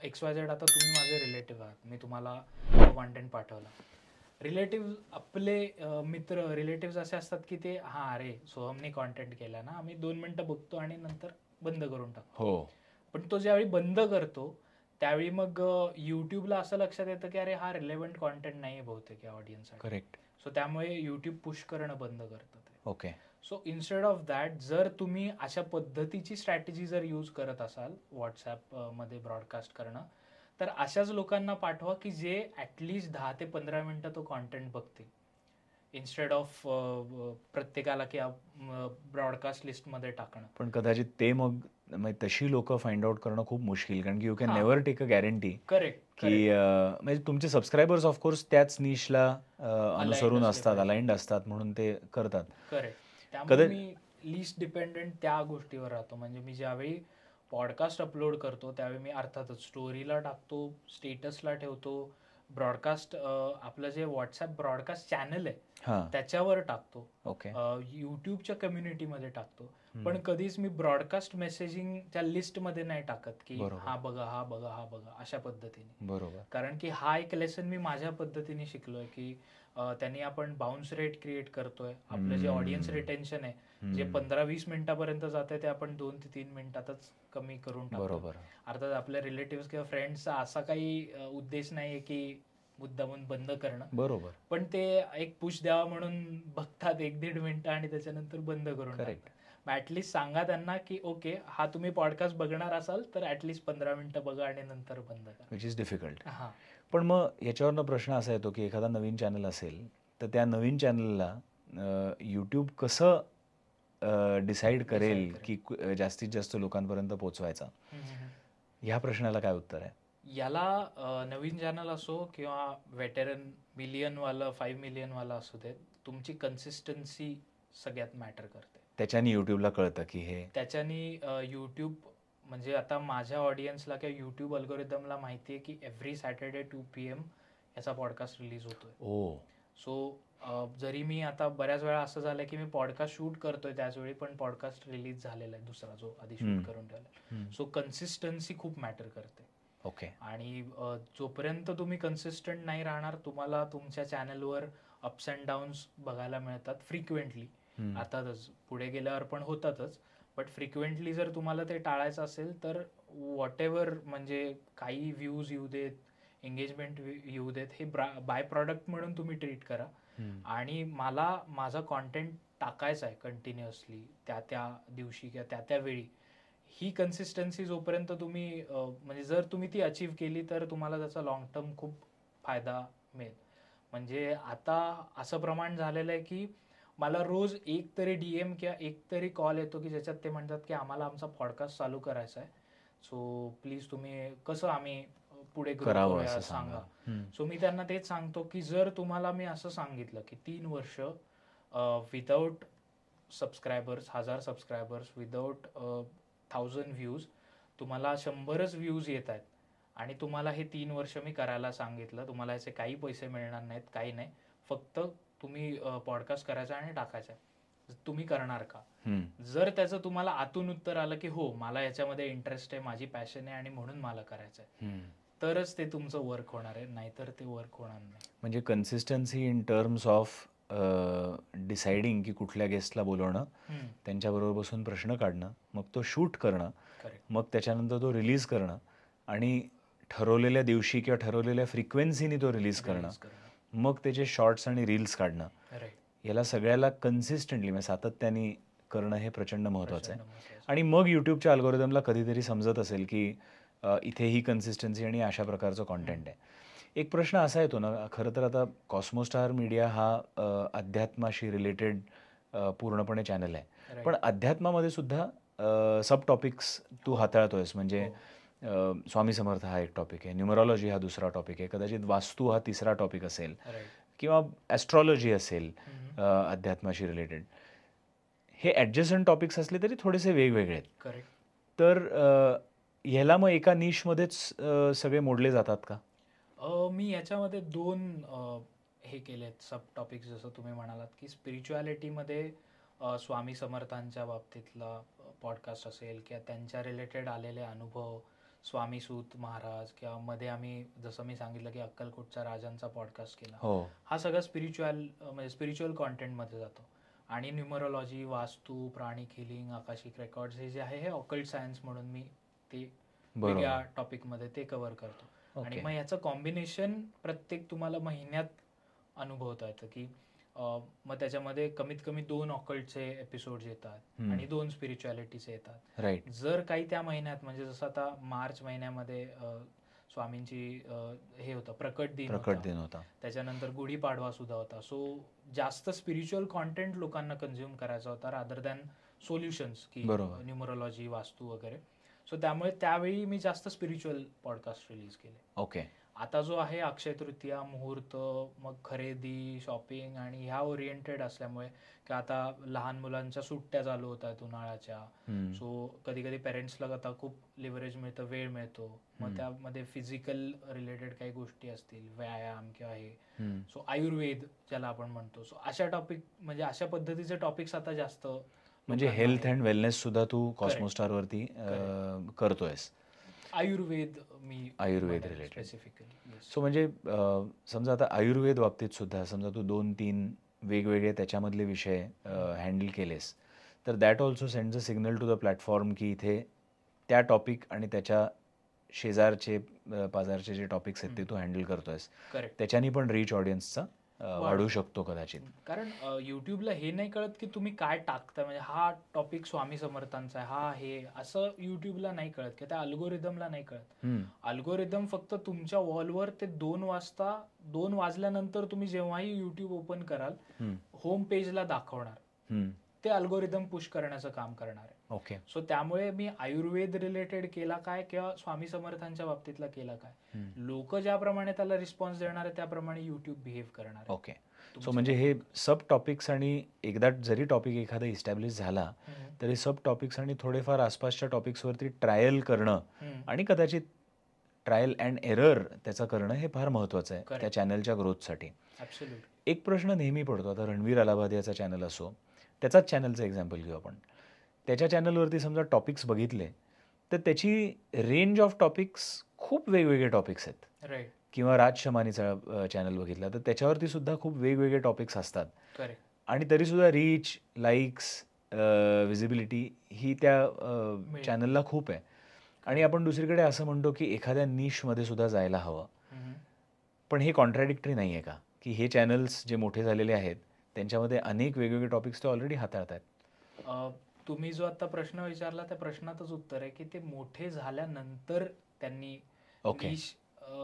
XYZ, आता तुम्ही माझे रिलेटिव्ह आहात, मी तुम्हाला कॉन्टेंट पाठवला, रिलेटिव्ह आपले मित्र रिलेटिव्ह असे असतात की ते अरे सोहमने कॉन्टेंट केला ना, आम्ही 2 मिनिटं बघतो आणि नंतर बंद करून टाकतो. हो. पण तो ज्यावेळी बंद करतो त्यावेळी मग यूट्यूबला असं लक्षात येतं की अरे हा रिलेव्हंट कॉन्टेंट नाही आहे बहुतेक या ऑडियन्ससाठी. करेक्ट. सो त्यामुळे यूट्यूब पुश करणं बंद करतं ते. Okay. So instead of that, जर तुम्ही अशा पद्धतीची स्ट्रॅटेजी जर यूज करत असाल व्हॉट्सॲपमध्ये ब्रॉडकास्ट करणं, तर अशाच लोकांना पाठवा की जे ॲटलिस्ट 10 ते 15 मिनटं तो कॉन्टेंट बघतील, इन्स्टेड ऑफ प्रत्येकाला की ब्रॉडकास्ट लिस्टमध्ये टाकणं. पण कदाचित ते मग तशी लोक फाइंड आउट करणं खूप मुश्किल, कारण की यू कॅन हां. Never take a guarantee correct. की म्हणजे तुमचे सबस्क्रायबर्स ऑफकोर्स त्याच निशला अनुसरून असले असतात, पाहिजे. अलाइंड असतात, म्हणून ते करतात. करेक्ट. त्यामुळे कदा मी लीस्ट डिपेंडंट त्या गोष्टीवर राहतो. म्हणजे मी ज्यावेळी पॉडकास्ट अपलोड करतो त्यावेळी मी अर्थातच स्टोरीला टाकतो, स्टेटसला ठेवतो, ब्रॉडकास्ट आपलं जे व्हॉट्सॲप ब्रॉडकास्ट चॅनल आहे हां. त्याच्यावर टाकतो, ओके. यूट्यूबच्या कम्युनिटीमध्ये टाकतो. पण कधीच मी ब्रॉडकास्ट मेसेजिंगच्या लिस्टमध्ये नाही टाकत की बरोबर. हा बघा, हा बघा, हा बघा, अशा पद्धतीने. बरोबर. कारण की हा एक लेसन मी माझ्या पद्धतीने शिकलोय की त्यांनी आपण बाउन्स रेट क्रिएट करतोय. आपलं जे ऑडियन्स रिटेन्शन आहे, जे 15-20 मिनिटापर्यंत जाते ते आपण 2 ते 3 मिनिटातच कमी करून टाकतो. बरोबर. अर्थात आपल्या रिलेटिव्ह किंवा फ्रेंड्सचा असा काही उद्देश नाहीये की मुद्दामून बंद करणं. बरोबर. पण ते एक पुश द्यावा म्हणून बघतात 1-1.5 मिनिटं आणि त्याच्यानंतर बंद करून टाकतात. ऍटलिस्ट सांगा त्यांना की ओके, हा तुम्ही पॉडकास्ट बघणार असाल तर ऍटलिस्ट 15 मिनिटं बघा आणि नंतर बंद करा. Which is difficult. हां. पण मग याच्यावरनं प्रश्न असा येतो की एखादा नवीन चॅनल असेल तर त्या नवीन चॅनलला यूट्यूब कसं डिसाईड करेल की जास्तीत जास्त लोकांपर्यंत पोहोचवायचा, ह्या प्रश्नाला काय उत्तर आहे? याला नवीन चॅनल असो किंवा वेटेरन मिलियनवाला 5 मिलियनवाला असू दे, तुमची कन्सिस्टन्सी सगळ्यात मॅटर करते. त्याच्यानी यूट्यूबला कळतं की हे, त्याच्यानी यूट्यूब म्हणजे आता माझ्या ऑडियन्सला किंवा यूट्यूब अल्गोरिदमला माहिती आहे की एव्हरी सॅटर्डे 2 PM याचा पॉडकास्ट रिलीज होतोय. सो जरी मी आता बऱ्याच वेळा असं झालं की मी पॉडकास्ट शूट करतोय त्याचवेळी पण पॉडकास्ट रिलीज झालेला आहे दुसरा जो आधी शूट करून ठेवला. सो कन्सिस्टन्सी खूप मॅटर करते. ओके. आणि जोपर्यंत तुम्ही कन्सिस्टंट नाही राहणार, तुम्हाला तुमच्या चॅनलवर अप्स अँड डाऊन्स बघायला मिळतात फ्रिक्वेंटली. अर्थातच पुढे गेल्यावर पण होतातच, बट फ्रिक्वेंटली जर तुम्हाला ते टाळायचं असेल तर व्हॉट एव्हर, म्हणजे काही व्ह्यूज येऊ देत एंगेजमेंट येऊ देत, हे बाय प्रॉडक्ट म्हणून तुम्ही ट्रीट करा. आणि मला माझा कॉन्टेंट टाकायचा आहे कंटिन्युअसली त्या दिवशी किंवा त्या वेळी. ही कन्सिस्टन्सी जोपर्यंत तुम्ही म्हणजे जर तुम्ही ती अचीव्ह केली तर तुम्हाला त्याचा लॉंग टर्म खूप फायदा मिळेल. म्हणजे आता असं प्रमाण झालेलं आहे की मला रोज एक तरी DM किंवा एक तरी कॉल येतो की ज्याच्यात ते म्हणतात की आम्हाला आमचा पॉडकास्ट चालू करायचा आहे, सो प्लीज तुम्ही कसं आम्ही पुढे ग्रो करूया सांगा. सो मी त्यांना तेच सांगतो की जर तुम्हाला मी असं सांगितलं की 3 वर्ष without subscribers, 1000 subscribers, without 1000 views, तुम्हाला 100च व्ह्यूज येत आहेत आणि तुम्हाला हे 3 वर्ष मी करायला सांगितलं, तुम्हाला याचे काही पैसे मिळणार नाहीत, काही नाही, फक्त तुम्ही पॉडकास्ट करायचा आणि टाकायचा, तुम्ही करणार का? जर त्याचं तुम्हाला आतून उत्तर आलं की हो मला याच्यामध्ये इंटरेस्ट आहे, माझी पॅशन आहे आणि म्हणून मला करायचं आहे, तरच ते तुमचं वर्क होणार आहे, नाहीतर ते वर्क होणार नाही. म्हणजे consistency in terms of deciding की कुठल्या गेस्टला बोलवणं, त्यांच्याबरोबर बसून प्रश्न काढणं, मग तो शूट करणं, मग त्याच्यानंतर तो रिलीज करणं आणि ठरवलेल्या दिवशी किंवा ठरवलेल्या फ्रिक्वेन्सीने तो रिलीज करणं, मग त्याचे शॉर्ट्स आणि रील्स काढणं, याला सगळ्याला कन्सिस्टंटली म्हणजे सातत्याने करणं हे प्रचंड महत्त्वाचं आहे. आणि मग यूट्यूबच्या अल्गोरिदमला कधीतरी समजत असेल की इथे ही कन्सिस्टन्सी आणि अशा प्रकारचं कॉन्टेंट आहे. एक प्रश्न असा येतो ना, खरं तर आता कॉस्मोस्टार मीडिया हा अध्यात्माशी रिलेटेड पूर्णपणे चॅनल आहे, पण अध्यात्मामध्ये सुद्धा सब टॉपिक्स तू हाताळतोयस. म्हणजे स्वामी समर्थ हा एक टॉपिक आहे, न्यूमरॉलॉजी हा दुसरा टॉपिक आहे, कदाचित वास्तू हा तिसरा टॉपिक असेल किंवा ॲस्ट्रॉलॉजी असेल अध्यात्माशी रिलेटेड. हे ॲडजस्टंट टॉपिक्स असले तरी थोडेसे वेगवेगळे आहेत. तर ह्याला मग एका निशमध्येच सगळे मोडले जातात का? मी याच्यामध्ये 2 हे केलेत सब टॉपिक्स. जसं तुम्ही म्हणालात की स्पिरिच्युअलिटीमध्ये स्वामी समर्थांच्या बाबतीतला पॉडकास्ट असेल किंवा त्यांच्या रिलेटेड आलेले अनुभव, स्वामी सूत महाराज, किंवा मध्ये आम्ही जसं मी सांगितलं की अक्कलकोटच्या राजांचा पॉडकास्ट केला, हा सगळा म्हणजे स्पिरिच्युअल कॉन्टेंटमध्ये जातो. आणि न्यूमरोलॉजी, वास्तू, प्राणिक हिलिंग, आकाशिक रेकॉर्ड्स हे जे आहे हे ऑकल्ट सायन्स म्हणून मी ते वेगळ्या टॉपिकमध्ये ते कव्हर करतो. आणि मग याचं कॉम्बिनेशन प्रत्येक तुम्हाला महिन्यात अनुभवता येतं की मग त्याच्यामध्ये कमीत कमी 2 ऑकल्टचे एपिसोड्स येतात आणि 2 स्पिरिच्युअलिटीचे येतात. जर काही त्या महिन्यात म्हणजे जसं आता मार्च महिन्यामध्ये स्वामींची हे होतं प्रकट दिन होता, त्याच्यानंतर गुढीपाडवा सुद्धा होता. सो जास्त स्पिरिच्युअल कॉन्टेंट लोकांना कन्झ्युम करायचा होता रादर दॅन सोल्युशन्स की न्यूमरोलॉजी, वास्तू वगैरे. सो त्यामुळे त्यावेळी मी जास्त स्पिरिच्युअल पॉडकास्ट रिलीज केले. ओके. आता जो आहे अक्षय तृतीया, मुहूर्त, मग खरेदी, शॉपिंग आणि ह्या ओरिएंटेड असल्यामुळे की आता लहान मुलांच्या सुट्ट्या चालू होत आहेत उन्हाळ्याच्या, सो कधी कधी पेरेंट्सला आता खूप लिव्हरेज मिळतं, वेळ मिळतो, मग त्यामध्ये फिजिकल रिलेटेड काही गोष्टी असतील, व्यायाम किंवा हे, सो आयुर्वेद ज्याला आपण म्हणतो, सो अशा टॉपिक म्हणजे अशा पद्धतीचे टॉपिक्स आता जास्त म्हणजे हेल्थ अँड वेलनेस सुद्धा तू कॉस्मोस्टार वरती करतोयस. Ayurveda related specifically. सो म्हणजे समजा आता आयुर्वेद बाबतीत सुद्धा समजा तू 2-3 वेगवेगळे त्याच्यामधले विषय हँडल केलेस, तर that also sends a signal to the platform की इथे त्या टॉपिक आणि त्याच्या शेजारचे पाजारचे जे टॉपिक्स आहेत ते तू हँडल करतोयस, त्याच्यानी पण रीच ऑडियन्सचा वाढू शकतो कदाचित. कारण युट्यूबला हे नाही कळत की तुम्ही काय टाकता, म्हणजे हा टॉपिक स्वामी समर्थांचा आहे, हा हे असं युट्यूबला नाही कळत की त्या अल्गोरिदमला नाही कळत. अल्गोरिदम फक्त तुमच्या वॉलवर ते 2 वाजल्यानंतर तुम्ही जेव्हाही युट्यूब ओपन कराल होम पेजला दाखवणार, ते अल्गोरिदम पुश करण्याचं काम करणार आहे. ओके. सो त्यामुळे मी आयुर्वेद रिलेटेड केला काय किंवा स्वामी समर्थांच्या बाबतीतला केला काय, लोक ज्याप्रमाणे त्याला रिस्पॉन्स देणार आहे त्याप्रमाणे युट्यूब बिहेव्ह करणार आहे. ओके. सो म्हणजे हे सब टॉपिक्स आणि एकदा जरी टॉपिक एखादा इस्टॅब्लिश झाला तरी सब टॉपिक्स आणि थोडेफार आसपासच्या टॉपिक्सवरती ट्रायल करणं आणि कदाचित ट्रायल अँड एरर त्याचं करणं हे फार महत्त्वाचं आहे त्या चॅनलच्या ग्रोथसाठी. एक प्रश्न नेहमी पडतो, आता रणवीर अलाहाबादी याचा चॅनल असो, त्याचाच चॅनलचं एक्झाम्पल घेऊ आपण, त्याच्या चॅनलवरती समजा टॉपिक्स बघितले तर त्याची रेंज ऑफ टॉपिक्स खूप वेगवेगळे टॉपिक्स आहेत. किंवा राज शमानीचा चॅनल बघितला तर त्याच्यावरती सुद्धा खूप वेगवेगळे टॉपिक्स असतात आणि तरीसुद्धा रीच, लाईक्स, विजिबिलिटी ही त्या चॅनलला खूप आहे. आणि आपण दुसरीकडे असं म्हणतो की एखाद्या निशमध्ये सुद्धा जायला हवं. पण हे कॉन्ट्रॅडिक्टरी नाही आहे का, की हे चॅनल्स जे मोठे झालेले आहेत त्यांच्यामध्ये अनेक वेगवेगळे टॉपिक्स ते ऑलरेडी हाताळत आहेत? तुम्ही जो आता प्रश्न विचारला त्या प्रश्नातच उत्तर आहे की ते मोठे झाल्यानंतर त्यांनी ओके.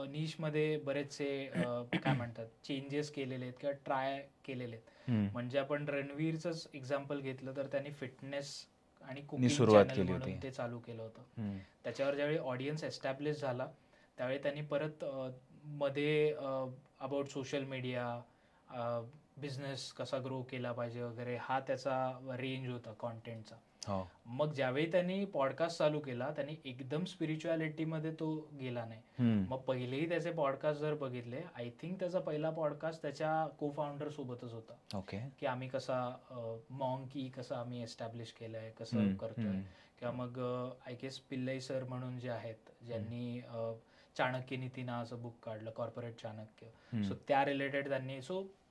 निश मध्ये बरेचसे काय म्हणतात चेंजेस केलेले आहेत किंवा ट्राय केलेले आहेत. म्हणजे आपण रणवीरच एक्झाम्पल घेतलं तर त्यांनी फिटनेस आणि कुकिंग सुरुवात चॅनल केली म्हणून होती. ते चालू केलं होतं. त्याच्यावर ज्यावेळी ऑडियन्स एस्टॅब्लिश झाला त्यावेळी त्यांनी परत मध्ये अबाउट सोशल मीडिया, बिझनेस कसा ग्रो केला पाहिजे वगैरे हा त्याचा रेंज होता कॉन्टेंटचा. मग ज्यावेळी त्यांनी पॉडकास्ट चालू केला त्यांनी एकदम स्पिरिच्युअलिटी मध्ये तो गेला नाही. मग पहिलेही त्याचे पॉडकास्ट जर बघितले आय थिंक त्याचा पहिला पॉडकास्ट त्याच्या को फाउंडर सोबतच होता. की आम्ही कसा मॉंकी कसं आम्ही एस्टॅब्लिश केलंय कसं करतोय. किंवा मग आय गेस पिल्लई सर म्हणून जे आहेत ज्यांनी चाणक्य नीती नावाचं बुक काढलं कॉर्पोरेट चाणक्य. सो त्या रिलेटेड त्यांनी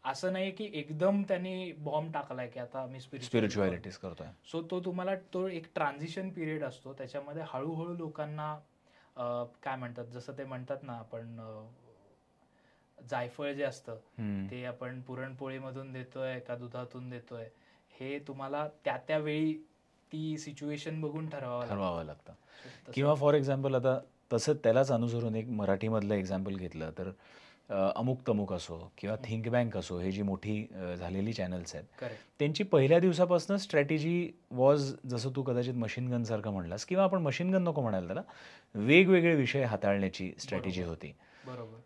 असं नाही की एकदम त्यांनी बॉम्ब टाकलाय की आता मी स्पिरिच्युअलिटीज करतोय. सो तुम्हाला तो एक ट्रान्झिशन पिरियड असतो त्याच्यामध्ये हळूहळू लोकांना काय म्हणतात जसं ते म्हणतात ना आपण जायफळ जे असतं ते आपण पुरणपोळीमधून देतोय का दुधातून देतोय हे तुम्हाला त्या वेळी ती सिच्युएशन बघून ठरवावं लागतं. किंवा फॉर एक्झाम्पल आता तसं त्यालाच अनुसरून एक मराठीमधलं एक्झाम्पल घेतलं तर अमुक तमुक असो किंवा थिंक बँक असो, हे जी मोठी झालेली चॅनल्स आहेत त्यांची पहिल्या दिवसापासून स्ट्रॅटेजी वॉज जसं तू कदाचित मशीन गन सारखं म्हणलास किंवा आपण मशीन गन नको म्हणायला त्याला, वेगवेगळे विषय हाताळण्याची स्ट्रॅटेजी होती.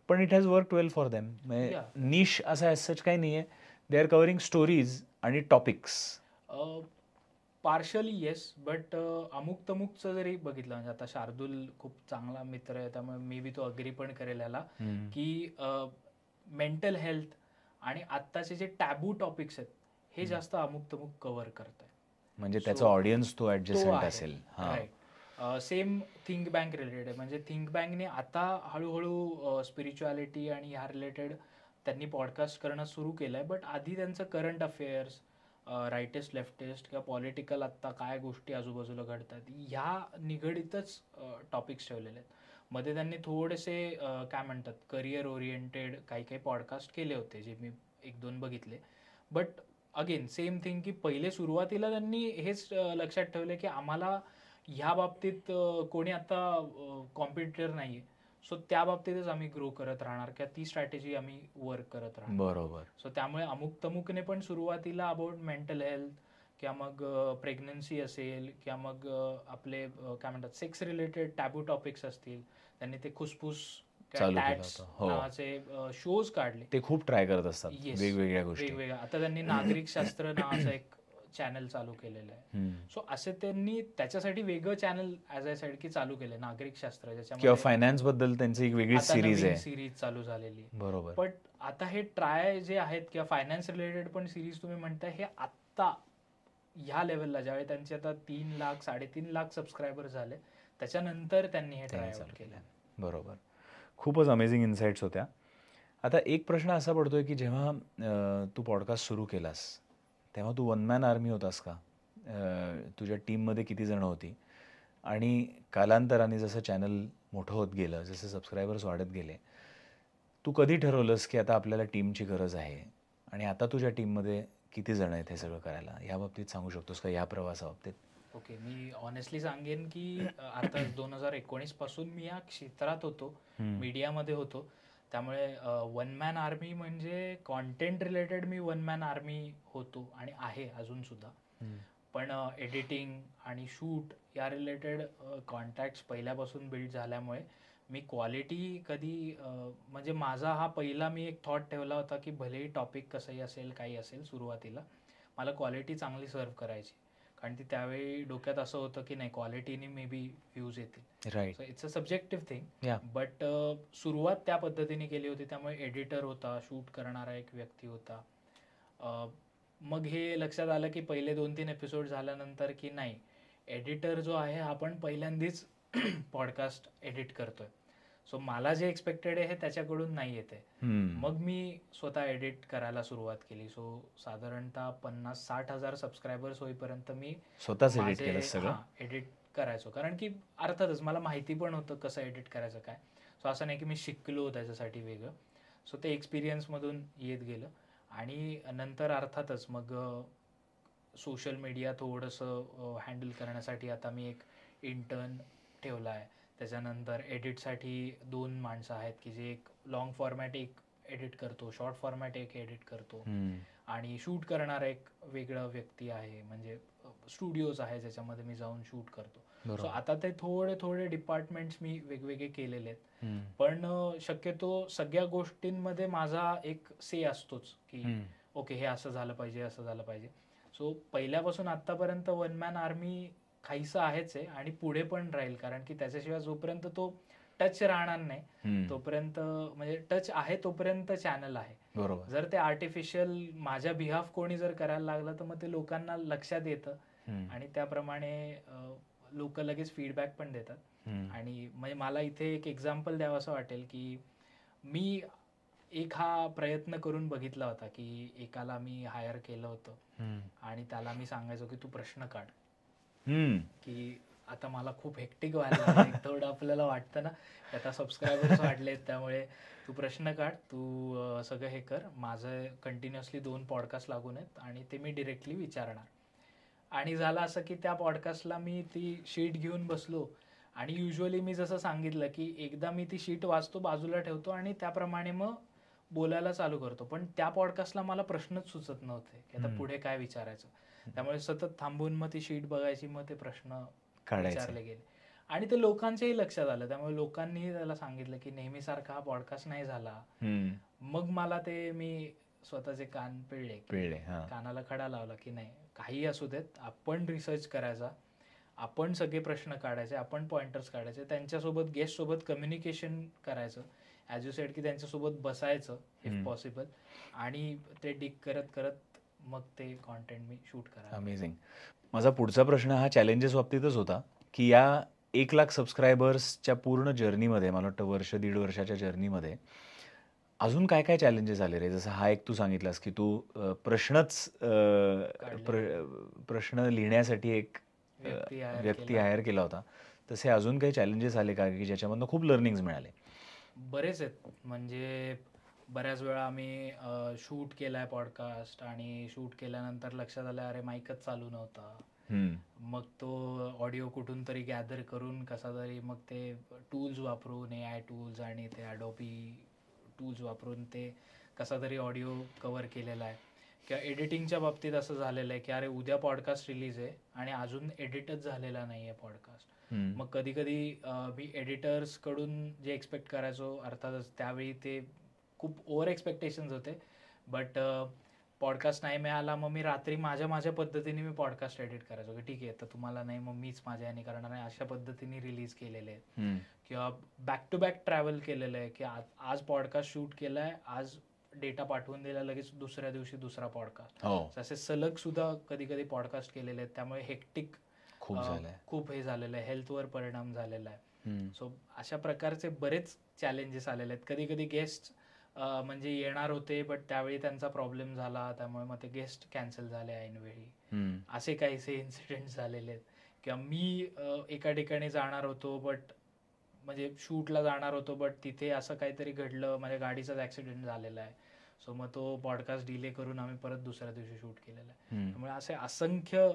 पण it has work well for them. म्हणजे निश असा ॲज सच काही नाही आहे. दे आर कव्हरिंग स्टोरीज आणि टॉपिक्स. पार्शली येस, बट अमुक तमुकचं जरी बघितलं म्हणजे आता शार्दूल खूप चांगला मित्र आहे त्यामुळे मी बी तो अग्री पण करेल याला की मेंटल हेल्थ आणि आत्ताचे जे टॅबू टॉपिक्स आहेत हे जास्त अमुक तमुक कव्हर करत आहे. म्हणजे त्याचा ऑडियन्स तो ॲडजस्टंट असेल. सेम थिंक बँक रिलेटेड आहे. म्हणजे थिंक बँकने आता हळूहळू स्पिरिच्युअलिटी आणि ह्या रिलेटेड त्यांनी पॉडकास्ट करणं सुरू केलंय. बट आधी त्यांचं करंट अफेअर्स, राईटेस्ट लेफ्टेस्ट किंवा पॉलिटिकल आत्ता काय गोष्टी आजूबाजूला घडतात ह्या निगडीतच टॉपिक्स ठेवलेले आहेत. मध्ये त्यांनी थोडेसे काय म्हणतात करिअर ओरिएंटेड काही पॉडकास्ट केले होते जे मी 1-2 बघितले. बट अगेन सेम थिंग की पहिले सुरुवातीला त्यांनी हेच लक्षात ठेवले की आम्हाला ह्या बाबतीत कोणी आता कॉम्पिटिटर नाहीये. सो त्या बाबतीतच आम्ही ग्रो करत राहणार किंवा ती स्ट्रॅटेजी आम्ही वर्क करत राहणार. बरोबर. सो त्यामुळे अमुक तमुकने पण सुरुवातीला अबाउट मेंटल हेल्थ किंवा मग प्रेग्नन्सी असेल किंवा मग आपले काय म्हणतात सेक्स रिलेटेड टॅबू टॉपिक्स असतील त्यांनी ते खुसफुस नावाचे शोज काढले. ते खूप ट्राय करत असतात वेगवेगळ्या गोष्टी. आता त्यांनी नागरिक शास्त्र नावाचं एक चॅनल चालू केलेलं आहे. सो असे त्यांनी त्याच्यासाठी वेगळं चॅनल ऍज आय साईड की चालू केलंय नागरिक शास्त्र किंवा फायनान्स बद्दल त्यांची एक वेगळी सिरीज चालू झालेली. बरोबर. पण आता हे ट्राय जे आहेत किंवा फायनान्स रिलेटेड पण सिरीज तुम्ही म्हणताय हे आत्ता ह्या लेवलला ज्यावेळी त्यांचे आता 3 लाख 3.5 लाख सबस्क्रायबर झाले त्याच्यानंतर त्यांनी हे ट्राय आउट केलं. बरोबर. खूपच अमेझिंग इन्साइट्स होत्या. आता एक प्रश्न असा पडतोय की जेव्हा तू पॉडकास्ट सुरू केलास तेव्हा तू वन मॅन आर्मी होतास का? तुझ्या टीममध्ये किती जण होती? आणि कालांतराने जसं चॅनल मोठं होत गेलं, जसं सबस्क्रायबर्स वाढत गेले, तू कधी ठरवलंस की आता आपल्याला टीमची गरज आहे? आणि आता तुझ्या टीममध्ये किती जण आहेत हे सगळं करायला? या बाबतीत सांगू शकतोस का, या प्रवासाबाबतीत? ओके, मी ऑनेस्टली सांगेन की आता 2019 पासून मी या क्षेत्रात होतो, मीडियामध्ये होतो. त्यामुळे वन मॅन आर्मी म्हणजे कॉन्टेंट रिलेटेड मी वन मॅन आर्मी होतो आणि आहे अजून सुद्धा. पण एडिटिंग आणि शूट या रिलेटेड कॉन्टॅक्ट्स पहिल्यापासून बिल्ड झाल्यामुळे मी क्वालिटी कधी म्हणजे माझा हा पहिला मी एक थॉट ठेवला होता की भलेही टॉपिक कसंही असेल काही असेल सुरुवातीला मला क्वालिटी चांगली सर्व्ह करायची. कारण ती त्यावेळी डोक्यात असं होतं की नाही क्वालिटीने मे बी व्ह्यूज येतील. Right. So it's a subjective thing. But सुरुवात त्या पद्धतीने केली होती. त्यामुळे एडिटर होता, शूट करणारा एक व्यक्ती होता. मग हे लक्षात आलं की पहिले 2-3 एपिसोड झाल्यानंतर की नाही एडिटर जो आहे आपण पहिल्यांदाच पॉडकास्ट एडिट करतोय. सो मला जे एक्सपेक्टेड आहे हे त्याच्याकडून नाही येते. मग मी स्वतः एडिट करायला सुरुवात केली. सो साधारणतः 50-60 हजार सबस्क्रायबर्स होईपर्यंत मी स्वतःच एडिट केलं सगळं. एडिट करायचो. कारण की अर्थातच मला माहिती पण होतं कसं एडिट करायचं काय. सो असं नाही की मी शिकलो त्याच्यासाठी वेगळं. सो ते एक्सपिरियन्समधून येत गेलं. आणि नंतर अर्थातच मग सोशल मीडिया थोडंसं हँडल करण्यासाठी आता मी एक इंटर्न ठेवला आहे. त्याच्यानंतर एडिटसाठी 2 माणसं आहेत की जे एक लॉंग फॉर्मॅट एक एडिट करतो, शॉर्ट फॉर्मॅट एक एडिट करतो, आणि शूट करणारा एक वेगळा व्यक्ती आहे, म्हणजे स्टुडिओज आहे ज्याच्यामध्ये मी जाऊन शूट करतो. सो आता ते थोडे थोडे डिपार्टमेंट्स मी वेगवेगळे केलेले आहेत. पण शक्यतो सगळ्या गोष्टींमध्ये माझा एक से असतोच की ओके हे असं झालं पाहिजे, असं झालं पाहिजे. सो पहिल्यापासून आतापर्यंत वन मॅन आर्मी काहीसं आहेच आहे आणि पुढे पण राहील, कारण की त्याच्याशिवाय जोपर्यंत तो टच राहणार नाही तोपर्यंत, म्हणजे टच आहे तोपर्यंत चॅनल आहे. जर ते आर्टिफिशियल माझ्या बिहाफ कोणी जर करायला लागलं तर मग ते लोकांना लक्षात येतं आणि त्याप्रमाणे लोक लगेच फीडबॅक पण देतात. आणि म्हणजे मला इथे एक एक्झाम्पल द्यावं असं वाटेल की मी एक हा प्रयत्न करून बघितला होता की एकाला मी हायर केलं होतं आणि त्याला मी सांगायचो की तू प्रश्न काढ, की आता मला खूप हेक्टिक व्हायला लागलं. थोडं आपल्याला वाटतं ना आता सबस्क्रायबर्स वाढलेत त्यामुळे तू प्रश्न काढ, तू सगळं हे कर. माझं कंटिन्युअसली 2 पॉडकास्ट लागून आहेत आणि ते मी डिरेक्टली विचारणार. आणि झालं असं की त्या पॉडकास्टला मी ती शीट घेऊन बसलो आणि युजली मी जसं सांगितलं की एकदा मी ती शीट वाचतो, बाजूला ठेवतो आणि त्याप्रमाणे मग बोलायला चालू करतो. पण त्या पॉडकास्टला मला प्रश्नच सुचत नव्हते की आता पुढे काय विचारायचं. त्यामुळे सतत थांबून मग ती शीट बघायची, मग ते प्रश्न विचारले गेले आणि ते लोकांच्याही लक्षात आलं. त्यामुळे लोकांनीही त्याला सांगितलं की नेहमीसारखा हा पॉडकास्ट नाही झाला. मग मला ते मी स्वतःचे कान पिळले, कानाला खडा लावला की नाही, काही असू देत, आपण रिसर्च करायचा, आपण सगळे प्रश्न काढायचे, आपण पॉइंटर्स काढायचे, त्यांच्यासोबत गेस्ट सोबत कम्युनिकेशन करायचं, ॲज यू सेड की त्यांच्यासोबत बसायचं इफ पॉसिबल, आणि ते डिग करत करत मग ते कॉन्टेंट मी शूट करायला. अमेझिंग. माझा पुढचा प्रश्न हा चॅलेंजेस बाबतीतच होता की या 1,00,000 सबस्क्रायबर्सच्या पूर्ण जर्नीमध्ये, मला वाटतं 1-1.5 वर्षाच्या जर्नीमध्ये अजून काय काय चॅलेंजेस आले रे? जसं हा एक तू सांगितलास की तू प्रश्न लिहिण्यासाठी एक व्यक्ती हायर केला होता. तसे अजून काही चॅलेंजेस आले का की ज्याच्यामधनं खूप लर्निंग्स मिळाले? बरेच आहेत. म्हणजे बऱ्याच वेळा आम्ही शूट केलाय पॉडकास्ट आणि शूट केल्यानंतर लक्षात आलं अरे माईकच चालू नव्हता. मग तो ऑडिओ कुठून तरी गॅदर करून कसा तरी मग ते टूल्स वापरून, AI टूल्स आणि ते अडोबी टूल्स वापरून ते कसा तरी ऑडिओ कव्हर केलेला आहे. किंवा एडिटिंगच्या बाबतीत असं झालेलं आहे की अरे उद्या पॉडकास्ट रिलीज आहे आणि अजून एडिटच झालेला नाही आहे पॉडकास्ट. मग कधी कधी मी एडिटर्सकडून जे एक्सपेक्ट करायचो, अर्थातच त्यावेळी ते खूप ओव्हर एक्सपेक्टेशन्स होते, बट पॉडकास्ट नाही मिळाला. मग मी रात्री माझ्या पद्धतीने मी पॉडकास्ट एडिट करायचो की ठीक आहे तर तुम्हाला नाही, मग मीच माझ्या याने करणार आहे, अशा पद्धतीने रिलीज केलेले आहेत. किंवा बॅक टू बॅक ट्रॅव्हल केलेलं आहे की आज पॉडकास्ट शूट केलाय, आज डेटा पाठवून दिला, लगेच दुसऱ्या दिवशी दुसरा पॉडकास्ट, असे सलग सुद्धा कधी कधी पॉडकास्ट केलेले आहेत. त्यामुळे हेक्टिक खूप हे झालेलं आहे, हेल्थवर परिणाम झालेला आहे. सो अशा प्रकारचे बरेच चॅलेंजेस आलेले आहेत. कधी कधी गेस्ट म्हणजे येणार होते बट त्यावेळी त्यांचा प्रॉब्लेम झाला, त्यामुळे मग ते गेस्ट कॅन्सल झाले ऐनवेळी. असे काहीसे इन्सिडेंट झालेले आहेत. किंवा मी एका ठिकाणी जाणार होतो, बट म्हणजे शूटला जाणार होतो, बट तिथे असं काहीतरी घडलं, माझ्या गाडीचाच ॲक्सिडेंट झालेला आहे. सो मग तो पॉडकास्ट डिले करून आम्ही परत दुसऱ्या दिवशी शूट केलेला आहे. त्यामुळे असे असंख्य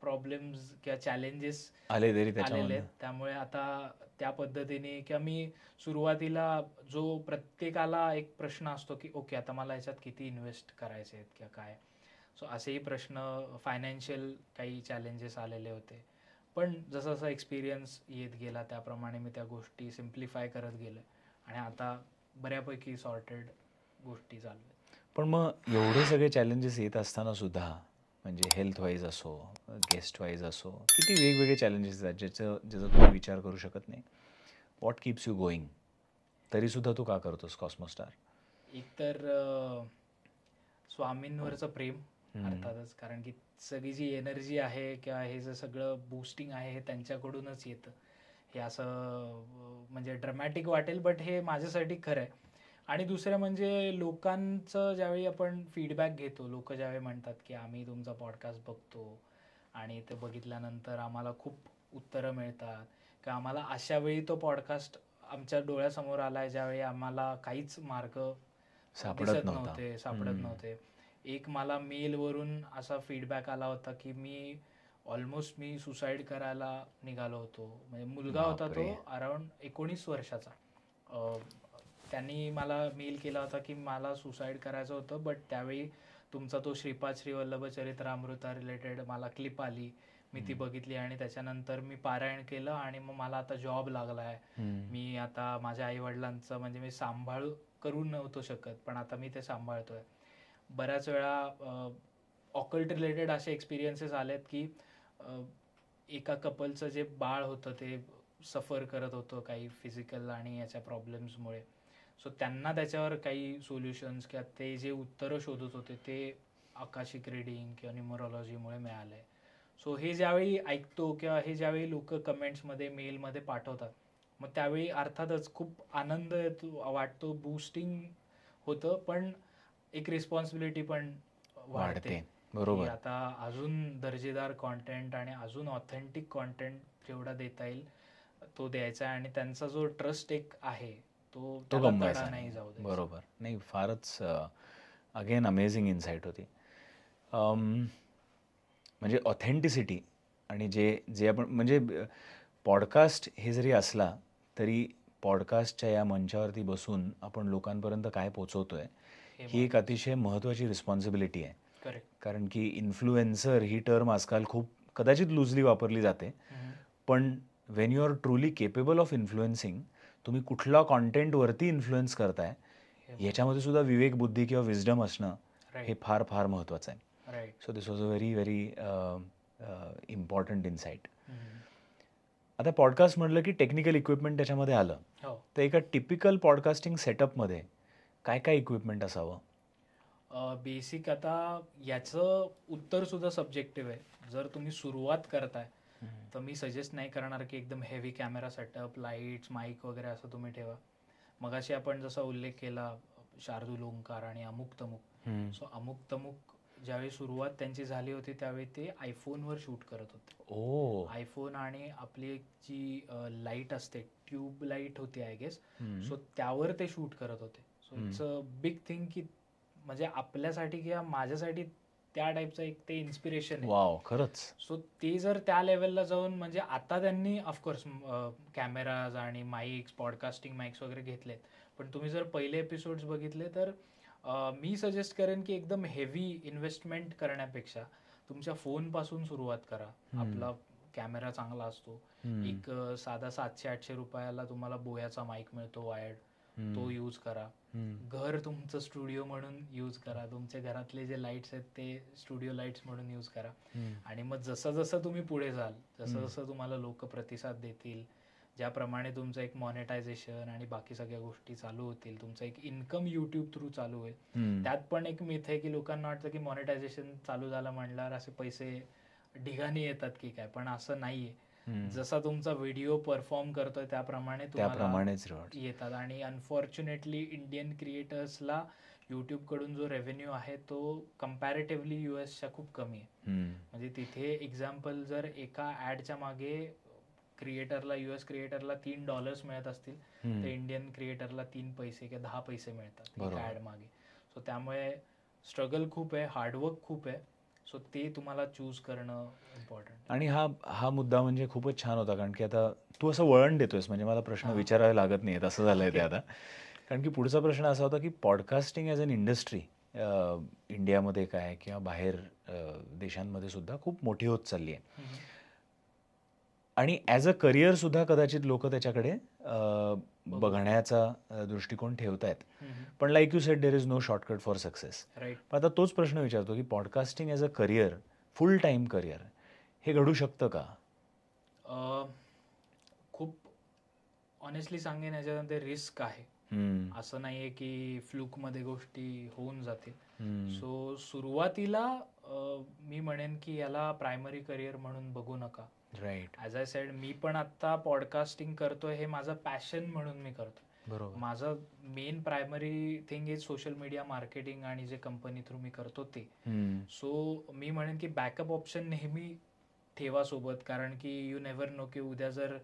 प्रॉब्लेम्स किंवा चॅलेंजेस आलेले आहेत. त्यामुळे आता त्या पद्धतीने किंवा मी सुरुवातीला जो प्रत्येकाला एक प्रश्न असतो की ओके आता मला ह्याच्यात किती इन्व्हेस्ट करायचे आहेत किंवा काय, सो असेही प्रश्न, फायनान्शियल काही चॅलेंजेस आलेले होते. पण जसं जसं एक्सपिरियन्स येत गेला त्याप्रमाणे मी त्या गोष्टी सिम्प्लिफाय करत गेलो आणि आता बऱ्यापैकी सॉर्टेड गोष्टी चालू आहेत. पण मग एवढे सगळे चॅलेंजेस येत असताना सुद्धा, म्हणजे हेल्थ वाईज असो, गेस्ट वाईज असो, किती वेगवेगळे चॅलेंजेस आहेत ज्याचा तुम्ही विचार करू शकत नाही. What keeps you going? तरीसुद्धा तू का करतोस कॉस्मोस्टार? एकतर स्वामींवरचं प्रेम अर्थातच, कारण की सगळी जी एनर्जी आहे किंवा हे जे सगळं बूस्टिंग आहे हे त्यांच्याकडूनच येतं. हे असं म्हणजे ड्रमॅटिक वाटेल बट हे माझ्यासाठी खरं आहे. आणि दुसरं म्हणजे लोकांचं ज्यावेळी आपण फीडबॅक घेतो, लोक ज्यावेळी म्हणतात की आम्ही तुमचा पॉडकास्ट बघतो आणि ते बघितल्यानंतर आम्हाला खूप उत्तरं मिळतात, का आम्हाला अशा वेळी तो पॉडकास्ट आमच्या डोळ्यासमोर आलाय ज्यावेळी आम्हाला काहीच मार्ग सापडत नव्हता. सापडत नव्हते. एक मला मेलवरून असा फीडबॅक आला होता की ऑलमोस्ट मी सुसाईड करायला निघालो होतो. म्हणजे मुलगा होता तो अराउंड 19 वर्षाचा. त्यांनी मला मेल केला होता की मला सुसाईड करायचं होतं, बट त्यावेळी तुमचा तो श्रीपाद श्री वल्लभ चरित्रामृता रिलेटेड मला क्लिप आली, मी ती बघितली आणि त्याच्यानंतर मी पारायण केलं आणि मग मला आता जॉब लागलाय. मी आता माझ्या आई वडिलांचं म्हणजे मी सांभाळ करू नव्हतो शकत, पण आता मी ते सांभाळतोय. बऱ्याच वेळा ऑकल्ट रिलेटेड असे एक्सपिरियन्सेस आलेत की एका कपलचं जे बाळ होतं ते सफर करत होतं काही फिजिकल आणि याच्या प्रॉब्लेम्समुळे. सो त्यांना त्याच्यावर काही सोल्युशन्स किंवा ते जे उत्तरं शोधत होते ते आकाशिक रिडिंग किंवा न्युमरोलॉजीमुळे मिळालंय. सो हे ज्यावेळी ऐकतो किंवा हे ज्यावेळी लोक कमेंट्समध्ये मेलमध्ये पाठवतात, मग त्यावेळी अर्थातच खूप आनंद वाटतो, बूस्टिंग होतं, पण एक रिस्पॉन्सिबिलिटी पण वाढते. बरोबर. आता अजून दर्जेदार कॉन्टेंट आणि अजून ऑथेंटिक कॉन्टेंट जेवढा देता येईल तो द्यायचा आणि त्यांचा जो ट्रस्ट एक आहे तो गमवायचा नाही जाऊ दे. बरोबर. नाही, फारच अगेन अमेझिंग इन्साईट होती. म्हणजे ऑथेंटिसिटी आणि जे आपण म्हणजे पॉडकास्ट हे जरी असला तरी पॉडकास्टच्या या मंचावरती बसून आपण लोकांपर्यंत काय पोचवतोय ही एक अतिशय महत्त्वाची रिस्पॉन्सिबिलिटी आहे. कारण की इन्फ्लुएन्सर ही टर्म आजकाल खूप कदाचित लूजली वापरली जाते, पण when you are truly capable of influencing, तुम्ही कुठला कॉन्टेंटवरती इन्फ्लुएन्स करताय ह्याच्यामध्ये सुद्धा विवेक, बुद्धी किंवा विजडम असणं हे फार फार महत्त्वाचं आहे. So this was a very very important insight. आता पॉडकास्ट म्हटलं की टेक्निकल इक्विपमेंट त्याच्यामध्ये आलं, तर एका टिपिकल पॉडकास्टिंग सेटअपमध्ये काय काय इक्विपमेंट असावं? बेसिक आता याचं उत्तर सुद्धा सब्जेक्टिव्ह आहे. जर तुम्ही सुरुवात करताय तर मी सजेस्ट नाही करणार की एकदम heavy camera setup, lights, mic वगैरे असं तुम्ही ठेवा. मगाशी आपण जसा उल्लेख केला शार्दूल ओंकार आणि अमुक तमुक, सो अमुक तमुक ज्यावेळी सुरुवात त्यांची झाली होती त्यावेळी ते आयफोनवर शूट करत होते. आयफोन आणि आपली जी लाईट असते, ट्यूब लाईट होती आय गेस, सो त्यावर ते शूट करत होते. So it's a big thing की म्हणजे आपल्यासाठी किंवा माझ्यासाठी त्या टाईपचं एक ते इन्स्पिरेशन आहे. वाव, खरंच. सो ते जर त्या लेवलला जाऊन म्हणजे आता त्यांनी ऑफकोर्स कॅमेराज आणि माईक्स, पॉडकास्टिंग माईक्स वगैरे घेतलेत, पण तुम्ही जर पहिले एपिसोड्स बघितले तर मी सजेस्ट करेन की एकदम हेवी इन्व्हेस्टमेंट करण्यापेक्षा तुमच्या फोनपासून सुरुवात करा. आपला कॅमेरा चांगला असतो, एक साधा 700-800 रुपयाला तुम्हाला बोयाचा माईक मिळतो वायर्ड, तो यूज करा. घर तुमचं स्टुडिओ म्हणून यूज करा. तुमच्या घरातले जे लाईट्स आहेत ते स्टुडिओ लाईट्स म्हणून यूज करा. आणि मग जसं जसं तुम्ही पुढे जाल, जसं जसं तुम्हाला लोक प्रतिसाद देतील, ज्याप्रमाणे तुमचं एक मॉनेटायझेशन आणि बाकी सगळ्या गोष्टी चालू होतील, तुमचं एक इन्कम युट्यूब थ्रू चालू होईल. त्यात पण एक मिथ आहे की लोकांना वाटतं की मॉनेटायझेशन चालू झालं म्हणल्यावर असे पैसे ढिगाने येतात की काय, पण असं नाहीये. जसा तुमचा व्हिडिओ परफॉर्म करतोय त्याप्रमाणे तुम्हाला येतात. आणि अनफॉर्च्युनेटली इंडियन क्रिएटर्सला युट्यूब कडून जो रेव्हेन्यू आहे तो कम्पॅरेटिव्हली युएसच्या खूप कमी आहे. म्हणजे तिथे एक्झाम्पल जर एका ऍडच्या मागे क्रिएटरला, युएस क्रिएटरला $3 मिळत असतील तर इंडियन क्रिएटरला 3 पैसे किंवा 10 पैसे मिळतात एका ऍड मागे. सो त्यामुळे स्ट्रगल खूप आहे, हार्डवर्क खूप आहे. सो ते तुम्हाला चूज करणं इम्पॉर्टंट. आणि हा मुद्दा म्हणजे खूपच छान होता, कारण की आता तू असं वळण देतोयस म्हणजे मला प्रश्न विचारावे लागत नाहीत असं झालंय ते आता. कारण की पुढचा प्रश्न असा होता की पॉडकास्टिंग ॲज अन इंडस्ट्री इंडियामध्ये काय किंवा बाहेर देशांमध्ये सुद्धा खूप मोठी होत चालली आहे, आणि ॲज अ करिअर सुद्धा कदाचित लोक त्याच्याकडे बघण्याचा दृष्टिकोन ठेवत आहेत. पण like you said, there is no shortcut for success. पण आता तोच प्रश्न विचारतो की podcasting as a career, full time career हे घडू शकतं का? खूप ऑनेस्टली सांगेन याच्यामध्ये रिस्क आहे. असं नाहीये की फ्लूक मध्ये गोष्टी होऊन जातील. सो सुरुवातीला मी म्हणेन की याला प्रायमरी करिअर म्हणून बघू नका. राईट. ॲज आय सेड, मी पण आता पॉडकास्टिंग करतोय हे माझं पॅशन म्हणून मी करतोय. बरोबर. माझं main primary thing is social media marketing आणि जे कंपनी थ्रू मी करतो ते. सो मी म्हणेन की बॅकअप ऑप्शन नेहमी ठेवा सोबत, कारण की यू नेव्हर नो की उद्या जर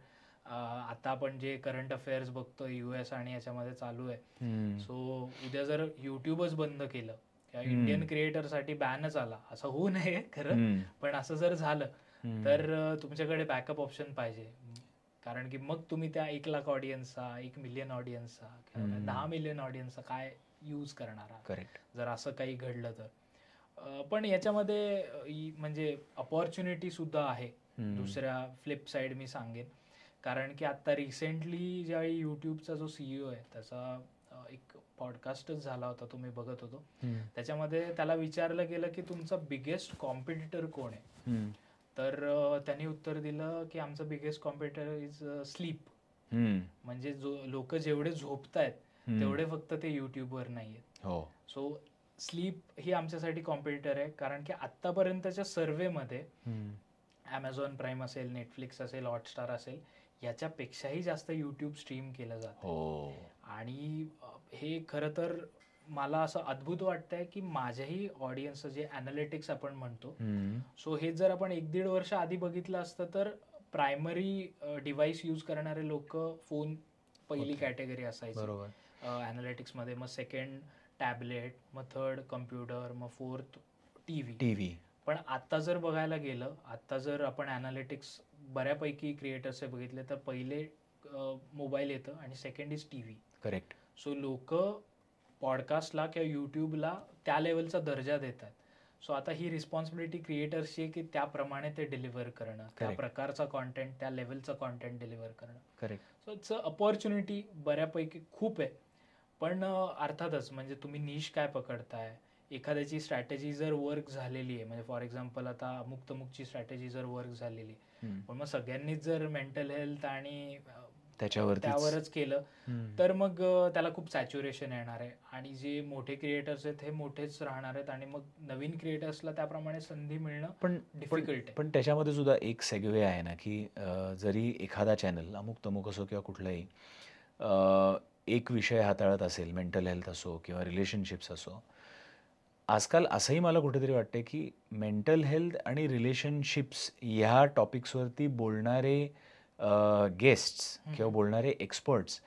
आता आपण जे करंट अफेअर्स बघतो US आणि याच्यामध्ये चालू आहे, सो उद्या जर युट्यूबच बंद केलं किंवा इंडियन क्रिएटरसाठी बॅनच आला, असं होऊ नये खरं, पण असं जर झालं तर तुमच्याकडे बॅकअप ऑप्शन पाहिजे. कारण की मग तुम्ही त्या 1 लाख ऑडियन्सचा, 1 मिलियन ऑडियन्सचा किंवा 10 मिलियन ऑडियन्सचा काय यूज करणार आहात करेक्ट, जर असं काही घडलं तर. पण याच्यामध्ये म्हणजे अपॉर्च्युनिटी सुद्धा आहे. दुसऱ्या फ्लिप साईड मी सांगेन, कारण की आता रिसेंटली ज्यावेळी युट्यूबचा जो CEO आहे त्याचा एक पॉडकास्टच झाला होता, तो मी बघत होतो. त्याच्यामध्ये त्याला विचारलं गेलं की तुमचा बिगेस्ट कॉम्पिटिटर कोण आहे, तर त्यांनी उत्तर दिलं की आमचं बिगेस्ट कॉम्पिटिटर इज स्लीप. म्हणजे लोक जेवढे झोपतायत तेवढे फक्त ते युट्यूबवर नाही आहेत. सो स्लीप ही आमच्यासाठी कॉम्पिटिटर आहे, कारण की आतापर्यंतच्या सर्व्हेमध्ये Amazon प्राईम असेल, नेटफ्लिक्स असेल, हॉटस्टार असेल, याच्यापेक्षाही जास्त युट्यूब स्ट्रीम केलं जातं. आणि हे खरं तर मला असं अद्भुत वाटतंय की माझ्याही ऑडियन्स जे अॅनालिटिक्स आपण म्हणतो, सो हे जर आपण 1-1.5 वर्ष आधी बघितलं असतं तर प्रायमरी डिव्हाइस यूज करणारे लोक फोन पहिली कॅटेगरी असायची अॅनालिटिक्समध्ये, मग सेकंड टॅबलेट, मग थर्ड कम्प्युटर, मग फोर्थ टीव्ही. पण आता जर बघायला गेलं, आता जर आपण अॅनालिटिक्स बऱ्यापैकी क्रिएटर्सचे बघितले तर पहिले मोबाईल येतं आणि second is TV. Correct. So लोक पॉडकास्टला किंवा युट्यूबला त्या लेवलचा दर्जा देतात. सो आता ही रिस्पॉन्सिबिलिटी क्रिएटर्सची आहे की त्याप्रमाणे ते डिलिव्हर करणं, त्या प्रकारचा कॉन्टेंट, त्या लेवलचा कॉन्टेंट डिलिव्हर करणं. करेक्ट. सो इट्स अपॉर्च्युनिटी बऱ्यापैकी खूप आहे. पण अर्थातच म्हणजे तुम्ही निश काय पकडताय, एखाद्याची स्ट्रॅटेजी जर वर्क झालेली आहे, म्हणजे फॉर एक्झाम्पल आता अमुक तमुकची स्ट्रॅटेजी जर वर्क झालेली, पण मग सगळ्यांनीच जर मेंटल हेल्थ आणि त्यावरच केलं तर मग त्याला खूप सॅच्युरेशन येणार आहे आणि जे मोठे क्रिएटर्स आहेत हे मोठेच राहणार आहेत आणि मग नवीन क्रिएटर्सला त्याप्रमाणे संधी मिळणं पण डिफिकल्ट आहे. पण त्याच्यामध्ये सुद्धा एक सेगवे आहे ना की जरी एखादा चॅनल अमुक तमुक असो किंवा कुठलाही एक विषय हाताळत असेल, मेंटल हेल्थ असो किंवा रिलेशनशिप्स असो, आजकाल असंही मला कुठेतरी वाटते की मेंटल हेल्थ आणि रिलेशनशिप्स ह्या टॉपिक्सवरती बोलणारे गेस्ट्स किंवा बोलणारे एक्सपर्ट्स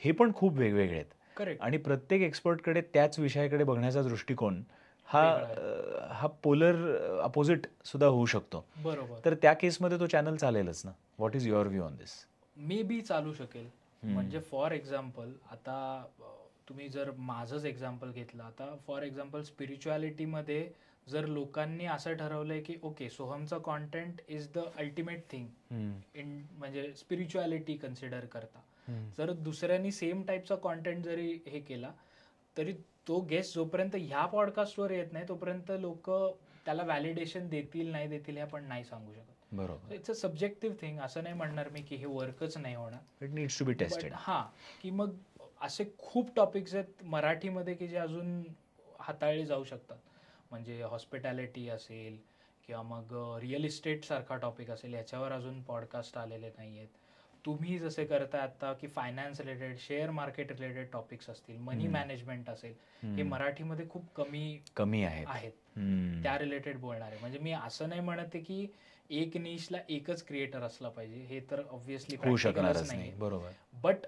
हे पण खूप वेगवेगळे आहेत. करेक्ट. आणि प्रत्येक एक्सपर्टकडे त्याच विषयाकडे बघण्याचा दृष्टिकोन हा पोलर अपोजिट सुद्धा होऊ शकतो. बरोबर. तर त्या केसमध्ये तो चॅनल चालेलच ना. What is your view on this? May be चालू शकेल. म्हणजे फॉर एक्झाम्पल आता तुम्ही जर माझंच एक्झाम्पल घेतलं, आता फॉर एक्झाम्पल स्पिरिच्युअलिटीमध्ये जर लोकांनी असं ठरवलंय की ओके, सोहमचा content is the ultimate thing in, म्हणजे स्पिरिच्युअलिटी कन्सिडर करता, जर दुसऱ्यांनी सेम टाईपचा कॉन्टेंट जरी हे केला तरी तो गेस्ट जोपर्यंत ह्या पॉडकास्टवर येत नाही तोपर्यंत लोक त्याला व्हॅलिडेशन देतील नाही देतील हे आपण नाही सांगू शकत. बरोबर. It's a subjective thing. असं नाही म्हणणार मी की हे वर्कच नाही होणार. It needs to be tested. हां, की मग असे खूप टॉपिक्स आहेत मराठीमध्ये की जे अजून हाताळले जाऊ शकतात. म्हणजे हॉस्पिटॅलिटी असेल किंवा मग रिअल इस्टेट सारखा टॉपिक असेल, याच्यावर अजून पॉडकास्ट आलेले नाही आहेत. तुम्ही जसे करताय आता की finance related, share market related topics असतील, मनी मॅनेजमेंट असेल, हे मराठीमध्ये खूप कमी आहेत त्या रिलेटेड बोलणारे. म्हणजे मी असं नाही म्हणते की एक निशला एकच क्रिएटर असला पाहिजे, हे तर ऑब्व्हियसली होऊ शकणारच नाही. बरोबर. बट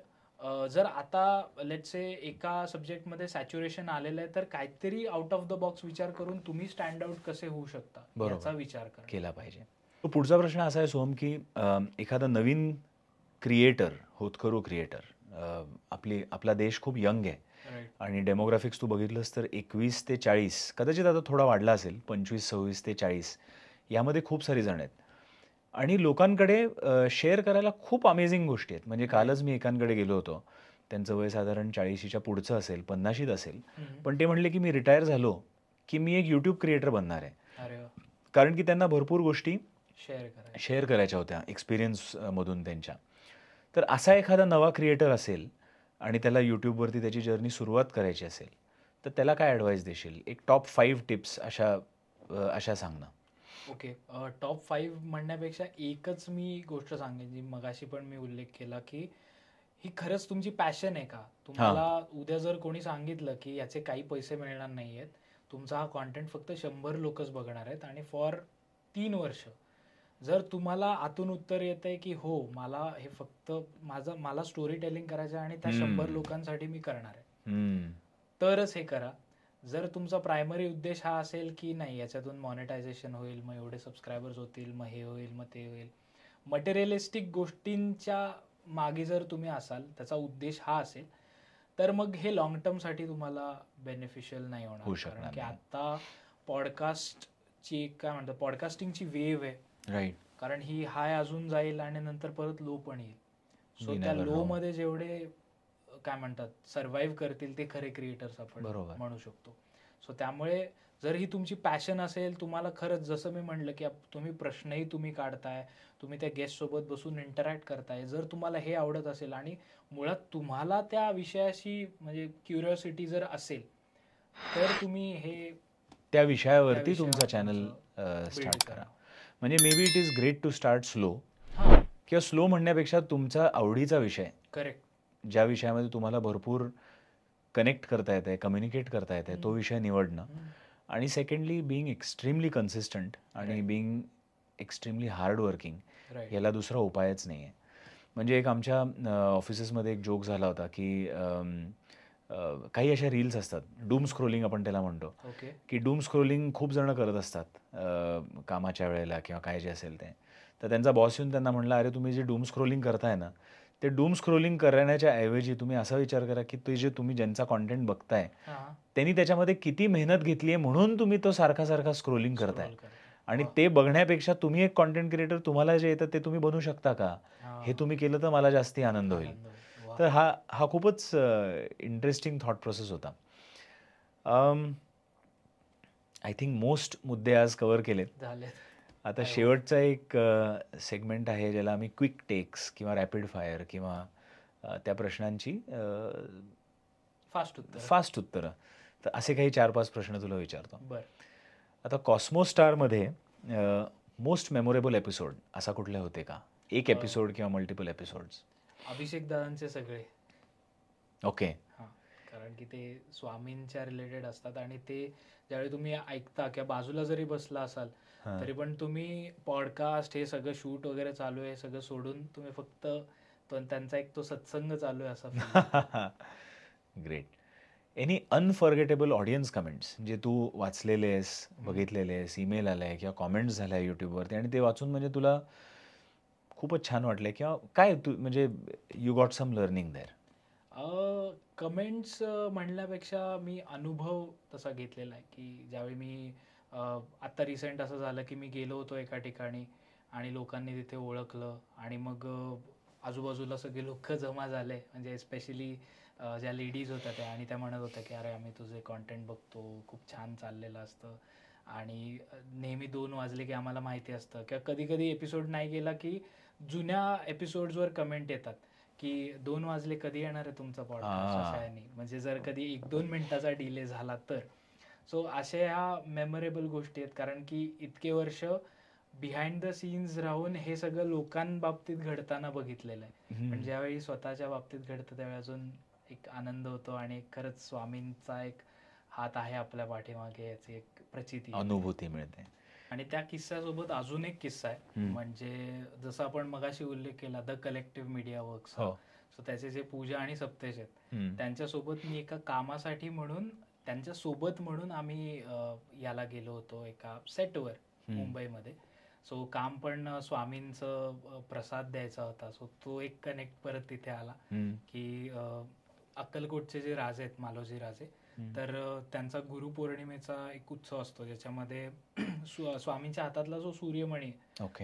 जर आता लेट्स से एका सब्जेक्टमध्ये सॅच्युरेशन आलेलं आहे तर काहीतरी आउट ऑफ द बॉक्स विचार करून तुम्ही स्टँड आउट कसे होऊ शकता याचा विचार केला पाहिजे. पुढचा प्रश्न असा आहे सोहम की एखादा नवीन क्रिएटर, होतकरू क्रिएटर, आपला देश खूप यंग आहे आणि डेमोग्राफिक्स तू बघितलंस तर 21 ते 40, कदाचित आता थोडा वाढला असेल, 25-26 ते 40 यामध्ये खूप सारी जण आहेत आणि लोकांकडे शेअर करायला खूप अमेझिंग गोष्टी आहेत. म्हणजे कालच मी एकांकडे गेलो होतो, त्यांचं वय साधारण 40च्या पुढचं असेल, 50शीत असेल, पण ते म्हणले की मी रिटायर झालो की मी एक यूट्यूब क्रिएटर बनणार आहे. कारण की त्यांना भरपूर गोष्टी शेअर करायच्या होत्या एक्सपिरियन्समधून त्यांच्या. तर असा एखादा नवा क्रिएटर असेल आणि त्याला यूट्यूबवरती त्याची जर्नी सुरुवात करायची असेल तर त्याला काय ॲडवाईस देशील? एक टॉप 5 टिप्स अशा सांग ना. ओके, टॉप 5 म्हणण्यापेक्षा एकच मी गोष्ट सांगेन जी मगाशी पण मी उल्लेख केला की ही खरंच तुमची पॅशन आहे का? तुम्हाला उद्या जर कोणी सांगितलं की याचे काही पैसे मिळणार नाहीयेत, तुमचा हा कॉन्टेंट फक्त 100 लोकच बघणार आहेत आणि फॉर 3 वर्ष जर तुम्हाला आतून उत्तर येतंय की हो मला हे फक्त मला स्टोरी टेलिंग करायचं आणि त्या 100 लोकांसाठी मी करणार आहे, तरच हे करा. जर तुमचा प्रायमरी उद्देश हा असेल की नाही याच्यातून मॉनिटायझेशन होईल, मग एवढे सबस्क्रायबर्स होतील, मग हे होईल, मग ते होईल, मटेरियलिस्टिक गोष्टींच्या मागे जर तुम्ही असाल, त्याचा उद्देश हा असेल, तर मग हे लॉंग टर्मसाठी तुम्हाला बेनिफिशियल नाही होणार. कारण की आता पॉडकास्टची काय म्हणतात, पॉडकास्टिंगची वेव्ह आहे. राईट. कारण ही हाय अजून जाईल आणि नंतर परत लो पण येईल. सो त्या लो मध्ये जेवढे काय म्हणतात सर्व्हाइव्ह करतील ते खरे क्रिएटर्स आपण म्हणू शकतो. सो त्यामुळे जर ही तुमची पॅशन असेल, तुम्हाला खरंच जसं मी म्हणलं की तुम्ही प्रश्नही तुम्ही काढताय, तुम्ही त्या गेस्ट सोबत बसून इंटरॅक्ट करताय, जर तुम्हाला हे आवडत असेल आणि मुळात तुम्हाला त्या विषयाशी म्हणजे क्युरिओसिटी जर असेल, तर तुम्ही हे त्या विषयावरती तुमचा चॅनल स्टार्ट करा. म्हणजे maybe it is great to start slow, किंवा स्लो म्हणण्यापेक्षा तुमचा आवडीचा विषय, करेक्ट, ज्या विषयामध्ये तुम्हाला भरपूर कनेक्ट करता येत आहे, कम्युनिकेट करता येत आहे, तो विषय निवडणं. आणि सेकंडली बिईंग एक्स्ट्रीमली कन्सिस्टंट आणि बिईंग एक्स्ट्रीमली हार्ड वर्किंग, याला दुसरा उपायच नाही आहे. म्हणजे एक आमच्या ऑफिसेसमध्ये एक जोक झाला होता की काही अशा रील्स असतात, डूम स्क्रोलिंग आपण त्याला म्हणतो, की डूम स्क्रोलिंग खूप जण करत असतात कामाच्या वेळेला किंवा काय जे असेल ते. तर त्यांचा बॉस येऊन त्यांना म्हणला, अरे तुम्ही जे डूम स्क्रोलिंग करताय ना, ते डूम स्क्रोलिंग करण्याच्या ऐवजी तुम्ही असा विचार करा की ते जे तुम्ही ज्यांचा कॉन्टेंट बघताय त्यांनी त्याच्यामध्ये किती मेहनत घेतली आहे म्हणून तुम्ही तो सारखा सारखा स्क्रोलिंग करताय. आणि ते बघण्यापेक्षा तुम्ही एक कॉन्टेंट क्रिएटर, तुम्हाला जे येतं ते तुम्ही बनवू शकता का, हे तुम्ही केलं तर मला जास्ती आनंद होईल. तर हा खूपच इंटरेस्टिंग थॉट प्रोसेस होता. आय थिंक मोस्ट मुद्दे आज कव्हर केलेत. आता शेवटचा एक सेगमेंट आहे ज्याला आम्ही क्विक टेक्स किंवा रॅपिड फायर किंवा त्या प्रश्नांची फास्ट उत्तरं. तर असे काही 4-5 प्रश्न तुला विचारतो. आता कॉस्मोस स्टारमध्ये मोस्ट मेमोरेबल एपिसोड असा कुठले होते का? एक एपिसोड किंवा मल्टिपल एपिसोड्स? अभिषेक दादांचे सगळे. ओके. कारण की ते स्वामींच्या रिलेटेड असतात आणि ते ज्यावेळी तुम्ही ऐकता किंवा बाजूला जरी बसला असाल तरी पण तुम्ही पॉडकास्ट हे सगळं शूट वगैरे चालू आहे सगळं सोडून तुम्ही फक्त त्यांचा एक तो सत्संग चालू आहे असा. Great. Any unforgettable audience comments जे तू वाचलेले आहेस, बघितलेले आहेस, ईमेल आलाय किंवा कॉमेंट्स झाल्या यूट्यूबवरती आणि ते वाचून म्हणजे तुला खूपच छान वाटलंय किंवा काय तू म्हणजे you got some learning there? Comments म्हणण्यापेक्षा मी अनुभव तसा घेतलेला आहे की ज्यावेळी मी आत्ता रिसेंट असं झालं की मी गेलो होतो एका ठिकाणी आणि लोकांनी तिथे ओळखलं आणि मग आजूबाजूला सगळे लोक जमा झाले, म्हणजे स्पेशली ज्या लेडीज होत्या त्या, आणि त्या म्हणत होत्या की अरे आम्ही तुझे कॉन्टेंट बघतो, खूप छान चाललेलं असतं. आणि नेहमी 2 वाजले की आम्हाला माहिती असतं किंवा कधी कधी एपिसोड नाही गेला की जुन्या एपिसोड्सवर कमेंट येतात की 2 वाजले कधी येणार आहे तुमचा पॉडकास्ट, असं आहे नाही, म्हणजे जर कधी 1-2 मिनिटाचा डिले झाला तर. सो अशा ह्या मेमोरेबल गोष्टी आहेत कारण की इतके वर्ष बिहाइंड द सीन्स राहून हे सगळं लोकांबाबतीत घडताना बघितलेलं आहे. पण ज्यावेळी स्वतःच्या बाबतीत घडतं त्यावेळी अजून एक आनंद होतो आणि खरंच स्वामींचा एक हात आहे आपल्या पाठीमागे याची एक प्रचिती, अनुभूती मिळते. आणि त्या किस्स्यासोबत अजून एक किस्सा आहे, म्हणजे जसं आपण मगाशी उल्लेख केला the collective media works, so त्याचे जे पूजा आणि सप्तेश आहेत त्यांच्यासोबत मी एका कामासाठी म्हणून त्यांच्यासोबत म्हणून आम्ही याला गेलो होतो एका सेटवर मुंबईमध्ये. सो काम पण स्वामींचं प्रसाद द्यायचा होता, सो तो एक कनेक्ट परत तिथे आला की अक्कलकोटचे जे राजे आहेत, मालोजी राजे, तर त्यांचा गुरुपौर्णिमेचा एक उत्सव असतो ज्याच्यामध्ये स्वामींच्या हातातला जो सूर्यमणी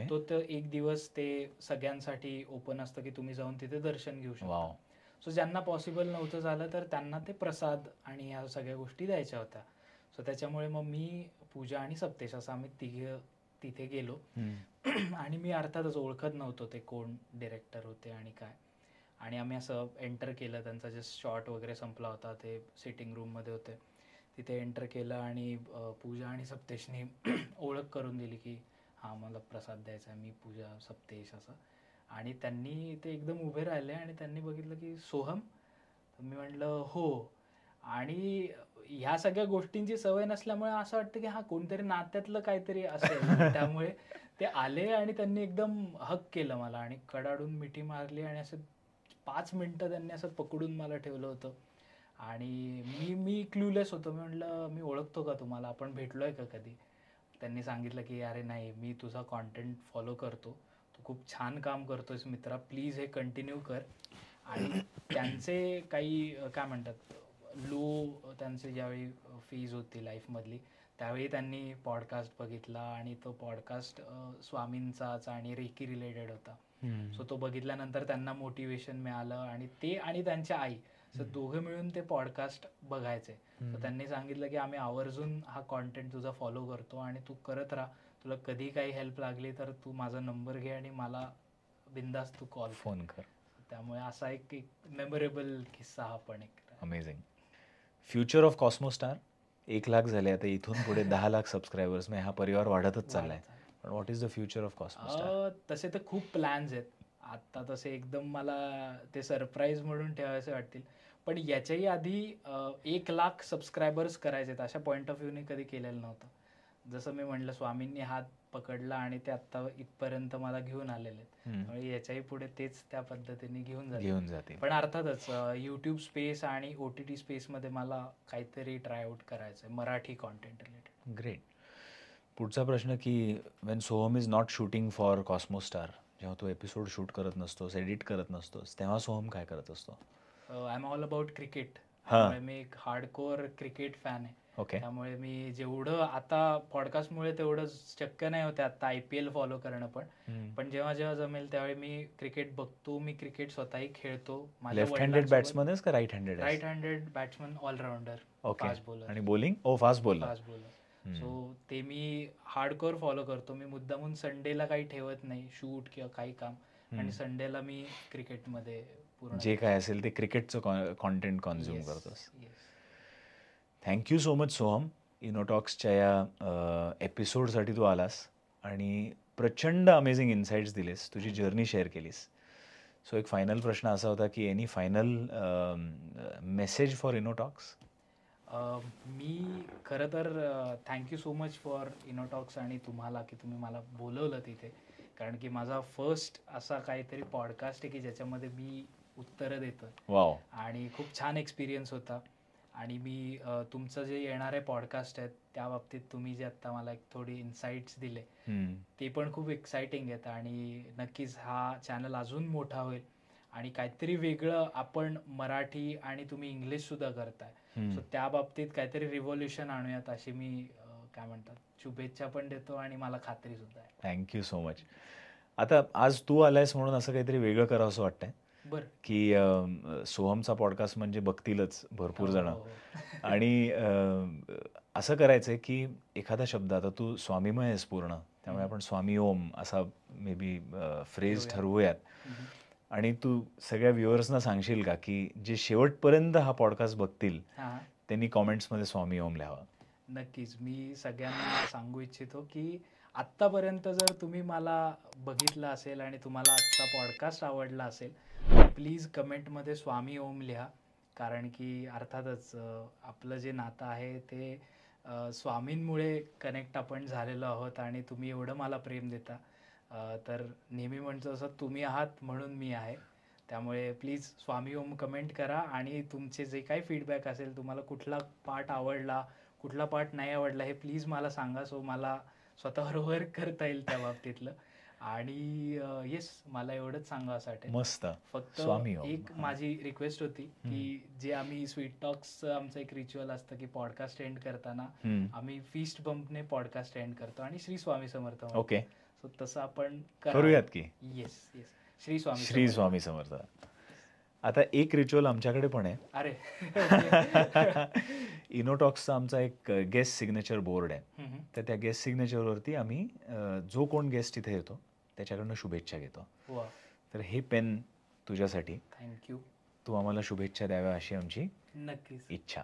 तो एक दिवस ते सगळ्यांसाठी ओपन असतं की तुम्ही जाऊन तिथे दर्शन घेऊ शकता. सो ज्यांना पॉसिबल नव्हतं झालं तर त्यांना ते प्रसाद आणि ह्या सगळ्या गोष्टी द्यायच्या होत्या. सो त्याच्यामुळे मग मी, पूजा आणि सप्तेश असं आम्ही तिथे गेलो आणि मी अर्थातच ओळखत नव्हतो ते कोण डिरेक्टर होते आणि काय, आणि आम्ही असं एंटर केलं, त्यांचा जे शॉट वगैरे संपला होता ते सिटिंग रूममध्ये होते, तिथे एंटर केलं आणि पूजा आणि सप्तेशनी ओळख करून दिली की हां मला प्रसाद द्यायचा आहे, मी पूजा सप्तेश असं. आणि त्यांनी ते एकदम उभे राहिले आणि त्यांनी बघितलं की सोहम, मी म्हटलं हो, आणि ह्या सगळ्या गोष्टींची सवय नसल्यामुळे असं वाटतं की हा कोणतरी नात्यातलं काहीतरी असेल. त्यामुळे ते आले आणि त्यांनी एकदम हक केलं मला आणि कडाडून मिठी मारली आणि असं 5 मिनिटं त्यांनी असं पकडून मला ठेवलं होतं. आणि मी क्लूलेस होतो. मी म्हटलं, मी ओळखतो का तुम्हाला, आपण भेटलोय का कधी? त्यांनी सांगितलं की अरे नाही, मी तुझा कॉन्टेंट फॉलो करतो, तू खूप छान काम करतोयस मित्रा, प्लीज हे कंटिन्यू कर. आणि त्यांचे काही काय म्हणतात त्यांचे ज्यावेळी फीज होती लाईफमधली, त्यावेळी त्यांनी पॉडकास्ट बघितला आणि तो पॉडकास्ट स्वामींचाच आणि रेकी रिलेटेड होता. सो तो बघितल्यानंतर त्यांना मोटिवेशन मिळालं आणि ते आणि त्यांच्या आई सो दोघे मिळून ते पॉडकास्ट बघायचे. तर त्यांनी सांगितलं की आम्ही आवर्जून हा कॉन्टेंट तुझा फॉलो करतो आणि तू करत राहा, तुला कधी काही हेल्प लागली तर तू माझा नंबर घे आणि मला बिंदास तू कॉल फोन कर. त्यामुळे असा एक मेमोरेबल किस्सा हा पण एक. अमेझिंग. फ्युचर ऑफ कॉस्मोस्टार 1 लाख झाले, आता इथून पुढे 10 लाख सबस्क्रायबर्स, म्हणजे हा परिवार वाढतच चाललाय. पण what is the future of Cosmostar? तसे तर खूप प्लॅन्स आहेत आता, तसे एकदम मला ते सरप्राईज म्हणून ठेवायचे वाटतील. पण याच्याही आधी 1 लाख सबस्क्रायबर्स करायचे, अशा पॉईंट ऑफ व्ह्यूने कधी केलेलं नव्हतं. जसं मी म्हटलं, स्वामींनी हात पकडला आणि ते आता इथपर्यंत मला घेऊन आलेले आहेत. याच्याही पुढे तेच त्या पद्धतीने घेऊन जाते. पण अर्थातच यूट्यूब स्पेस आणि OTT स्पेसमध्ये मला काहीतरी ट्रायआउट करायचं आहे, मराठी कॉन्टेंट रिलेटेड. ग्रेट. पुढचा प्रश्न की when Soham is not shooting for Cosmostar, जेव्हा तो एपिसोड शूट करत नसतोस, एडिट करत नसतोस, तेव्हा सोहम काय करत असतो? I am all about cricket. त्यामुळे मी एक हार्डकोअर क्रिकेट फॅन आहे. ओके. त्यामुळे मी जेवढं आता पॉडकास्टमुळे तेवढं शक्य नाही होते आता IPL फॉलो करणं, पण जेव्हा जेव्हा जमेल त्यावेळी मी क्रिकेट बघतो. मी क्रिकेट स्वतःही खेळतो. लेफ्ट हँडेड बॅट्समन आहेस का right handed? Right handed batsman, allrounder, fast bowler. आणि बॉलिंग? Fast bowler. सो ते मी हार्डकोअर फॉलो करतो. मी मुद्दामून संडेला काही ठेवत नाही, शूट किंवा काही काम, आणि संडेला मी क्रिकेटमध्ये पूर्ण जे काय असेल ते क्रिकेटचं कॉन्टेंट कॉन्झ्युम करतोस. थँक्यू सो मच सोहम, इनोटॉक्सच्या या एपिसोडसाठी तू आलास आणि प्रचंड अमेझिंग इन्साइट्स दिलेस, तुझी जर्नी शेअर केलीस. सो एक फायनल प्रश्न असा होता की एनी फायनल मेसेज फॉर इनोटॉक्स? मी खरं तर थँक्यू सो मच फॉर इनोटॉक्स आणि तुम्हाला की तुम्ही मला बोलवलं तिथे, कारण की माझा फर्स्ट असा काहीतरी पॉडकास्ट आहे की ज्याच्यामध्ये मी उत्तरं देतो. वाव. आणि खूप छान एक्सपिरियन्स होता. आणि मी तुमचं जे येणारे पॉडकास्ट आहेत त्या बाबतीत तुम्ही जे आत्ता मला एक थोडी इन्साइट्स दिले ते पण खूप एक्साइटिंग आहेत. आणि नक्कीच हा चॅनल अजून मोठा होईल आणि काहीतरी वेगळं आपण मराठी आणि तुम्ही इंग्लिशसुद्धा करताय, सो त्या बाबतीत काहीतरी रिव्हॉल्युशन आणूयात अशी मी काय म्हणतात शुभेच्छा पण देतो आणि मला खात्री सुद्धा आहे. Thank you so much. आता आज तू आलायस म्हणून असं काहीतरी वेगळं करावं असं वाटतंय बरं की सोहमचा पॉडकास्ट म्हणजे बघतीलच भरपूर जण, आणि असं करायचंय की एखादा शब्द, आता तू स्वामीमय आहेस पूर्ण, त्यामुळे आपण स्वामी ओम असा मे बी फ्रेज ठरवूयात, आणि तू सगळ्या व्ह्युअर्सना सांगशील का की जे शेवटपर्यंत हा पॉडकास्ट बघतील त्यांनी कॉमेंट्समध्ये स्वामी ओम लिहावा? नक्कीच. मी सगळ्यांना सांगू इच्छितो की आत्तापर्यंत जर तुम्ही मला बघितलं असेल आणि तुम्हाला आजचा पॉडकास्ट आवडला असेल तर प्लीज कमेंटमध्ये स्वामी ओम लिहा, कारण की अर्थातच आपलं जे नातं आहे ते स्वामींमुळे कनेक्ट आपण झालेलो आहोत आणि तुम्ही एवढं मला प्रेम देता. तर नेहमी म्हणतो असं, तुम्ही आहात म्हणून मी आहे. त्यामुळे प्लीज स्वामी ओम कमेंट करा आणि तुमचे जे काही फीडबॅक असेल, तुम्हाला कुठला पार्ट आवडला, कुठला पार्ट नाही आवडला, हे प्लीज मला सांगा, सो मला स्वतःवर वर्क करता येईल त्या बाबतीतलं. आणि येस, मला एवढंच सांगा असं वाटेल. मस्त. फक्त एक माझी रिक्वेस्ट होती की जे आम्ही स्वीट टॉक्सचं आमचं एक रिच्युअल असतं की पॉडकास्ट एंड करताना आम्ही फिस्ट बंपने पॉडकास्ट एंड करतो आणि श्री स्वामी समर्थ. ओके, सो तसं आपण करूयात की? Yes yes, Shri Swami Shri Swami Samarth. आता एक रिच्युअल आमच्याकडे पण आहे. अरे इनोटॉक्सचा आमचा एक गेस्ट सिग्नेचर बोर्ड आहे, तर त्या गेस्ट सिग्नेचरवरती आम्ही जो कोण गेस्ट इथे येतो त्याच्याकडनं शुभेच्छा घेतो. तर हे पेन तुझ्यासाठी. थँक्यू. तू आम्हाला शुभेच्छा द्याव्या अशी आमची नक्कीच इच्छा.